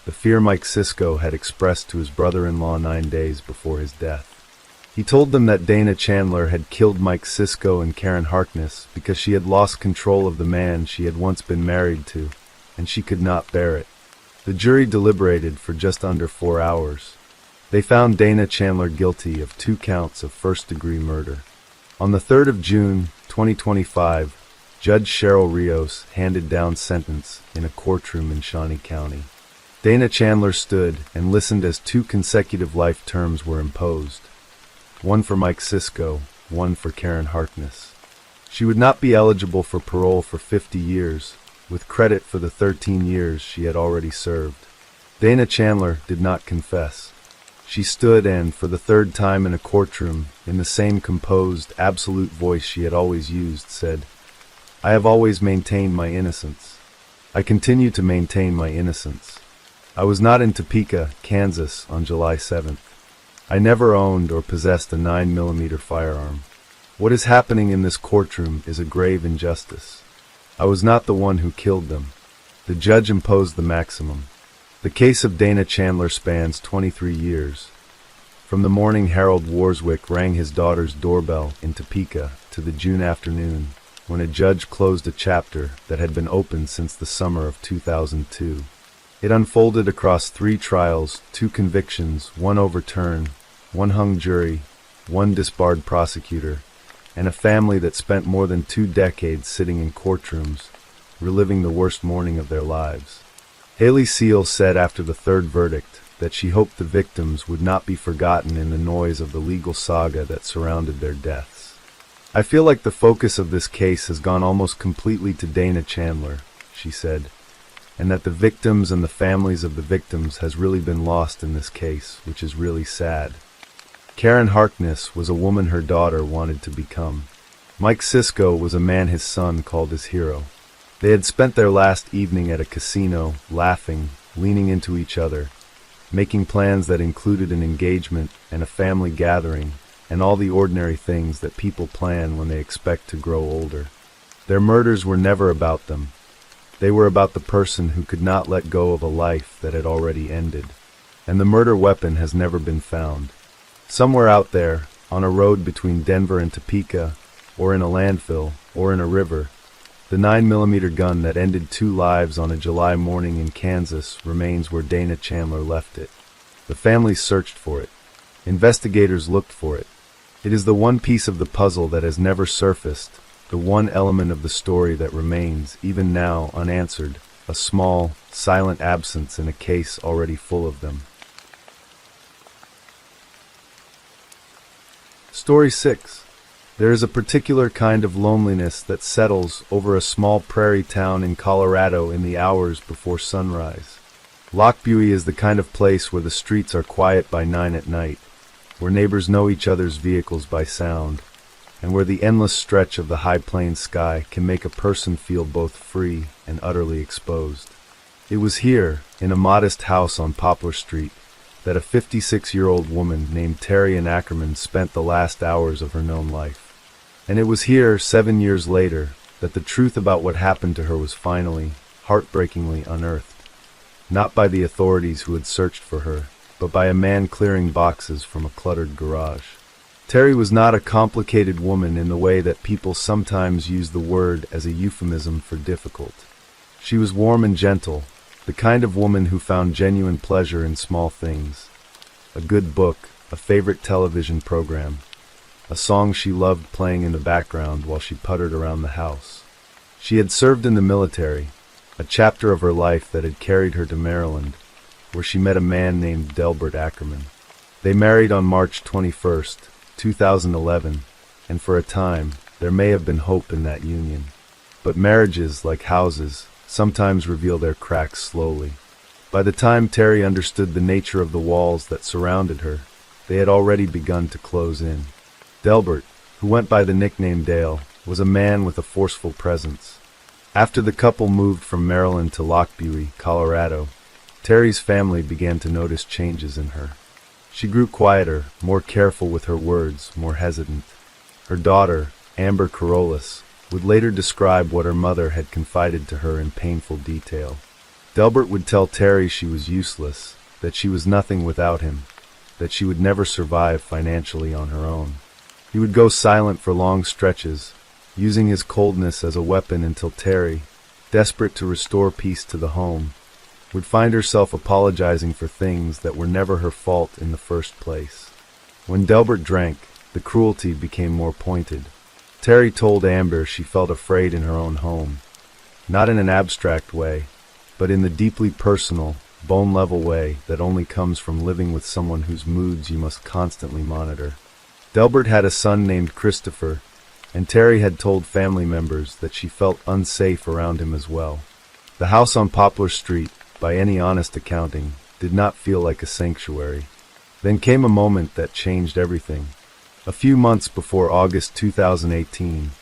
the fear Mike Cisco had expressed to his brother-in-law 9 days before his death. He told them that Dana Chandler had killed Mike Cisco and Karen Harkness because she had lost control of the man she had once been married to, and she could not bear it. The jury deliberated for just under 4 hours. They found Dana Chandler guilty of 2 counts of first-degree murder. On the 3rd of June, 2025, Judge Cheryl Rios handed down sentence in a courtroom in Shawnee County. Dana Chandler stood and listened as 2 consecutive life terms were imposed. 1 for Mike Cisco, 1 for Karen Harkness. She would not be eligible for parole for 50 years, with credit for the 13 years she had already served. Dana Chandler did not confess. She stood and, for the 3rd time in a courtroom, in the same composed, absolute voice she had always used, said, "I have always maintained my innocence. I continue to maintain my innocence. I was not in Topeka, Kansas, on July 7th. I never owned or possessed a 9mm firearm. What is happening in this courtroom is a grave injustice. I was not the one who killed them." The judge imposed the maximum. The case of Dana Chandler spans 23 years. From the morning Harold Warswick rang his daughter's doorbell in Topeka to the June afternoon when a judge closed a chapter that had been open since the summer of 2002. It unfolded across 3 trials, 2 convictions, 1 overturn, 1 hung jury, 1 disbarred prosecutor, and a family that spent more than 2 decades sitting in courtrooms, reliving the worst morning of their lives. Haley Seal said after the 3rd verdict that she hoped the victims would not be forgotten in the noise of the legal saga that surrounded their deaths. "I feel like the focus of this case has gone almost completely to Dana Chandler," she said, "and that the victims and the families of the victims has really been lost in this case, which is really sad." Karen Harkness was a woman her daughter wanted to become. Mike Cisco was a man his son called his hero. They had spent their last evening at a casino, laughing, leaning into each other, making plans that included an engagement and a family gathering, and all the ordinary things that people plan when they expect to grow older. Their murders were never about them. They were about the person who could not let go of a life that had already ended. and the murder weapon has never been found. Somewhere out there, on a road between Denver and Topeka, or in a landfill, or in a river, the 9mm gun that ended 2 lives on a July morning in Kansas remains where Dana Chandler left it. The family searched for it. Investigators looked for it. It is the one piece of the puzzle that has never surfaced, the one element of the story that remains, even now, unanswered, a small, silent absence in a case already full of them. Story 6. There is a particular kind of loneliness that settles over a small prairie town in Colorado in the hours before sunrise. Lochbuie is the kind of place where the streets are quiet by 9 at night, where neighbors know each other's vehicles by sound, and where the endless stretch of the high plains sky can make a person feel both free and utterly exposed. It was here, in a modest house on Poplar Street, that a 56-year-old woman named Terry Acriman spent the last hours of her known life. And it was here, 7 years later, that the truth about what happened to her was finally, heartbreakingly unearthed. Not by the authorities who had searched for her, but by a man clearing boxes from a cluttered garage. Terry was not a complicated woman in the way that people sometimes use the word as a euphemism for difficult. She was warm and gentle, the kind of woman who found genuine pleasure in small things. A good book, a favorite television program, a song she loved playing in the background while she puttered around the house. She had served in the military, a chapter of her life that had carried her to Maryland, where she met a man named Delbert Ackerman. They married on March 21st, 2011, and for a time, there may have been hope in that union. But marriages, like houses, sometimes reveal their cracks slowly. By the time Terry understood the nature of the walls that surrounded her, they had already begun to close in. Delbert, who went by the nickname Dale, was a man with a forceful presence. After the couple moved from Maryland to Lochbuie, Colorado, Terry's family began to notice changes in her. She grew quieter, more careful with her words, more hesitant. Her daughter, Amber Carolus, would later describe what her mother had confided to her in painful detail. Delbert would tell Terry she was useless, that she was nothing without him, that she would never survive financially on her own. He would go silent for long stretches, using his coldness as a weapon until Terry, desperate to restore peace to the home, would find herself apologizing for things that were never her fault in the first place. When Delbert drank, the cruelty became more pointed. Terry told Amber she felt afraid in her own home, not in an abstract way, but in the deeply personal, bone-level way that only comes from living with someone whose moods you must constantly monitor. Delbert had a son named Christopher, and Terry had told family members that she felt unsafe around him as well. The house on Poplar Street, by any honest accounting, did not feel like a sanctuary. Then came a moment that changed everything. A few months before August 2018,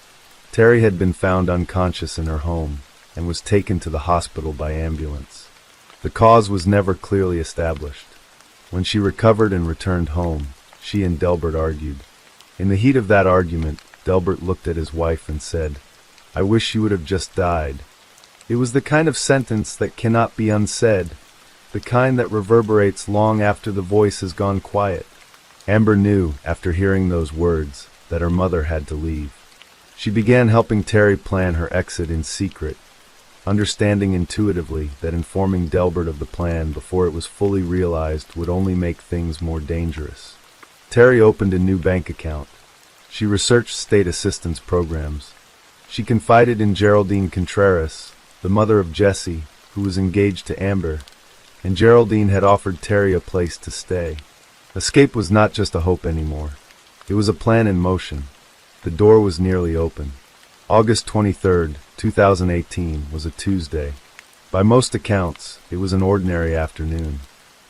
Terry had been found unconscious in her home and was taken to the hospital by ambulance. The cause was never clearly established. When she recovered and returned home, she and Delbert argued. In the heat of that argument, Delbert looked at his wife and said, "I wish you would have just died." It was the kind of sentence that cannot be unsaid, the kind that reverberates long after the voice has gone quiet. Amber knew, after hearing those words, that her mother had to leave. She began helping Terry plan her exit in secret, understanding intuitively that informing Delbert of the plan before it was fully realized would only make things more dangerous. Terry opened a new bank account. She researched state assistance programs. She confided in Geraldine Contreras, the mother of Jesse, who was engaged to Amber, and Geraldine had offered Terry a place to stay. Escape was not just a hope anymore. It was a plan in motion. The door was nearly open. August 23rd, 2018 was a Tuesday. By most accounts, it was an ordinary afternoon.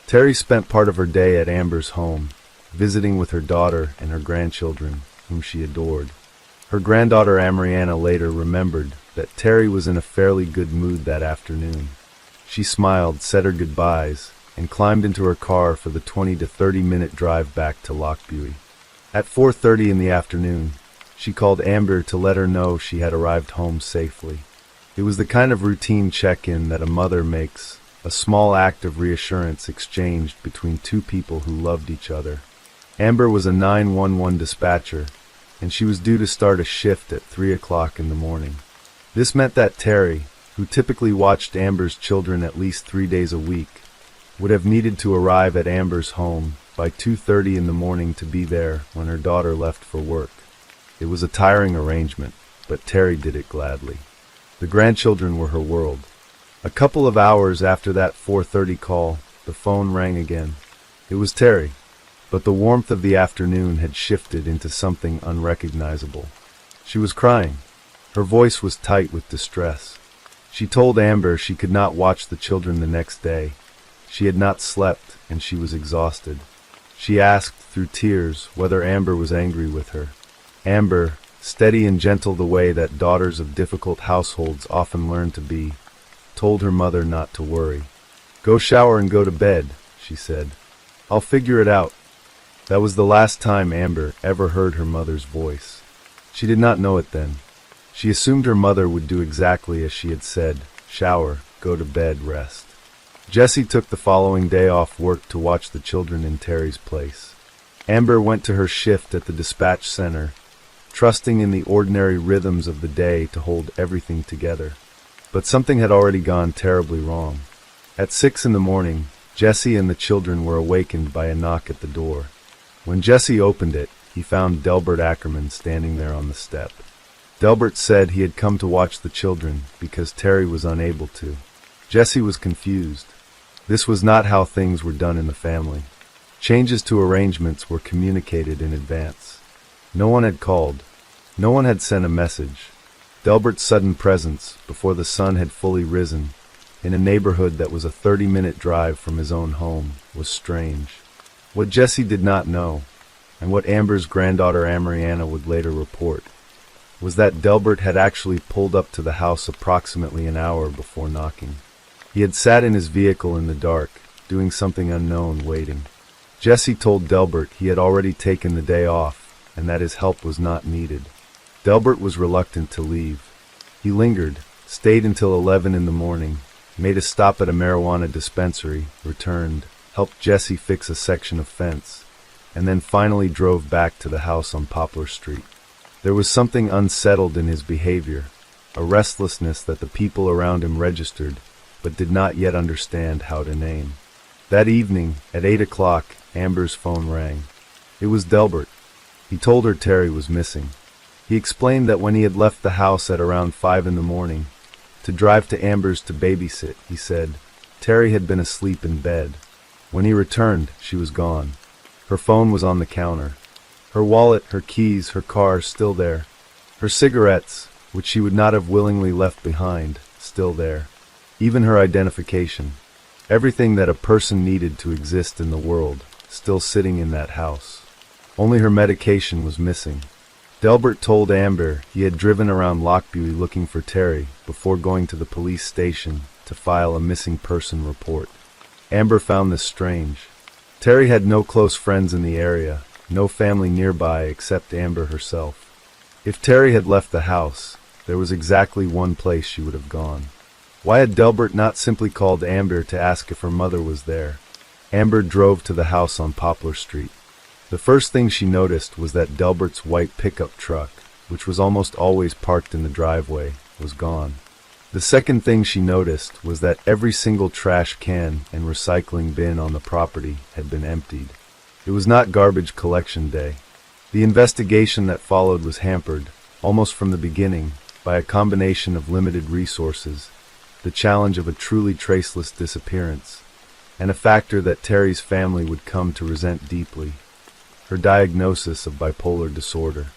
Terry spent part of her day at Amber's home, visiting with her daughter and her grandchildren, whom she adored. Her granddaughter Amariana later remembered that Terry was in a fairly good mood that afternoon. She smiled, said her goodbyes, and climbed into her car for the 20 to 30-minute drive back to Lochbuie. At 4:30 in the afternoon, she called Amber to let her know she had arrived home safely. It was the kind of routine check-in that a mother makes a small act of reassurance exchanged between two people who loved each other. Amber was a 911 dispatcher, and she was due to start a shift at 3 o'clock in the morning. This meant that Terry, who typically watched Amber's children at least 3 days a week, would have needed to arrive at Amber's home by 2:30 in the morning to be there when her daughter left for work. It was a tiring arrangement, but Terry did it gladly. The grandchildren were her world. A couple of hours after that 4:30 call, the phone rang again. It was Terry, but the warmth of the afternoon had shifted into something unrecognizable. She was crying. Her voice was tight with distress. She told Amber she could not watch the children the next day. She had not slept, and she was exhausted. She asked through tears whether Amber was angry with her. Amber, steady and gentle the way that daughters of difficult households often learn to be, told her mother not to worry. "Go shower and go to bed," she said. "I'll figure it out." That was the last time Amber ever heard her mother's voice. She did not know it then. She assumed her mother would do exactly as she had said: shower, go to bed, rest. Jessie took the following day off work to watch the children in Terry's place. Amber went to her shift at the dispatch center, trusting in the ordinary rhythms of the day to hold everything together. But something had already gone terribly wrong. At 6 in the morning, Jessie and the children were awakened by a knock at the door. When Jessie opened it, he found Terry Acriman standing there on the step. Delbert said he had come to watch the children because Terry was unable to. Jessie was confused. This was not how things were done in the family. Changes to arrangements were communicated in advance. No one had called. No one had sent a message. Delbert's sudden presence, before the sun had fully risen, in a neighborhood that was a 30-minute drive from his own home, was strange. What Jessie did not know, and what Amber's granddaughter Amariana would later report, was that Delbert had actually pulled up to the house approximately an hour before knocking. He had sat in his vehicle in the dark, doing something unknown, waiting. Jessie told Delbert he had already taken the day off, and that his help was not needed. Delbert was reluctant to leave. He lingered, stayed until 11 in the morning, made a stop at a marijuana dispensary, returned, helped Jessie fix a section of fence, and then finally drove back to the house on Poplar Street. There was something unsettled in his behavior, a restlessness that the people around him registered, but did not yet understand how to name. That evening, at 8 o'clock, Amber's phone rang. It was Delbert. He told her Terry was missing. He explained that when he had left the house at around 5 in the morning, to drive to Amber's to babysit, he said, Terry had been asleep in bed. When he returned, she was gone. Her phone was on the counter. Her wallet, her keys, her car still there. Her cigarettes, which she would not have willingly left behind, still there. Even her identification. Everything that a person needed to exist in the world, still sitting in that house. Only her medication was missing. Delbert told Amber he had driven around Lochbuie looking for Terry before going to the police station to file a missing person report. Amber found this strange. Terry had no close friends in the area, no family nearby except Amber herself. If Terry had left the house, there was exactly one place she would have gone. Why had Delbert not simply called Amber to ask if her mother was there? Amber drove to the house on Poplar Street. The first thing she noticed was that Delbert's white pickup truck, which was almost always parked in the driveway, was gone. The second thing she noticed was that every single trash can and recycling bin on the property had been emptied. It was not garbage collection day. The investigation that followed was hampered, almost from the beginning, by a combination of limited resources, the challenge of a truly traceless disappearance, and a factor that Terry's family would come to resent deeply: her diagnosis of bipolar disorder.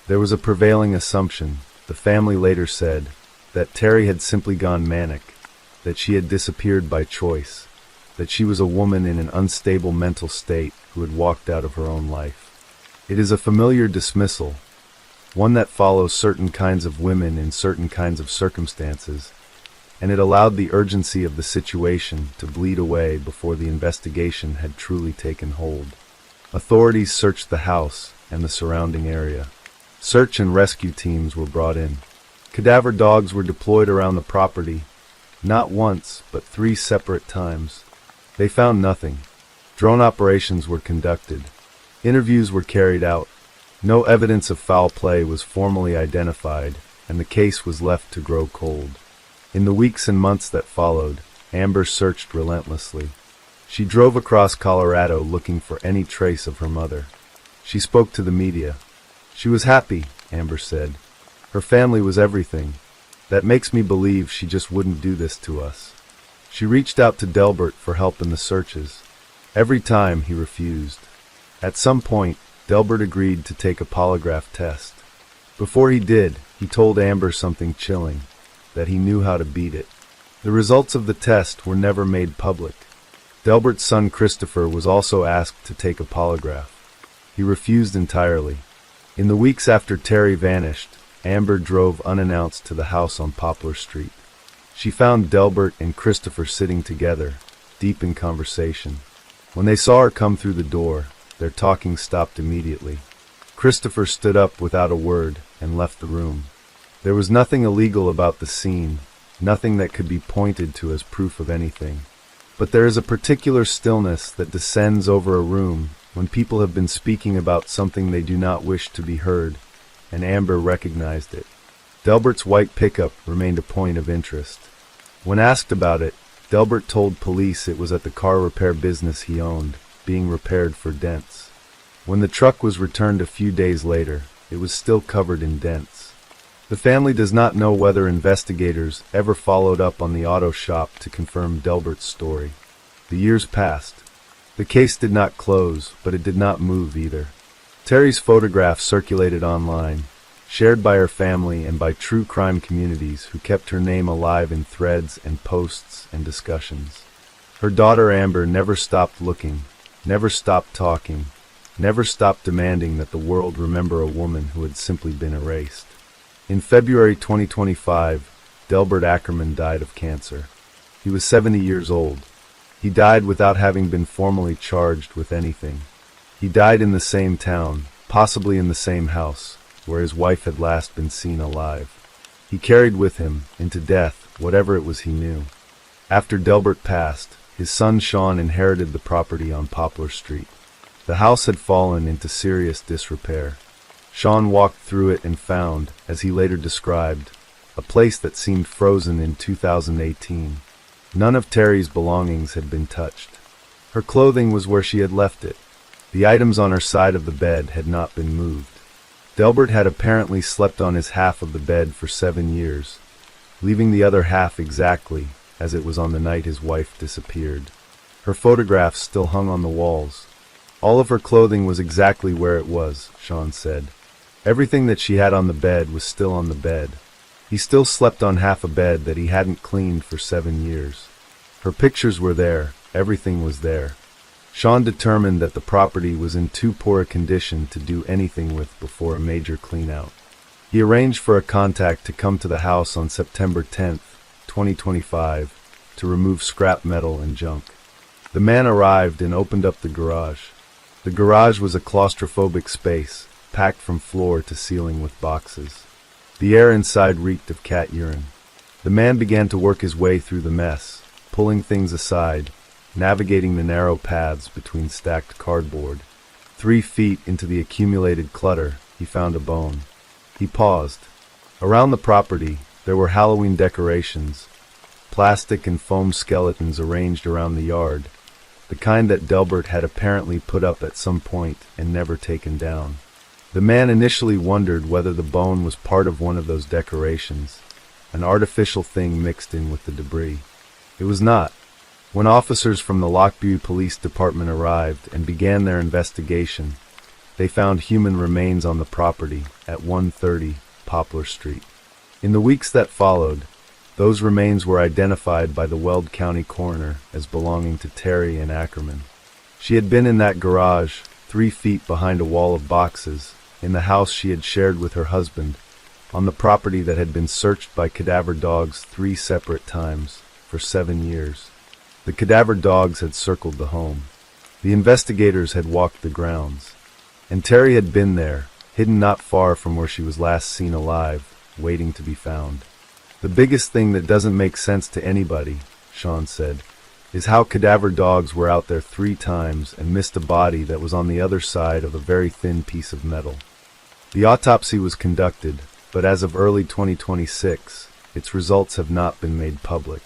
There was a prevailing assumption, the family later said, that Terry had simply gone manic, that she had disappeared by choice, that she was a woman in an unstable mental state who had walked out of her own life. It is a familiar dismissal, one that follows certain kinds of women in certain kinds of circumstances, and it allowed the urgency of the situation to bleed away before the investigation had truly taken hold. Authorities searched the house and the surrounding area. Search and rescue teams were brought in. Cadaver dogs were deployed around the property, Not once, but 3 separate times. They found nothing. Drone operations were conducted. Interviews were carried out. No evidence of foul play was formally identified, and the case was left to grow cold. In the weeks and months that followed, Amber searched relentlessly. She drove across Colorado looking for any trace of her mother. She spoke to the media. She was happy, Amber said. Her family was everything. That makes me believe she just wouldn't do this to us. She reached out to Delbert for help in the searches. Every time he refused. At some point, Delbert agreed to take a polygraph test. Before he did, he told Amber something chilling, that he knew how to beat it. The results of the test were never made public. Delbert's son Christopher was also asked to take a polygraph. He refused entirely. In the weeks after Terry vanished, Amber drove unannounced to the house on Poplar Street. She found Delbert and Christopher sitting together, deep in conversation. When they saw her come through the door, their talking stopped immediately. Christopher stood up without a word and left the room. There was nothing illegal about the scene, nothing that could be pointed to as proof of anything. But there is a particular stillness that descends over a room when people have been speaking about something they do not wish to be heard, and Amber recognized it. Delbert's white pickup remained a point of interest. When asked about it, Delbert told police it was at the car repair business he owned, being repaired for dents. When the truck was returned a few days later, it was still covered in dents. The family does not know whether investigators ever followed up on the auto shop to confirm Delbert's story. The years passed. The case did not close, but it did not move either. Terry's photograph circulated online, shared by her family and by true crime communities who kept her name alive in threads and posts and discussions. Her daughter Amber never stopped looking, never stopped talking, never stopped demanding that the world remember a woman who had simply been erased. In February 2025, Delbert Acriman died of cancer. He was 70 years old. He died without having been formally charged with anything. He died in the same town, possibly in the same house, where his wife had last been seen alive. He carried with him, into death, whatever it was he knew. After Delbert passed, his son Sean inherited the property on Poplar Street. The house had fallen into serious disrepair. Sean walked through it and found, as he later described, a place that seemed frozen in 2018. None of Terry's belongings had been touched. Her clothing was where she had left it. The items on her side of the bed had not been moved. Delbert had apparently slept on his half of the bed for 7 years, leaving the other half exactly as it was on the night his wife disappeared. Her photographs still hung on the walls. All of her clothing was exactly where it was, Sean said. Everything that she had on the bed was still on the bed. He still slept on half a bed that he hadn't cleaned for 7 years. Her pictures were there, everything was there. Sean determined that the property was in too poor a condition to do anything with before a major clean-out. He arranged for a contact to come to the house on September 10th, 2025, to remove scrap metal and junk. The man arrived and opened up the garage. The garage was a claustrophobic space, packed from floor to ceiling with boxes. The air inside reeked of cat urine. The man began to work his way through the mess, pulling things aside, navigating the narrow paths between stacked cardboard. 3 feet into the accumulated clutter, he found a bone. He paused. Around the property, there were Halloween decorations, plastic and foam skeletons arranged around the yard, the kind that Delbert had apparently put up at some point and never taken down. The man initially wondered whether the bone was part of one of those decorations, an artificial thing mixed in with the debris. It was not. When officers from the Lockview Police Department arrived and began their investigation, they found human remains on the property at 130 Poplar Street. In the weeks that followed, those remains were identified by the Weld County coroner as belonging to Terry Acriman. She had been in that garage, 3 feet behind a wall of boxes, in the house she had shared with her husband, on the property that had been searched by cadaver dogs 3 separate times, for 7 years. The cadaver dogs had circled the home. The investigators had walked the grounds. And Terry had been there, hidden not far from where she was last seen alive, waiting to be found. The biggest thing that doesn't make sense to anybody, Sean said, is how cadaver dogs were out there 3 times and missed a body that was on the other side of a very thin piece of metal. The autopsy was conducted, but as of early 2026, its results have not been made public.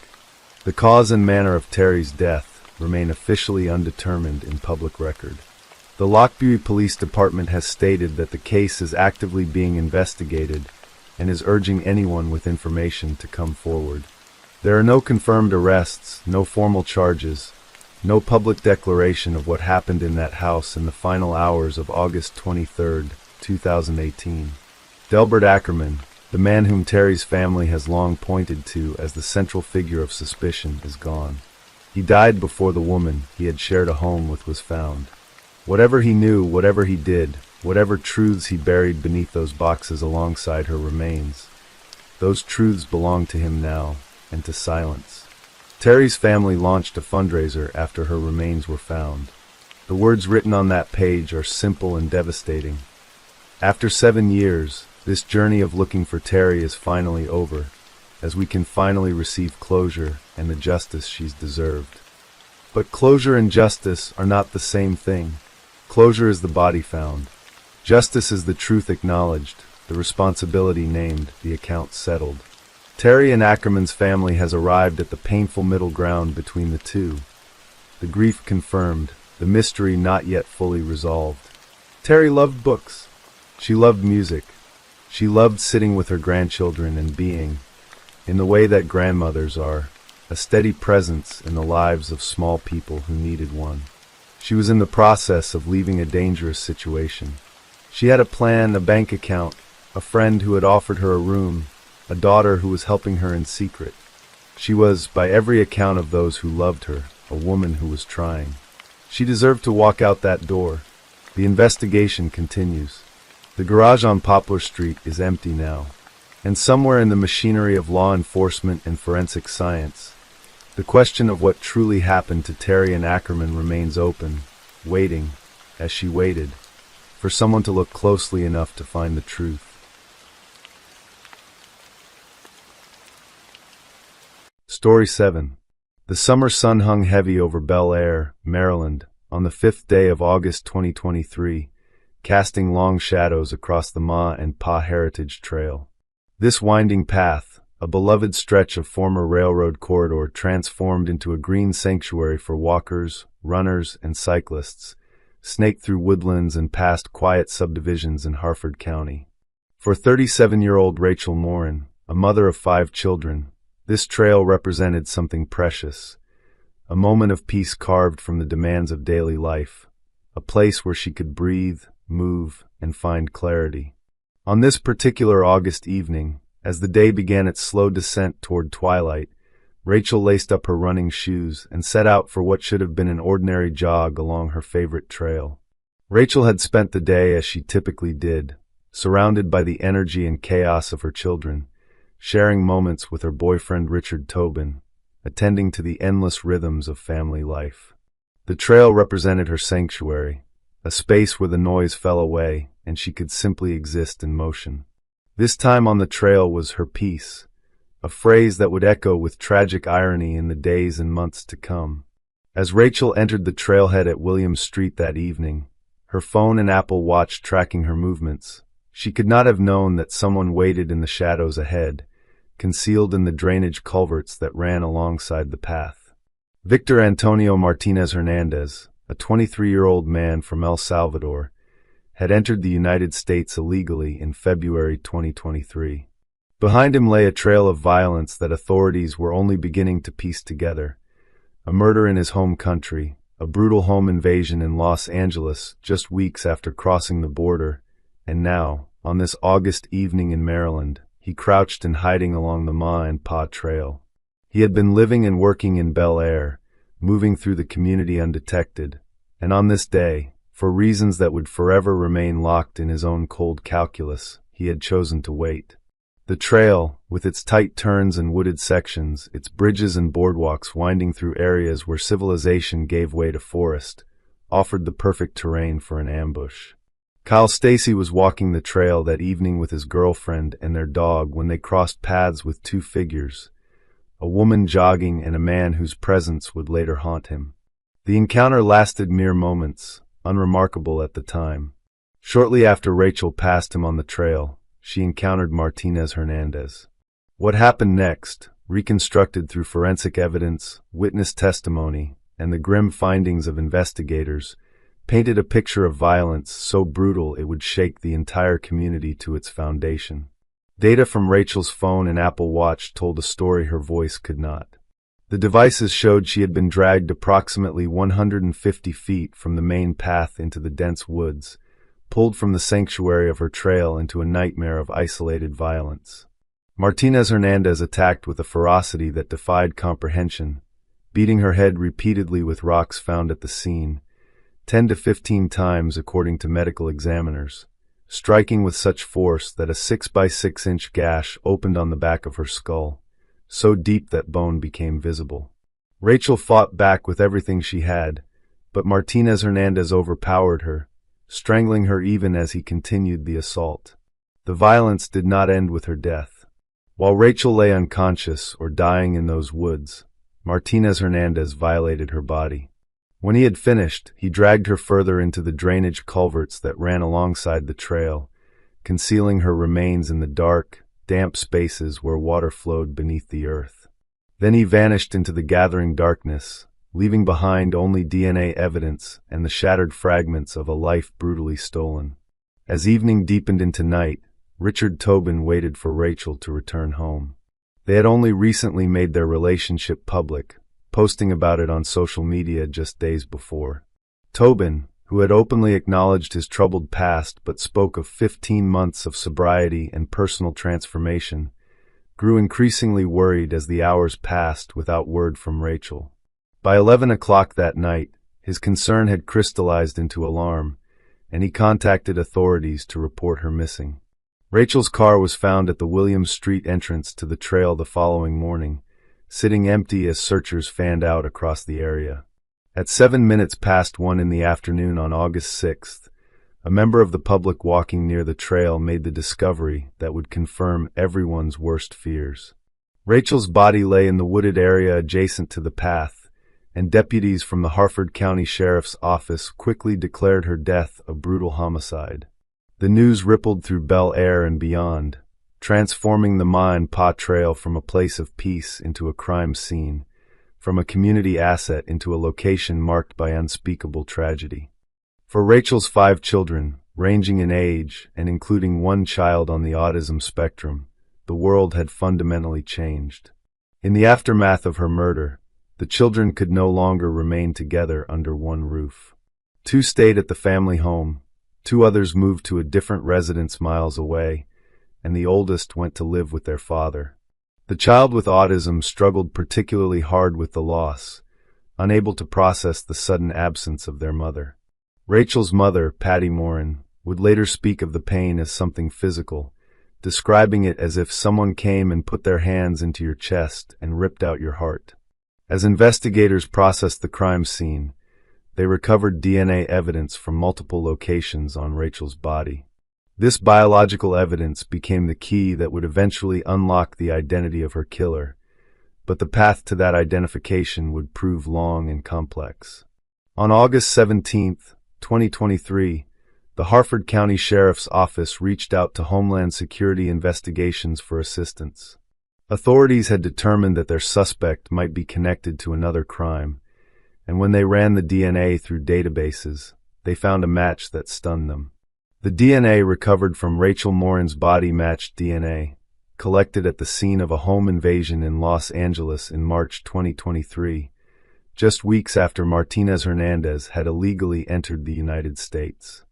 The cause and manner of Terry's death remain officially undetermined in public record. The Lochbuie Police Department has stated that the case is actively being investigated and is urging anyone with information to come forward. There are no confirmed arrests, no formal charges, no public declaration of what happened in that house in the final hours of August 23, 2018. Delbert Acriman, the man whom Terry's family has long pointed to as the central figure of suspicion, is gone. He died before the woman he had shared a home with was found. Whatever he knew, whatever he did, whatever truths he buried beneath those boxes alongside her remains, those truths belong to him now, and to silence. Terry's family launched a fundraiser after her remains were found. The words written on that page are simple and devastating. After 7 years, this journey of looking for Terry is finally over, as we can finally receive closure and the justice she's deserved. But closure and justice are not the same thing. Closure is the body found. Justice is the truth acknowledged, the responsibility named, the account settled. Terry and Acriman's family has arrived at the painful middle ground between the two. The grief confirmed, the mystery not yet fully resolved. Terry loved books. She loved music. She loved sitting with her grandchildren and being, in the way that grandmothers are, a steady presence in the lives of small people who needed one. She was in the process of leaving a dangerous situation. She had a plan, a bank account, a friend who had offered her a room, a daughter who was helping her in secret. She was, by every account of those who loved her, a woman who was trying. She deserved to walk out that door. The investigation continues. The garage on Poplar Street is empty now, and somewhere in the machinery of law enforcement and forensic science, the question of what truly happened to Terry and Acriman remains open, waiting, as she waited, for someone to look closely enough to find the truth. Story 7. The summer sun hung heavy over Bel Air, Maryland, on the 5th day of August 2023, casting long shadows across the Ma and Pa Heritage Trail. This winding path, a beloved stretch of former railroad corridor transformed into a green sanctuary for walkers, runners, and cyclists, snaked through woodlands and past quiet subdivisions in Harford County. For 37-year-old Rachel Morren, a mother of 5 children, this trail represented something precious, a moment of peace carved from the demands of daily life, a place where she could breathe, move, and find clarity. On this particular August evening, as the day began its slow descent toward twilight, Rachel laced up her running shoes and set out for what should have been an ordinary jog along her favorite trail. Rachel had spent the day as she typically did, surrounded by the energy and chaos of her children, sharing moments with her boyfriend Richard Tobin, attending to the endless rhythms of family life. The trail represented her sanctuary, a space where the noise fell away and she could simply exist in motion. This time on the trail was her peace, a phrase that would echo with tragic irony in the days and months to come. As Rachel entered the trailhead at Williams Street that evening, her phone and Apple Watch tracking her movements, she could not have known that someone waited in the shadows ahead, concealed in the drainage culverts that ran alongside the path. Victor Antonio Martinez Hernandez, a 23-year-old man from El Salvador, had entered the United States illegally in February 2023. Behind him lay a trail of violence that authorities were only beginning to piece together. A murder in his home country, a brutal home invasion in Los Angeles just weeks after crossing the border, and now, on this August evening in Maryland, he crouched in hiding along the Ma and Pa Trail. He had been living and working in Bel Air, moving through the community undetected, and on this day, for reasons that would forever remain locked in his own cold calculus, he had chosen to wait. The trail, with its tight turns and wooded sections, its bridges and boardwalks winding through areas where civilization gave way to forest, offered the perfect terrain for an ambush. Kyle Stacy was walking the trail that evening with his girlfriend and their dog when they crossed paths with two figures, a woman jogging and a man whose presence would later haunt him. The encounter lasted mere moments, unremarkable at the time. Shortly after Rachel passed him on the trail, she encountered Martinez Hernandez. What happened next, reconstructed through forensic evidence, witness testimony, and the grim findings of investigators, painted a picture of violence so brutal it would shake the entire community to its foundation. Data from Rachel's phone and Apple Watch told a story her voice could not. The devices showed she had been dragged approximately 150 feet from the main path into the dense woods, pulled from the sanctuary of her trail into a nightmare of isolated violence. Martinez Hernandez attacked with a ferocity that defied comprehension, beating her head repeatedly with rocks found at the scene, 10 to 15 times according to medical examiners, striking with such force that a 6 by 6 inch gash opened on the back of her skull, so deep that bone became visible. Rachel fought back with everything she had, but Martinez Hernandez overpowered her, strangling her even as he continued the assault. The violence did not end with her death. While Rachel lay unconscious or dying in those woods, Martinez Hernandez violated her body. When he had finished, he dragged her further into the drainage culverts that ran alongside the trail, concealing her remains in the dark, damp spaces where water flowed beneath the earth. Then he vanished into the gathering darkness, leaving behind only DNA evidence and the shattered fragments of a life brutally stolen. As evening deepened into night, Richard Tobin waited for Rachel to return home. They had only recently made their relationship public, posting about it on social media just days before. Tobin, who had openly acknowledged his troubled past but spoke of 15 months of sobriety and personal transformation, grew increasingly worried as the hours passed without word from Rachel. By 11 o'clock that night, his concern had crystallized into alarm, and he contacted authorities to report her missing. Rachel's car was found at the Williams Street entrance to the trail the following morning, sitting empty as searchers fanned out across the area. At 7 minutes past 1 in the afternoon on August 6th, a member of the public walking near the trail made the discovery that would confirm everyone's worst fears. Rachel's body lay in the wooded area adjacent to the path, and deputies from the Harford County Sheriff's Office quickly declared her death a brutal homicide. The news rippled through Bel Air and beyond, transforming the Mine Pa Trail from a place of peace into a crime scene, from a community asset into a location marked by unspeakable tragedy. For Rachel's 5 children, ranging in age and including one child on the autism spectrum, the world had fundamentally changed. In the aftermath of her murder, the children could no longer remain together under one roof. 2 stayed at the family home, 2 others moved to a different residence miles away, and the oldest went to live with their father. The child with autism struggled particularly hard with the loss, unable to process the sudden absence of their mother. Rachel's mother, Patty Morren, would later speak of the pain as something physical, describing it as if someone came and put their hands into your chest and ripped out your heart. As investigators processed the crime scene, they recovered DNA evidence from multiple locations on Rachel's body. This biological evidence became the key that would eventually unlock the identity of her killer, but the path to that identification would prove long and complex. On August 17, 2023, the Harford County Sheriff's Office reached out to Homeland Security Investigations for assistance. Authorities had determined that their suspect might be connected to another crime, and when they ran the DNA through databases, they found a match that stunned them. The DNA recovered from Rachel Morren's body matched DNA, collected at the scene of a home invasion in Los Angeles in March 2023, just weeks after Martinez Hernandez had illegally entered the United States.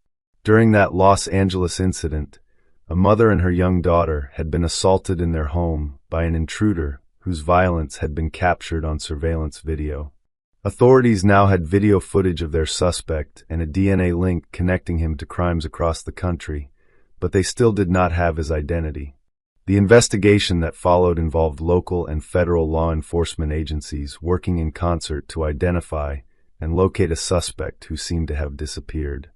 During that Los Angeles incident, a mother and her young daughter had been assaulted in their home by an intruder whose violence had been captured on surveillance video. Authorities now had video footage of their suspect and a DNA link connecting him to crimes across the country, but they still did not have his identity. The investigation that followed involved local and federal law enforcement agencies working in concert to identify and locate a suspect who seemed to have disappeared.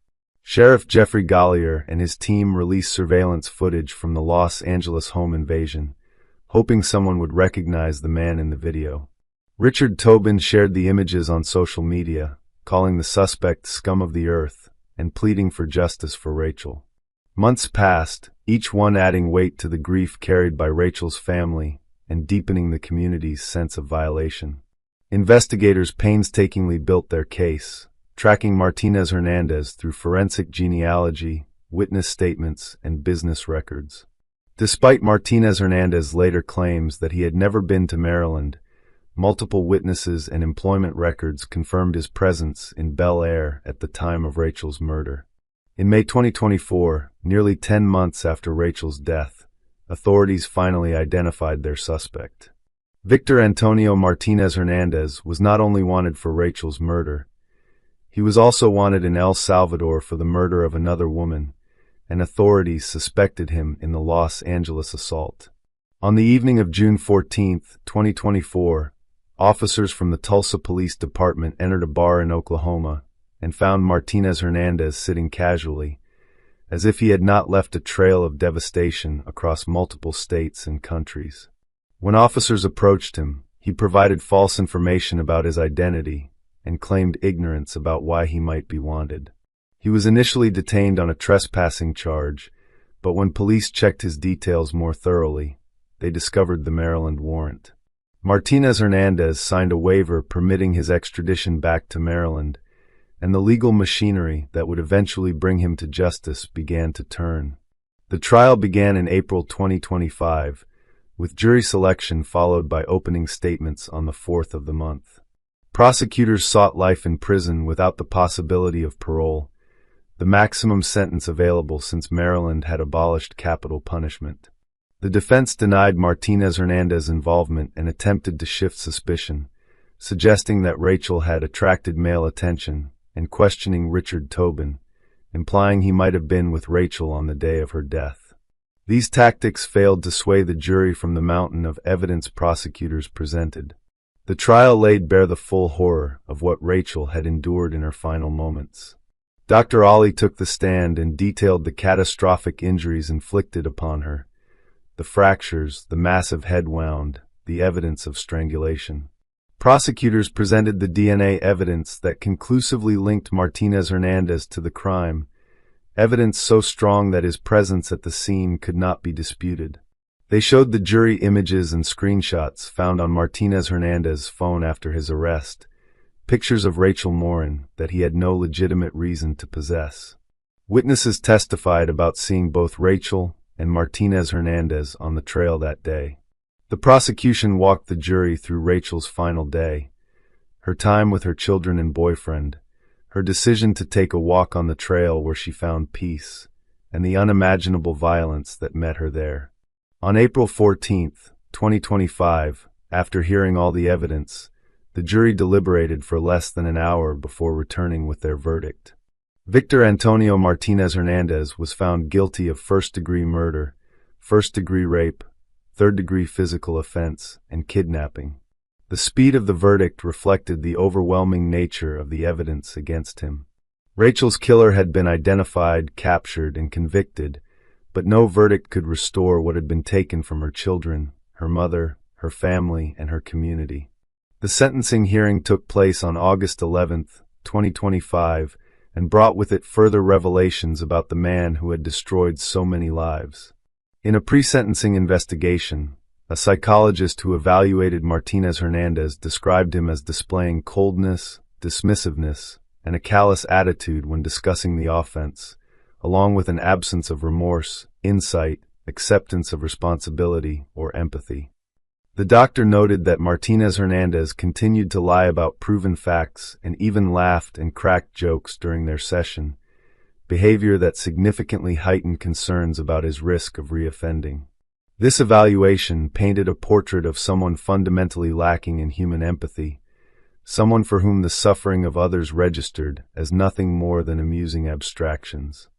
Sheriff Jeffrey Gollier and his team released surveillance footage from the Los Angeles home invasion, hoping someone would recognize the man in the video. Richard Tobin shared the images on social media, calling the suspect scum of the earth and pleading for justice for Rachel. Months passed, each one adding weight to the grief carried by Rachel's family and deepening the community's sense of violation. Investigators painstakingly built their case, tracking Martinez Hernandez through forensic genealogy, witness statements, and business records. Despite Martinez Hernandez's later claims that he had never been to Maryland, multiple witnesses and employment records confirmed his presence in Bel Air at the time of Rachel's murder. In May 2024, nearly 10 months after Rachel's death, authorities finally identified their suspect. Victor Antonio Martinez Hernandez was not only wanted for Rachel's murder, he was also wanted in El Salvador for the murder of another woman, and authorities suspected him in the Los Angeles assault. On the evening of June 14, 2024, officers from the Tulsa Police Department entered a bar in Oklahoma and found Martinez Hernandez sitting casually, as if he had not left a trail of devastation across multiple states and countries. When officers approached him, he provided false information about his identity and claimed ignorance about why he might be wanted. He was initially detained on a trespassing charge, but when police checked his details more thoroughly, they discovered the Maryland warrant. Martinez Hernandez signed a waiver permitting his extradition back to Maryland, and the legal machinery that would eventually bring him to justice began to turn. The trial began in April 2025, with jury selection followed by opening statements on the 4th of the month. Prosecutors sought life in prison without the possibility of parole, the maximum sentence available since Maryland had abolished capital punishment. The defense denied Martinez Hernandez's involvement and attempted to shift suspicion, suggesting that Rachel had attracted male attention, and questioning Richard Tobin, implying he might have been with Rachel on the day of her death. These tactics failed to sway the jury from the mountain of evidence prosecutors presented. The trial laid bare the full horror of what Rachel had endured in her final moments. Dr. Ollie took the stand and detailed the catastrophic injuries inflicted upon her, the fractures, the massive head wound, the evidence of strangulation. Prosecutors presented the DNA evidence that conclusively linked Martinez Hernandez to the crime, evidence so strong that his presence at the scene could not be disputed. They showed the jury images and screenshots found on Martinez Hernandez's phone after his arrest, pictures of Rachel Morren that he had no legitimate reason to possess. Witnesses testified about seeing both Rachel and Martinez Hernandez on the trail that day. The prosecution walked the jury through Rachel's final day, her time with her children and boyfriend, her decision to take a walk on the trail where she found peace, and the unimaginable violence that met her there. On April 14, 2025, after hearing all the evidence, the jury deliberated for less than an hour before returning with their verdict. Victor Antonio Martinez Hernandez was found guilty of first-degree murder, first-degree rape, third-degree physical offense, and kidnapping. The speed of the verdict reflected the overwhelming nature of the evidence against him. Rachel's killer had been identified, captured, and convicted, but no verdict could restore what had been taken from her children, her mother, her family, and her community. The sentencing hearing took place on August 11, 2025, and brought with it further revelations about the man who had destroyed so many lives. In a pre-sentencing investigation, a psychologist who evaluated Martinez Hernandez described him as displaying coldness, dismissiveness, and a callous attitude when discussing the offense, along with an absence of remorse, insight, acceptance of responsibility, or empathy. The doctor noted that Martinez Hernandez continued to lie about proven facts and even laughed and cracked jokes during their session, behavior that significantly heightened concerns about his risk of reoffending. This evaluation painted a portrait of someone fundamentally lacking in human empathy, someone for whom the suffering of others registered as nothing more than amusing abstractions.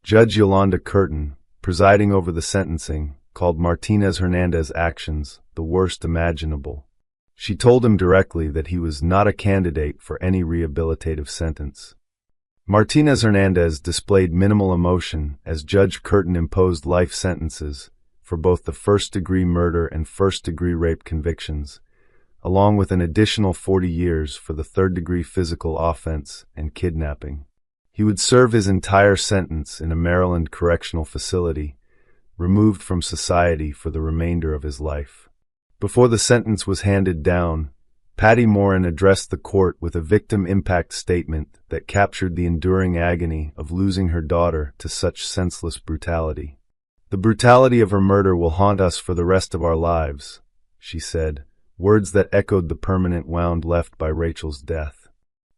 Judge Yolanda Curtin, presiding over the sentencing, called Martinez Hernandez's actions the worst imaginable. She told him directly that he was not a candidate for any rehabilitative sentence. Martinez Hernandez displayed minimal emotion as Judge Curtin imposed life sentences for both the first-degree murder and first-degree rape convictions, along with an additional 40 years for the third-degree physical offense and kidnapping. He would serve his entire sentence in a Maryland correctional facility, removed from society for the remainder of his life. Before the sentence was handed down, Patty Morren addressed the court with a victim impact statement that captured the enduring agony of losing her daughter to such senseless brutality. "The brutality of her murder will haunt us for the rest of our lives," she said, words that echoed the permanent wound left by Rachel's death.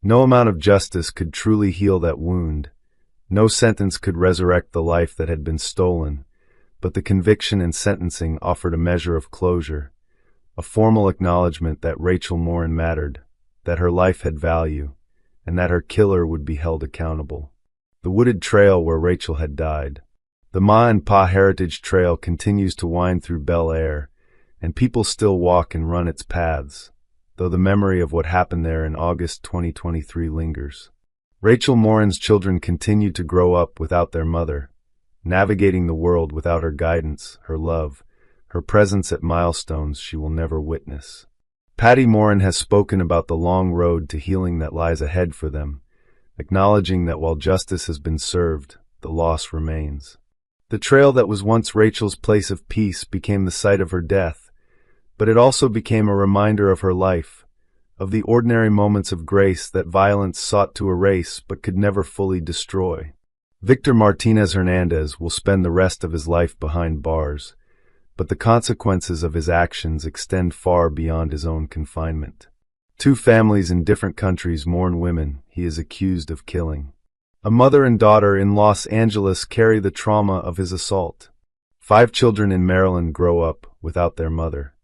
No amount of justice could truly heal that wound. No sentence could resurrect the life that had been stolen, but the conviction and sentencing offered a measure of closure, a formal acknowledgement that Rachel Morren mattered, that her life had value, and that her killer would be held accountable. The wooded trail where Rachel had died. The Ma and Pa Heritage Trail continues to wind through Bel Air, and people still walk and run its paths, though the memory of what happened there in August 2023 lingers. Rachel Morren's children continue to grow up without their mother, navigating the world without her guidance, her love, her presence at milestones she will never witness. Patty Morren has spoken about the long road to healing that lies ahead for them, acknowledging that while justice has been served, the loss remains. The trail that was once Rachel's place of peace became the site of her death, but it also became a reminder of her life, of the ordinary moments of grace that violence sought to erase but could never fully destroy. Victor Martinez Hernandez will spend the rest of his life behind bars, but the consequences of his actions extend far beyond his own confinement. 2 families in different countries mourn women he is accused of killing. A mother and daughter in Los Angeles carry the trauma of his assault. 5 children in Maryland grow up without their mother.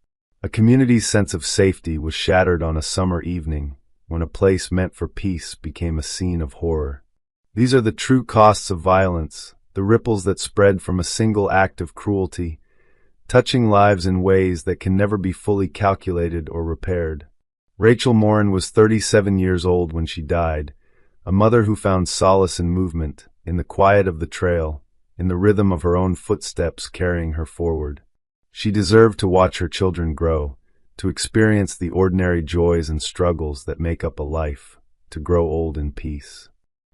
A community's sense of safety was shattered on a summer evening when a place meant for peace became a scene of horror. These are the true costs of violence, the ripples that spread from a single act of cruelty, touching lives in ways that can never be fully calculated or repaired. Rachel Morren was 37 years old when she died, a mother who found solace in movement, in the quiet of the trail, in the rhythm of her own footsteps carrying her forward. She deserved to watch her children grow, to experience the ordinary joys and struggles that make up a life, to grow old in peace.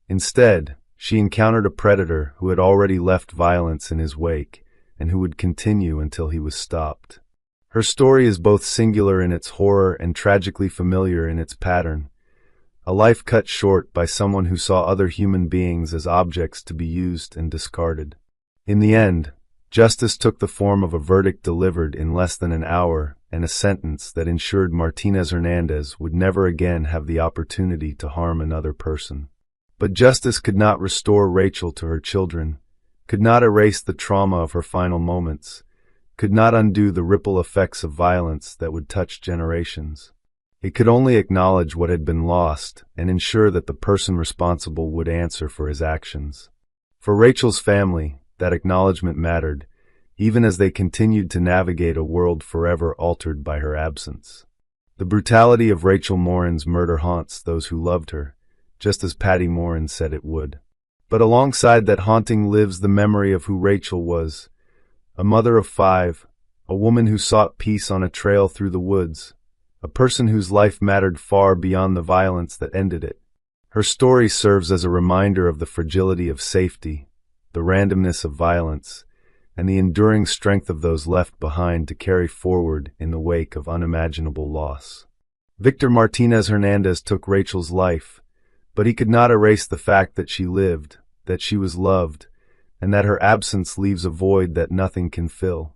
Instead, she encountered a predator who had already left violence in his wake, and who would continue until he was stopped. Her story is both singular in its horror and tragically familiar in its pattern. A life cut short by someone who saw other human beings as objects to be used and discarded. In the end, justice took the form of a verdict delivered in less than an hour and a sentence that ensured Martinez Hernandez would never again have the opportunity to harm another person. But justice could not restore Rachel to her children, could not erase the trauma of her final moments, could not undo the ripple effects of violence that would touch generations. It could only acknowledge what had been lost and ensure that the person responsible would answer for his actions. For Rachel's family, that acknowledgement mattered, even as they continued to navigate a world forever altered by her absence. The brutality of Rachel Morren's murder haunts those who loved her, just as Patty Morren said it would. But alongside that haunting lives the memory of who Rachel was, a mother of 5, a woman who sought peace on a trail through the woods, a person whose life mattered far beyond the violence that ended it. Her story serves as a reminder of the fragility of safety, the randomness of violence, and the enduring strength of those left behind to carry forward in the wake of unimaginable loss. Victor Martinez Hernandez took Rachel's life, but he could not erase the fact that she lived, that she was loved, and that her absence leaves a void that nothing can fill.